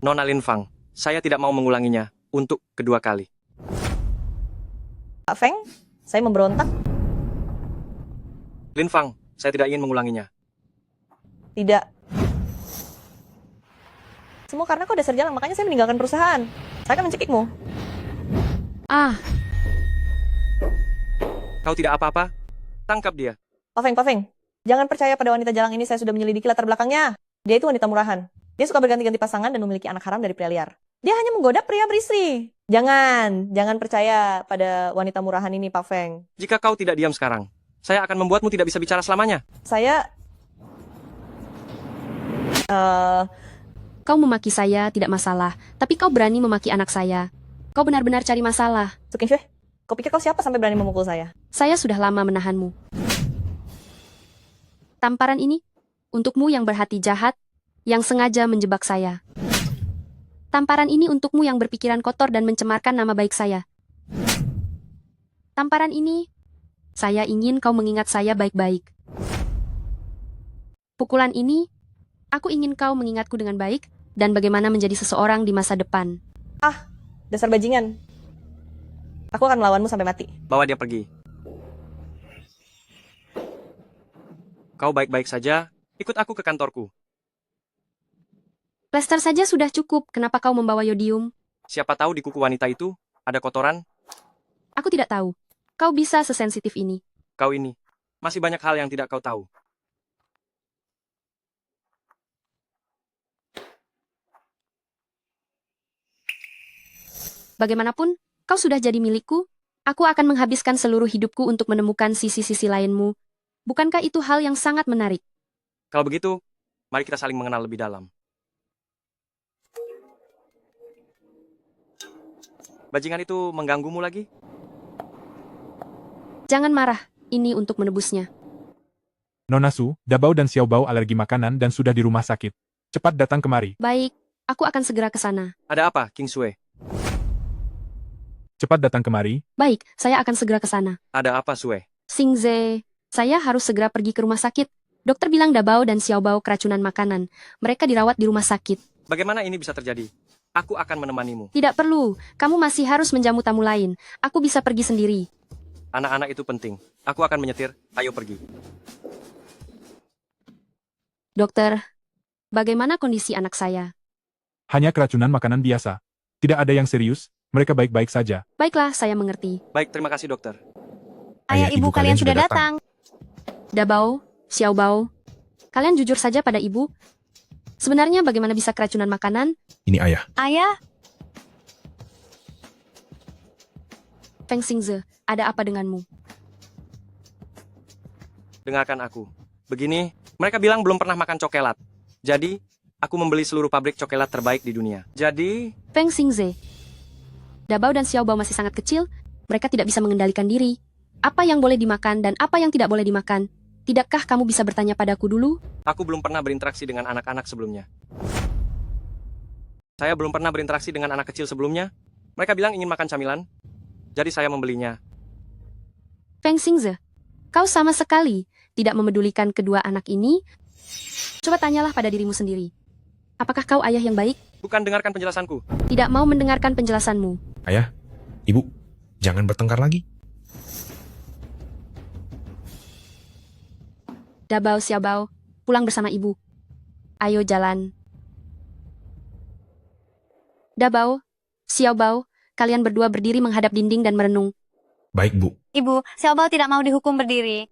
Nona Lin Fang, saya tidak mau mengulanginya untuk kedua kali. Pak Feng, saya memberontak. Lin Fang, saya tidak ingin mengulanginya. Tidak. Semua karena kau dasar jalan, makanya saya meninggalkan perusahaan. Saya akan mencekikmu. Kau tidak apa-apa? Tangkap dia. Pak Feng, jangan percaya pada wanita jalang ini, saya sudah menyelidiki latar belakangnya. Dia itu wanita murahan. Dia suka berganti-ganti pasangan dan memiliki anak haram dari pria liar. Dia hanya menggoda pria beristri. Jangan percaya pada wanita murahan ini, Pak Feng. Jika kau tidak diam sekarang, saya akan membuatmu tidak bisa bicara selamanya. Kau memaki saya tidak masalah, tapi kau berani memaki anak saya. Kau benar-benar cari masalah. Su Qingshui, kau pikir kau siapa sampai berani memukul saya? Saya sudah lama menahanmu. Tamparan ini untukmu yang berhati jahat, yang sengaja menjebak saya. Tamparan ini untukmu yang berpikiran kotor dan mencemarkan nama baik saya. Tamparan ini, saya ingin kau mengingat saya baik-baik. Pukulan ini, aku ingin kau mengingatku dengan baik dan bagaimana menjadi seseorang di masa depan. Ah, dasar bajingan. Aku akan melawanmu sampai mati. Bawa dia pergi. Kau baik-baik saja, ikut aku ke kantorku. Plester saja sudah cukup, kenapa kau membawa yodium? Siapa tahu di kuku wanita itu ada kotoran? Aku tidak tahu. Kau bisa sesensitif ini. Kau ini, masih banyak hal yang tidak kau tahu. Bagaimanapun, kau sudah jadi milikku, aku akan menghabiskan seluruh hidupku untuk menemukan sisi-sisi lainmu. Bukankah itu hal yang sangat menarik? Kalau begitu, mari kita saling mengenal lebih dalam. Bajingan itu mengganggumu lagi? Jangan marah, ini untuk menebusnya. Nona Su, Dabao dan Xiaobao alergi makanan dan sudah di rumah sakit. Cepat datang kemari. Baik, aku akan segera ke sana. Ada apa, King Sue? Cepat datang kemari. Baik, saya akan segera ke sana. Ada apa, Sue? Xingze, saya harus segera pergi ke rumah sakit. Dokter bilang Dabao dan Xiaobao keracunan makanan. Mereka dirawat di rumah sakit. Bagaimana ini bisa terjadi? Aku akan menemanimu. Tidak perlu, kamu masih harus menjamu tamu lain. Aku bisa pergi sendiri. Anak-anak itu penting. Aku akan menyetir. Ayo pergi. Dokter, bagaimana kondisi anak saya? Hanya keracunan makanan biasa. Tidak ada yang serius, mereka baik-baik saja. Baiklah, saya mengerti. Baik, terima kasih dokter. Ayah ibu kalian sudah datang. Dabao, Xiaobao, kalian jujur saja pada ibu. Sebenarnya bagaimana bisa keracunan makanan? Ini ayah. Ayah, Feng Xingze, ada apa denganmu? Dengarkan aku. Begini, mereka bilang belum pernah makan coklat. Jadi, aku membeli seluruh pabrik coklat terbaik di dunia. Jadi, Feng Xingze, Dabao dan Xiaobao masih sangat kecil, mereka tidak bisa mengendalikan diri. Apa yang boleh dimakan dan apa yang tidak boleh dimakan? Tidakkah kamu bisa bertanya padaku dulu? aku belum pernah berinteraksi dengan anak-anak sebelumnya. Saya belum pernah berinteraksi dengan anak kecil sebelumnya. Mereka bilang ingin makan camilan. Jadi saya membelinya. Feng Xingze, kau sama sekali tidak memedulikan kedua anak ini. Coba tanyalah pada dirimu sendiri. Apakah kau ayah yang baik? Bukan dengarkan penjelasanku. Tidak mau mendengarkan penjelasanmu. Ayah, ibu, jangan bertengkar lagi. Dabao, Xiaobao, pulang bersama ibu. Ayo jalan. Dabao, Xiaobao, kalian berdua berdiri menghadap dinding dan merenung. Baik, Bu. ibu, Xiaobao tidak mau dihukum berdiri.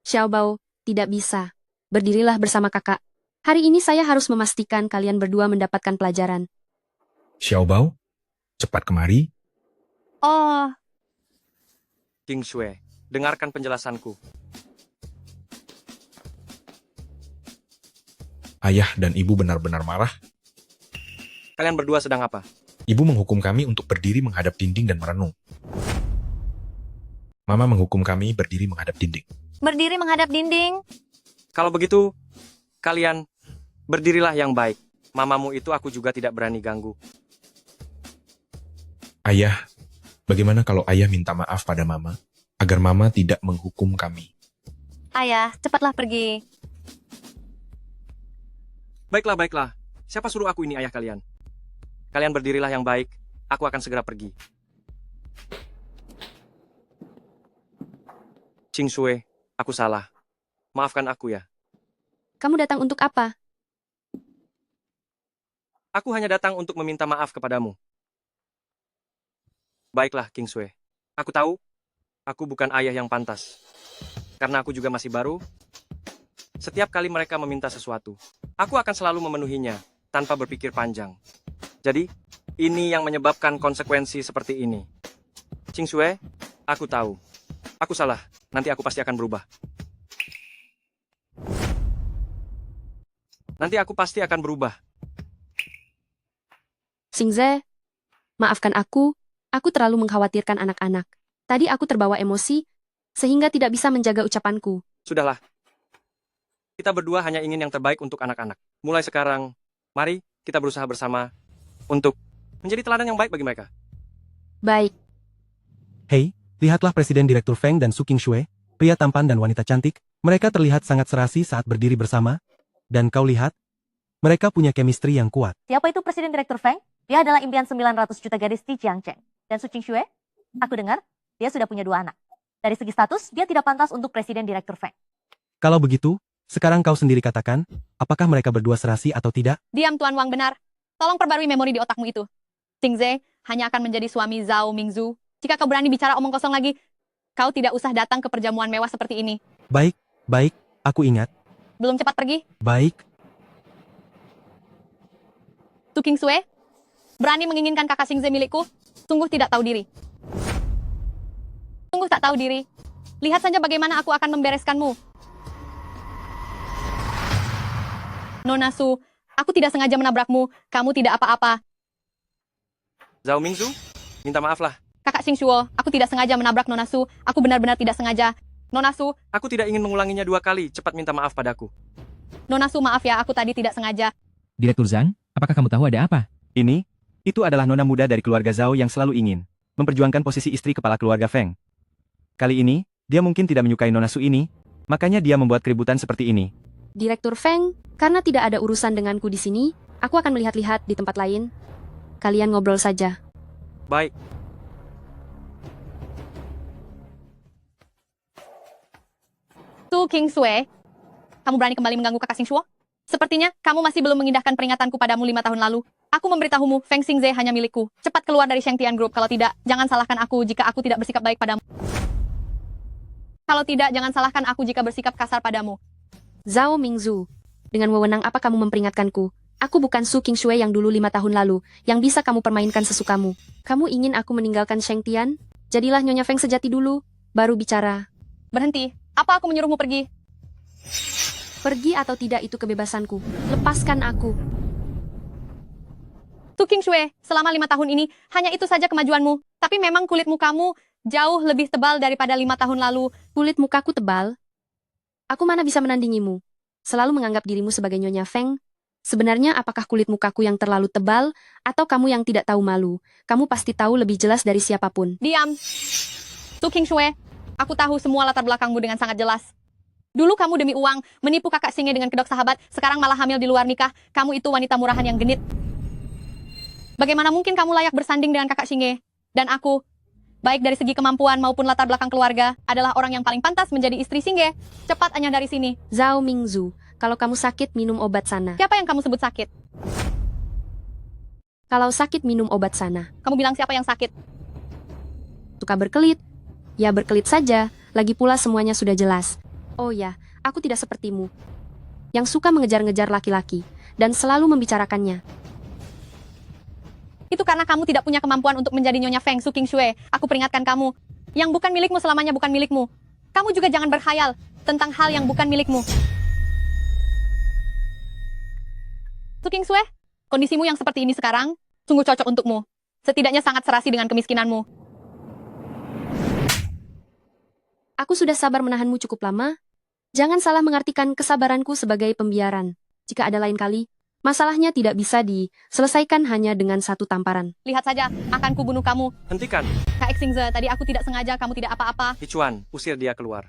Xiaobao, tidak bisa. Berdirilah bersama kakak. Hari ini saya harus memastikan kalian berdua mendapatkan pelajaran. Xiaobao, cepat kemari. Oh, King Sue, dengarkan penjelasanku. Ayah dan ibu benar-benar marah. Kalian berdua sedang apa? Ibu menghukum kami untuk berdiri menghadap dinding dan merenung. Mama menghukum kami berdiri menghadap dinding. berdiri menghadap dinding. Kalau begitu, kalian berdirilah yang baik. Mamamu itu aku juga tidak berani ganggu. Ayah, bagaimana kalau ayah minta maaf pada mama, agar mama tidak menghukum kami? Ayah, cepatlah pergi. Baiklah, baiklah. Siapa suruh aku ini ayah kalian? Kalian berdirilah yang baik. Aku akan segera pergi. Ching Sue, aku salah. Maafkan aku ya. Kamu datang untuk apa? Aku hanya datang untuk meminta maaf kepadamu. Baiklah, King Sue. Aku tahu, aku bukan ayah yang pantas. Karena aku juga masih baru. Setiap kali mereka meminta sesuatu, aku akan selalu memenuhinya, tanpa berpikir panjang. Jadi, ini yang menyebabkan konsekuensi seperti ini. Ching Sue, aku tahu. Aku salah, nanti aku pasti akan berubah. Nanti aku pasti akan berubah. Xingze, maafkan aku terlalu mengkhawatirkan anak-anak. Tadi aku terbawa emosi, sehingga tidak bisa menjaga ucapanku. Sudahlah. Kita berdua hanya ingin yang terbaik untuk anak-anak. Mulai sekarang, mari kita berusaha bersama untuk menjadi teladan yang baik bagi mereka. Baik. Hei, lihatlah Presiden Direktur Feng dan Su Qingshui, pria tampan dan wanita cantik. Mereka terlihat sangat serasi saat berdiri bersama. Dan kau lihat, mereka punya chemistry yang kuat. Siapa itu Presiden Direktur Feng? Dia adalah impian 900 juta gadis di Jiangcheng. Dan Su Qingshui, aku dengar, dia sudah punya 2 anak. Dari segi status, dia tidak pantas untuk Presiden Direktur Feng. Kalau begitu, sekarang kau sendiri katakan, apakah mereka berdua serasi atau tidak? Diam Tuan Wang benar. Tolong perbarui memori di otakmu itu. Xingze hanya akan menjadi suami Zhao Mingzu. Jika kau berani bicara omong kosong lagi, kau tidak usah datang ke perjamuan mewah seperti ini. Baik, baik, aku ingat. Belum cepat pergi? Baik. Tu Qingshui, berani menginginkan kakak Xingze milikku? Sungguh tidak tahu diri. Sungguh tak tahu diri. Lihat saja bagaimana aku akan membereskanmu. Nona Su, aku tidak sengaja menabrakmu. Kamu tidak apa-apa. Zhao Mingzu, minta maaf lah. Kakak Xingxuo, aku tidak sengaja menabrak Nona Su. Aku benar-benar tidak sengaja. Nona Su, Aku tidak ingin mengulanginya 2 kali. Cepat minta maaf padaku. Nona Su maaf ya, aku tadi tidak sengaja. Direktur Zhang, apakah kamu tahu ada apa? Itu adalah nona muda dari keluarga Zhao yang selalu ingin memperjuangkan posisi istri kepala keluarga Feng. Kali ini, dia mungkin tidak menyukai Nona Su ini, makanya dia membuat keributan seperti ini. Direktur Feng, karena tidak ada urusan denganku di sini, aku akan melihat-lihat di tempat lain. Kalian ngobrol saja. Baik. Tu Qingshui, kamu berani kembali mengganggu kakak Xingxuo? Sepertinya kamu masih belum mengindahkan peringatanku padamu 5 tahun lalu. Aku memberitahumu, Feng Xingze hanya milikku. Cepat keluar dari Shengtian Group. Kalau tidak, jangan salahkan aku jika aku tidak bersikap baik padamu. Kalau tidak, jangan salahkan aku jika bersikap kasar padamu. Zhao Mingzu, dengan wewenang apa kamu memperingatkanku? Aku bukan Su Qingshui yang dulu 5 tahun lalu, yang bisa kamu permainkan sesukamu. Kamu ingin aku meninggalkan Shengtian? Jadilah Nyonya Feng sejati dulu, baru bicara. Berhenti. Apa aku menyuruhmu pergi? Pergi atau tidak itu kebebasanku. Lepaskan aku. Tu Qingshui, selama 5 tahun ini, hanya itu saja kemajuanmu. Tapi memang kulit mukamu jauh lebih tebal daripada 5 tahun lalu. Kulit mukaku tebal? Aku mana bisa menandingimu? Selalu menganggap dirimu sebagai Nyonya Feng. Sebenarnya apakah kulit mukaku yang terlalu tebal, atau kamu yang tidak tahu malu? Kamu pasti tahu lebih jelas dari siapapun. Diam. Tu Qingshui, aku tahu semua latar belakangmu dengan sangat jelas. Dulu kamu demi uang, menipu kakak Singe dengan kedok sahabat, sekarang malah hamil di luar nikah. Kamu itu wanita murahan yang genit. Bagaimana mungkin kamu layak bersanding dengan kakak Singe? Dan aku, baik dari segi kemampuan maupun latar belakang keluarga, adalah orang yang paling pantas menjadi istri Singe. Cepat hanya dari sini. Zhao Mingzu, kalau kamu sakit, minum obat sana. Siapa yang kamu sebut sakit? Kalau sakit, minum obat sana. Kamu bilang siapa yang sakit? Suka berkelit? Ya berkelit saja, lagi pula semuanya sudah jelas. Oh ya, aku tidak sepertimu, yang suka mengejar-ngejar laki-laki, dan selalu membicarakannya. Itu karena kamu tidak punya kemampuan untuk menjadi Nyonya Feng Su Qingshui. Aku peringatkan kamu, yang bukan milikmu selamanya bukan milikmu. Kamu juga jangan berkhayal tentang hal yang bukan milikmu. Su Qingshui, kondisimu yang seperti ini sekarang, sungguh cocok untukmu. Setidaknya sangat serasi dengan kemiskinanmu. Aku sudah sabar menahanmu cukup lama. Jangan salah mengartikan kesabaranku sebagai pembiaran. Jika ada lain kali, masalahnya tidak bisa diselesaikan hanya dengan satu tamparan. Lihat saja, akan kubunuh kamu. Hentikan. Kak Xingze, tadi aku tidak sengaja, kamu tidak apa-apa. Hichuan, usir dia keluar.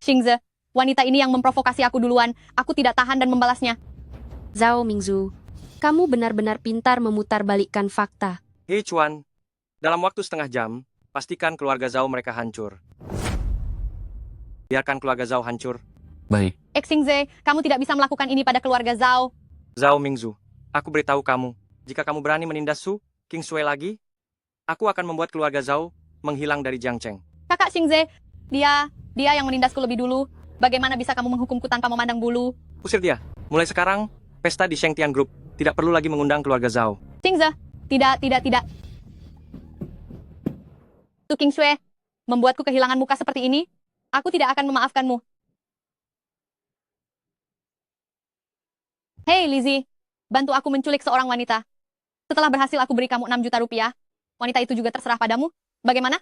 Xingze, wanita ini yang memprovokasi aku duluan. Aku tidak tahan dan membalasnya. Zhao Mingzu, kamu benar-benar pintar memutarbalikkan fakta. Hichuan, dalam waktu setengah jam, pastikan keluarga Zhao mereka hancur. Biarkan keluarga Zhao hancur. Baik. Xingze, kamu tidak bisa melakukan ini pada keluarga Zhao. Zhao Mingzu, aku beritahu kamu, jika kamu berani menindas Su Qingshui lagi, aku akan membuat keluarga Zhao menghilang dari Jiangcheng. Kakak Xingze, dia yang menindasku lebih dulu. Bagaimana bisa kamu menghukumku tanpa memandang bulu? Usir dia. Mulai sekarang, pesta di Shengtian Group tidak perlu lagi mengundang keluarga Zhao. Xingze, tidak. Tu Qingshui, membuatku kehilangan muka seperti ini, aku tidak akan memaafkanmu. Hei Lizzie, bantu aku menculik seorang wanita. Setelah berhasil aku beri kamu 6 juta rupiah. Wanita itu juga terserah padamu. Bagaimana?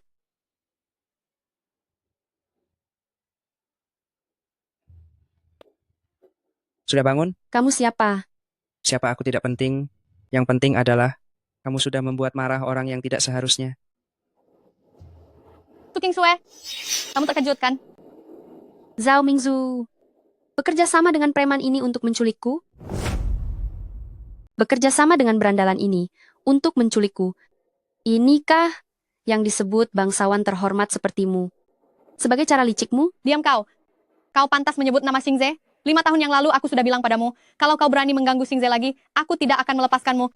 Sudah bangun? Kamu siapa? Siapa aku tidak penting. Yang penting adalah kamu sudah membuat marah orang yang tidak seharusnya. Tu King Sue, kamu terkejut kan? Zhao Mingzu. Bekerja sama dengan preman ini untuk menculikku? Bekerja sama dengan berandalan ini untuk menculikku. Inikah yang disebut bangsawan terhormat sepertimu? Sebagai cara licikmu? Diam kau. Kau pantas menyebut nama Xingze. 5 tahun yang lalu aku sudah bilang padamu, kalau kau berani mengganggu Xingze lagi, aku tidak akan melepaskanmu.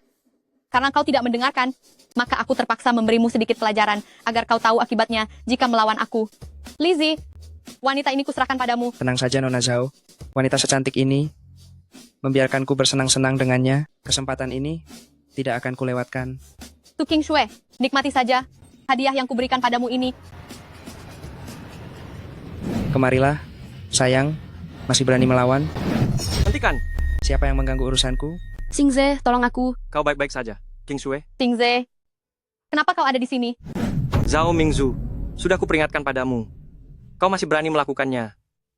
Karena kau tidak mendengarkan, maka aku terpaksa memberimu sedikit pelajaran, agar kau tahu akibatnya jika melawan aku. Lizzie, wanita ini kuserahkan padamu. Tenang saja Nona Zhao. Wanita secantik ini, membiarkanku bersenang-senang dengannya, kesempatan ini tidak akan kulewatkan. Tu King Sue, nikmati saja hadiah yang kuberikan padamu ini. Kemarilah, sayang, masih berani melawan? Hentikan! Siapa yang mengganggu urusanku? Xingze, tolong aku. Kau baik-baik saja, King Sue. Xingze, kenapa kau ada di sini? Zhao Mingzu, sudah kuperingatkan padamu. Kau masih berani melakukannya.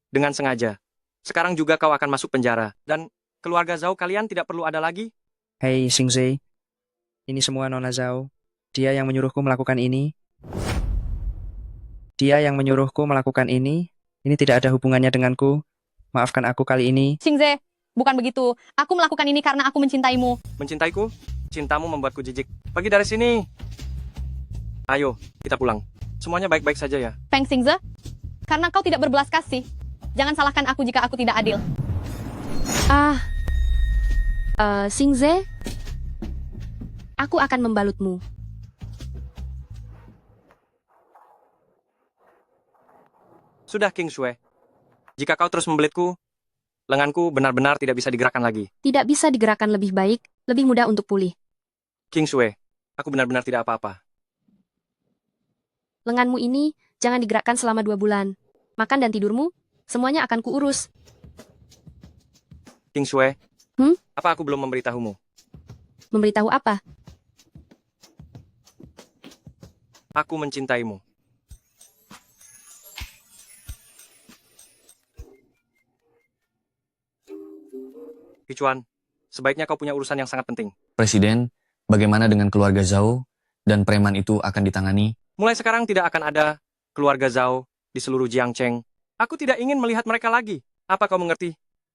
Dengan sengaja. Sekarang juga kau akan masuk penjara. Dan keluarga Zhao kalian tidak perlu ada lagi. Hei Xingze, ini semua Nona Zhao. Dia yang menyuruhku melakukan ini. Dia yang menyuruhku melakukan ini. Ini tidak ada hubungannya denganku. Maafkan aku kali ini. Xingze, bukan begitu. Aku melakukan ini karena aku mencintaimu. Mencintaiku? Cintamu membuatku jijik. Pergi dari sini. Ayo, kita pulang. Semuanya baik-baik saja ya. Feng Xingze, karena kau tidak berbelas kasih. Jangan salahkan aku jika aku tidak adil. Xingze, aku akan membalutmu. Sudah King Sue. Jika kau terus membelitku, lenganku benar-benar tidak bisa digerakkan lagi. Tidak bisa digerakkan lebih baik, lebih mudah untuk pulih. King Sue, aku benar-benar tidak apa-apa. Lenganmu ini jangan digerakkan selama 2 bulan. Makan dan tidurmu, semuanya akan kuurus. King Sue, apa aku belum memberitahumu? Memberitahu apa? Aku mencintaimu. Kicuan, sebaiknya kau punya urusan yang sangat penting. Presiden, bagaimana dengan keluarga Zhao dan preman itu akan ditangani? Mulai sekarang tidak akan ada keluarga Zhao di seluruh Jiangcheng. Aku tidak ingin melihat mereka lagi. Apa kau mengerti?